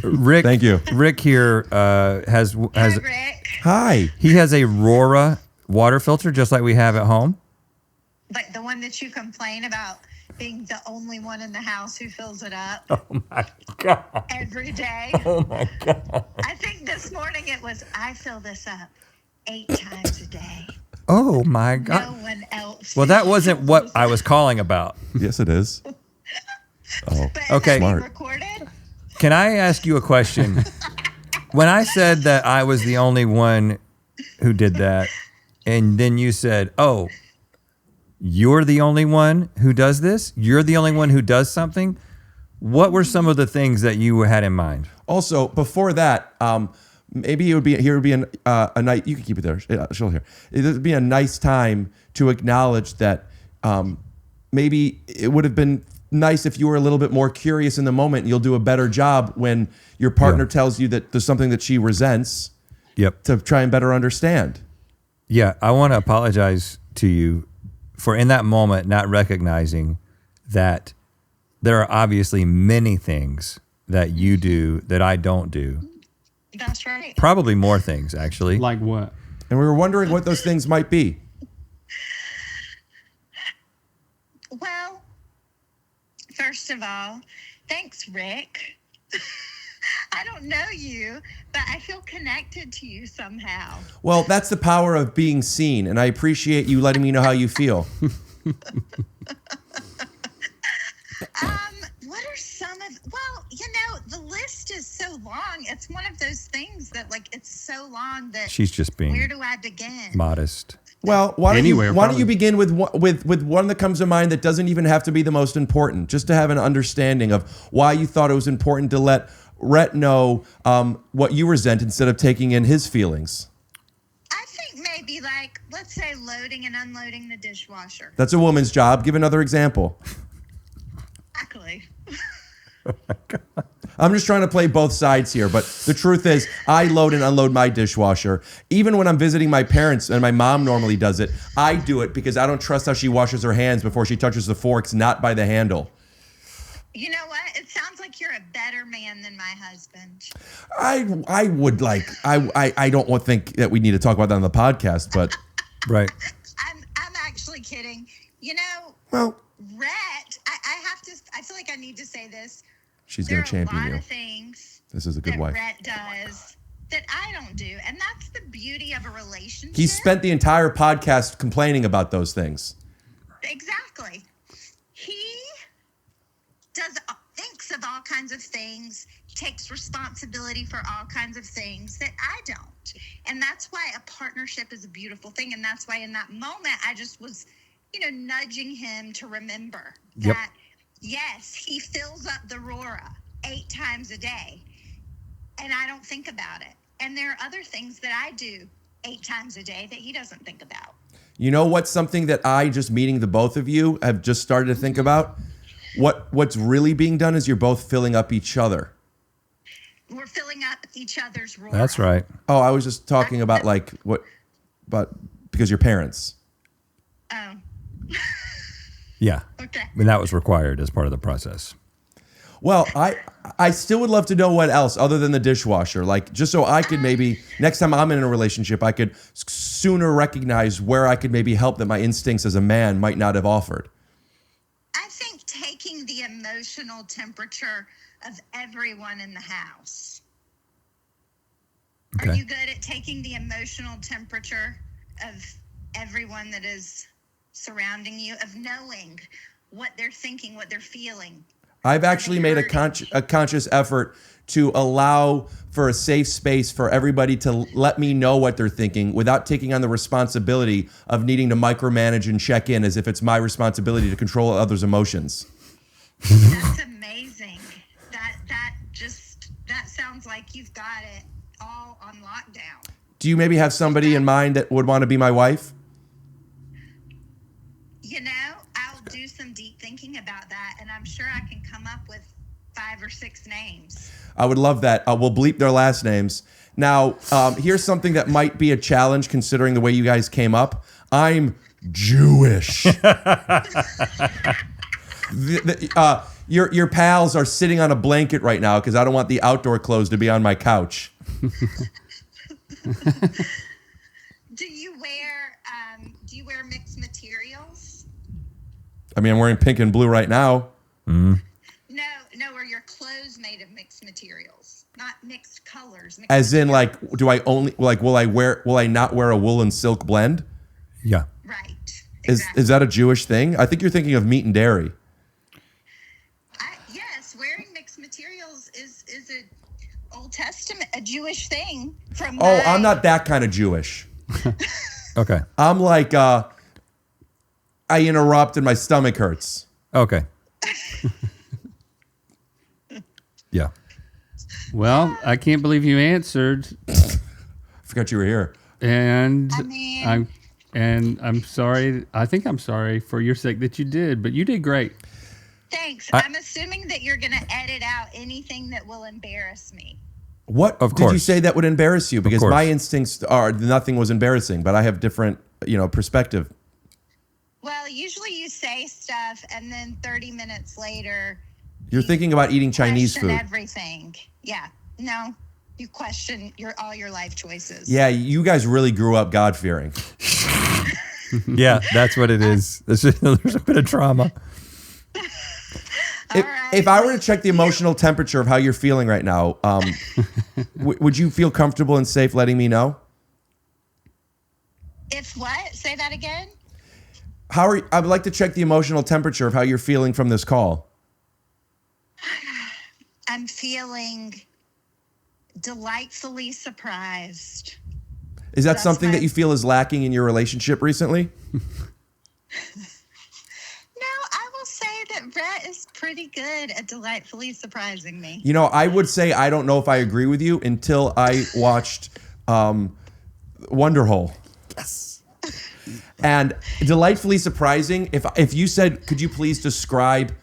Rick. Thank you. Rick here has Hi, Rick. Hi. he has a Rora water filter just like we have at home. Like the one that you complain about being the only one in the house who fills it up. Oh my God. Every day. Oh my God. I think this morning it was, I fill this up 8 times a day. Oh my God. No one else. Well, that wasn't what I was calling about. Yes, it is. Oh, But Okay. is that being Smart. recorded? Can I ask you a question? When I said that I was the only one who did that, and then you said, "Oh, you're the only one who does this? You're the only one who does something?" What were some of the things that you had in mind? Also, before that, maybe it would be a night. You can keep it there. She'll hear. It would be a nice time to acknowledge that maybe it would have been nice if you were a little bit more curious in the moment. You'll do a better job when your partner tells you that there's something that she resents. Yep. To try and better understand. Yeah, I want to apologize to you for in that moment not recognizing that there are obviously many things that you do that I don't do. That's right. Probably more things, actually. Like what? And we were wondering what those things might be. Well, first of all, thanks, Rick. I don't know you, but I feel connected to you somehow. Well, that's the power of being seen, and I appreciate you letting me know how you feel. the list is so long. It's one of those things that, like, it's so long that She's just being where do I begin? modest. Well, why don't Anywhere, you probably. begin with one that comes to mind that doesn't even have to be the most important, just to have an understanding of why you thought it was important to let Rhett know what you resent instead of taking in his feelings. I think maybe, like, let's say loading and unloading the dishwasher. That's a woman's job. Give another example. Exactly. I'm just trying to play both sides here, but the truth is, I load and unload my dishwasher. Even when I'm visiting my parents, and my mom normally does it, I do it because I don't trust how she washes her hands before she touches the forks, not by the handle. You know what? It sounds like you're a better man than my husband. I would like, I don't think that we need to talk about that on the podcast, but Right. I'm actually kidding. You know, well, Rhett, I feel like I need to say this. she's There going to champion are a lot you. of things This is a good that wife. Rhett does that I don't do. And that's the beauty of a relationship. He spent the entire podcast complaining about those things. Exactly. He thinks of all kinds of things, takes responsibility for all kinds of things that I don't. And that's why a partnership is a beautiful thing. And that's why in that moment, I just was, nudging him to remember that, yes, he fills up the Rora 8 times a day. And I don't think about it. And there are other things that I do 8 times a day that he doesn't think about. You know what's something that I, just meeting the both of you, have just started to think about? What's really being done is you're both filling up each other. We're filling up each other's Rora. That's right. Oh, I was just talking about because your parents. Oh, Yeah. okay. I mean, that was required as part of the process. Well, I still would love to know what else other than the dishwasher. Like, just so I could maybe, next time I'm in a relationship, I could sooner recognize where I could maybe help that my instincts as a man might not have offered. I think taking the emotional temperature of everyone in the house. Okay. Are you good at taking the emotional temperature of everyone that is surrounding you, of knowing what they're thinking, what they're feeling? I've actually made a conscious effort to allow for a safe space for everybody to let me know what they're thinking without taking on the responsibility of needing to micromanage and check in as if it's my responsibility to control others' emotions. That's amazing. That sounds like you've got it all on lockdown. Do you maybe have somebody in mind that would want to be my wife? I'll do some deep thinking about that, and I'm sure I can come up with 5 or 6 names. I would love that. We'll bleep their last names. Now, here's something that might be a challenge considering the way you guys came up. I'm Jewish. Your pals are sitting on a blanket right now because I don't want the outdoor clothes to be on my couch. Do you wear mixed materials? I mean, I'm wearing pink and blue right now. No, are your clothes made of mixed materials, not mixed colors? As in, like, will I not wear a wool and silk blend? Yeah. Right. Is that a Jewish thing? I think you're thinking of meat and dairy. Yes, wearing mixed materials is a Old Testament, a Jewish thing. I'm not that kind of Jewish. Okay. I'm like, I interrupt and my stomach hurts. Okay. Yeah. Well, I can't believe you answered, I forgot you were here. and I mean- I'm sorry. I think I'm sorry for your sake that you did, but you did great. Thanks. I'm assuming that you're going to edit out anything that will embarrass me. What Of did you course. say that would embarrass you? Because course. my instincts are nothing was embarrassing, but I have different, perspective. Well, usually you say stuff, and then 30 minutes later, You're thinking about eating Chinese question food. everything. Yeah. No, you question all your life choices. Yeah, you guys really grew up God-fearing. Yeah, that's what it is. There's a bit of trauma. If I were to check the emotional temperature of how you're feeling right now, would you feel comfortable and safe letting me know? If what? Say that again? I would like to check the emotional temperature of how you're feeling from this call. I'm feeling delightfully surprised. Is that That's something my- that you feel is lacking in your relationship recently? No, I will say that Rhett is pretty good at delightfully surprising me. You know, I would say I don't know if I agree with you until I watched Wonderhole. Yes. And delightfully surprising. If you said, could you please describe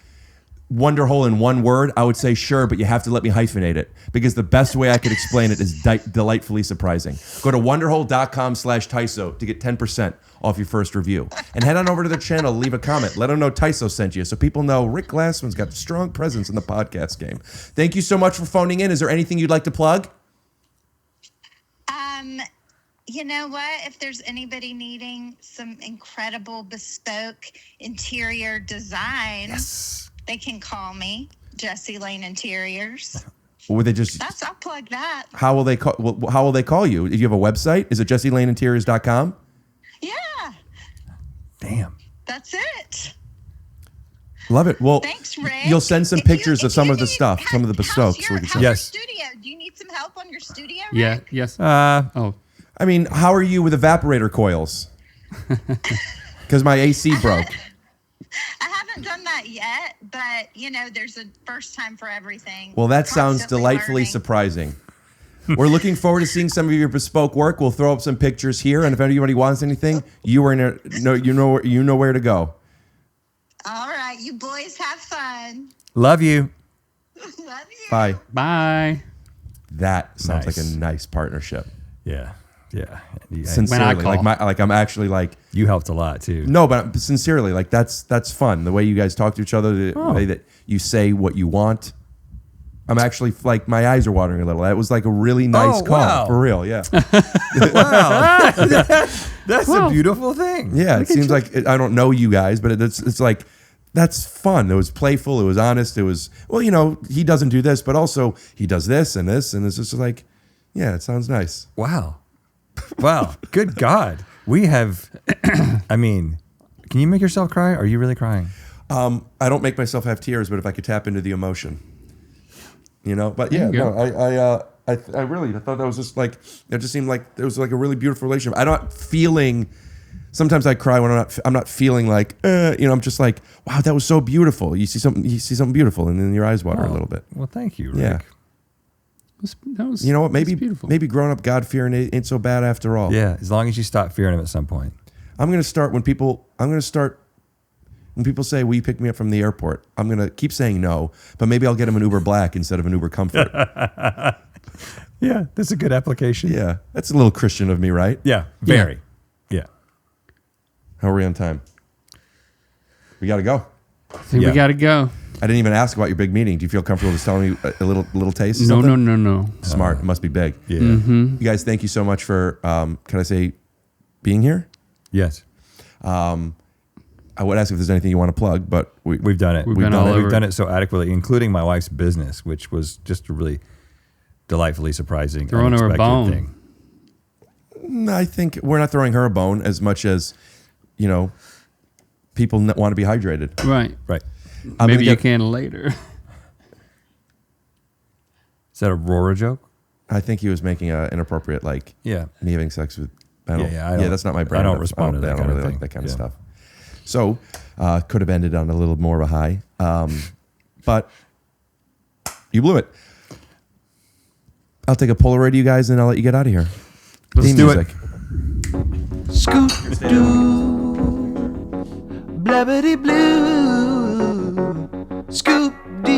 Wonderhole in one word, I would say sure, but you have to let me hyphenate it because the best way I could explain it is delightfully surprising. Go to wonderhole.com/TYSO to get 10% off your first review. And head on over to their channel, leave a comment. Let them know TYSO sent you so people know Rick Glassman's got a strong presence in the podcast game. Thank you so much for phoning in. Is there anything you'd like to plug? You know what? If there's anybody needing some incredible bespoke interior designs, they can call me, Jessie Lane Interiors. Or would they just? I'll plug that. How will they call? How will they call you? If you have a website, is it JessieLaneInteriors.com? Yeah. Damn. That's it. Love it. Well, Thanks, Rick. you'll send some pictures of some of the stuff, some of the How's bespokes. your, we can how's send. your Yes. studio? Do you need some help on your studio, Rick? Yeah. Yes. Oh, I mean, how are you with evaporator coils? Because my AC broke. I haven't done that yet, but, you know, there's a first time for everything. Well, that sounds Constantly delightfully learning. surprising. We're looking forward to seeing some of your bespoke work. We'll throw up some pictures here, and if anybody wants anything, you know where to go. All right. You boys have fun. love you. Love you. Bye. Bye. That sounds Nice. like a nice partnership. Yeah. Yeah. Sincerely, call. I'm actually like. You helped a lot too. No, but sincerely, like that's fun. The way you guys talk to each other, the way that you say what you want. I'm actually like my eyes are watering a little. That was like a really nice call, wow. for real. Yeah, Wow. That's a beautiful thing. yeah. It seems like I don't know you guys, but it's like that's fun. It was playful. It was honest. It was he doesn't do this, but also he does this, and it's just like, yeah, it sounds nice. Wow. Wow. Good God. We have, I mean, can you make yourself cry? Are you really crying? I don't make myself have tears, but if I could tap into the emotion, But yeah, There you no, I really thought that was just like it just seemed like it was like a really beautiful relationship. I'm not feeling. Sometimes I cry when I'm not feeling like I'm just like, wow, that was so beautiful. You see something beautiful, and then your eyes water a little bit. Well, thank you, Rick. Yeah. That was, You know what? that's beautiful. Maybe growing up God fearing ain't so bad after all. Yeah, as long as you stop fearing him at some point. I'm gonna start when people say, "Will you pick me up from the airport?" I'm gonna keep saying no, but maybe I'll get them an Uber Black instead of an Uber Comfort. Yeah, that's a good application. Yeah, that's a little Christian of me, right? Yeah, very. Yeah. How are we on time? We got to go. I think Yeah. we got to go. I didn't even ask about your big meeting. Do you feel comfortable just telling me a little taste? Of No, something? no. Smart. It must be big. Yeah. You guys, thank you so much for, can I say, being here? Yes. I would ask if there's anything you want to plug, but We've done it. We've been all over We've done it. it so adequately, including my wife's business, which was just a really delightfully surprising, Throwing her a unexpected bone. thing. I think we're not throwing her a bone as much as, people want to be hydrated. Right. Right. I'm Maybe gonna you get- can later. Is that a Rora joke? I think he was making an inappropriate, Yeah. me having sex with. I don't, Yeah, I don't- that's not my brand. I don't respond to that I don't kind of really thing. like that kind of Yeah. stuff. So, could have ended on a little more of a high, but you blew it. I'll take a Polaroid of you guys, and I'll let you get out of here. Let's Theme do it. music. Scoop doo, blabbity blue. Scoop dee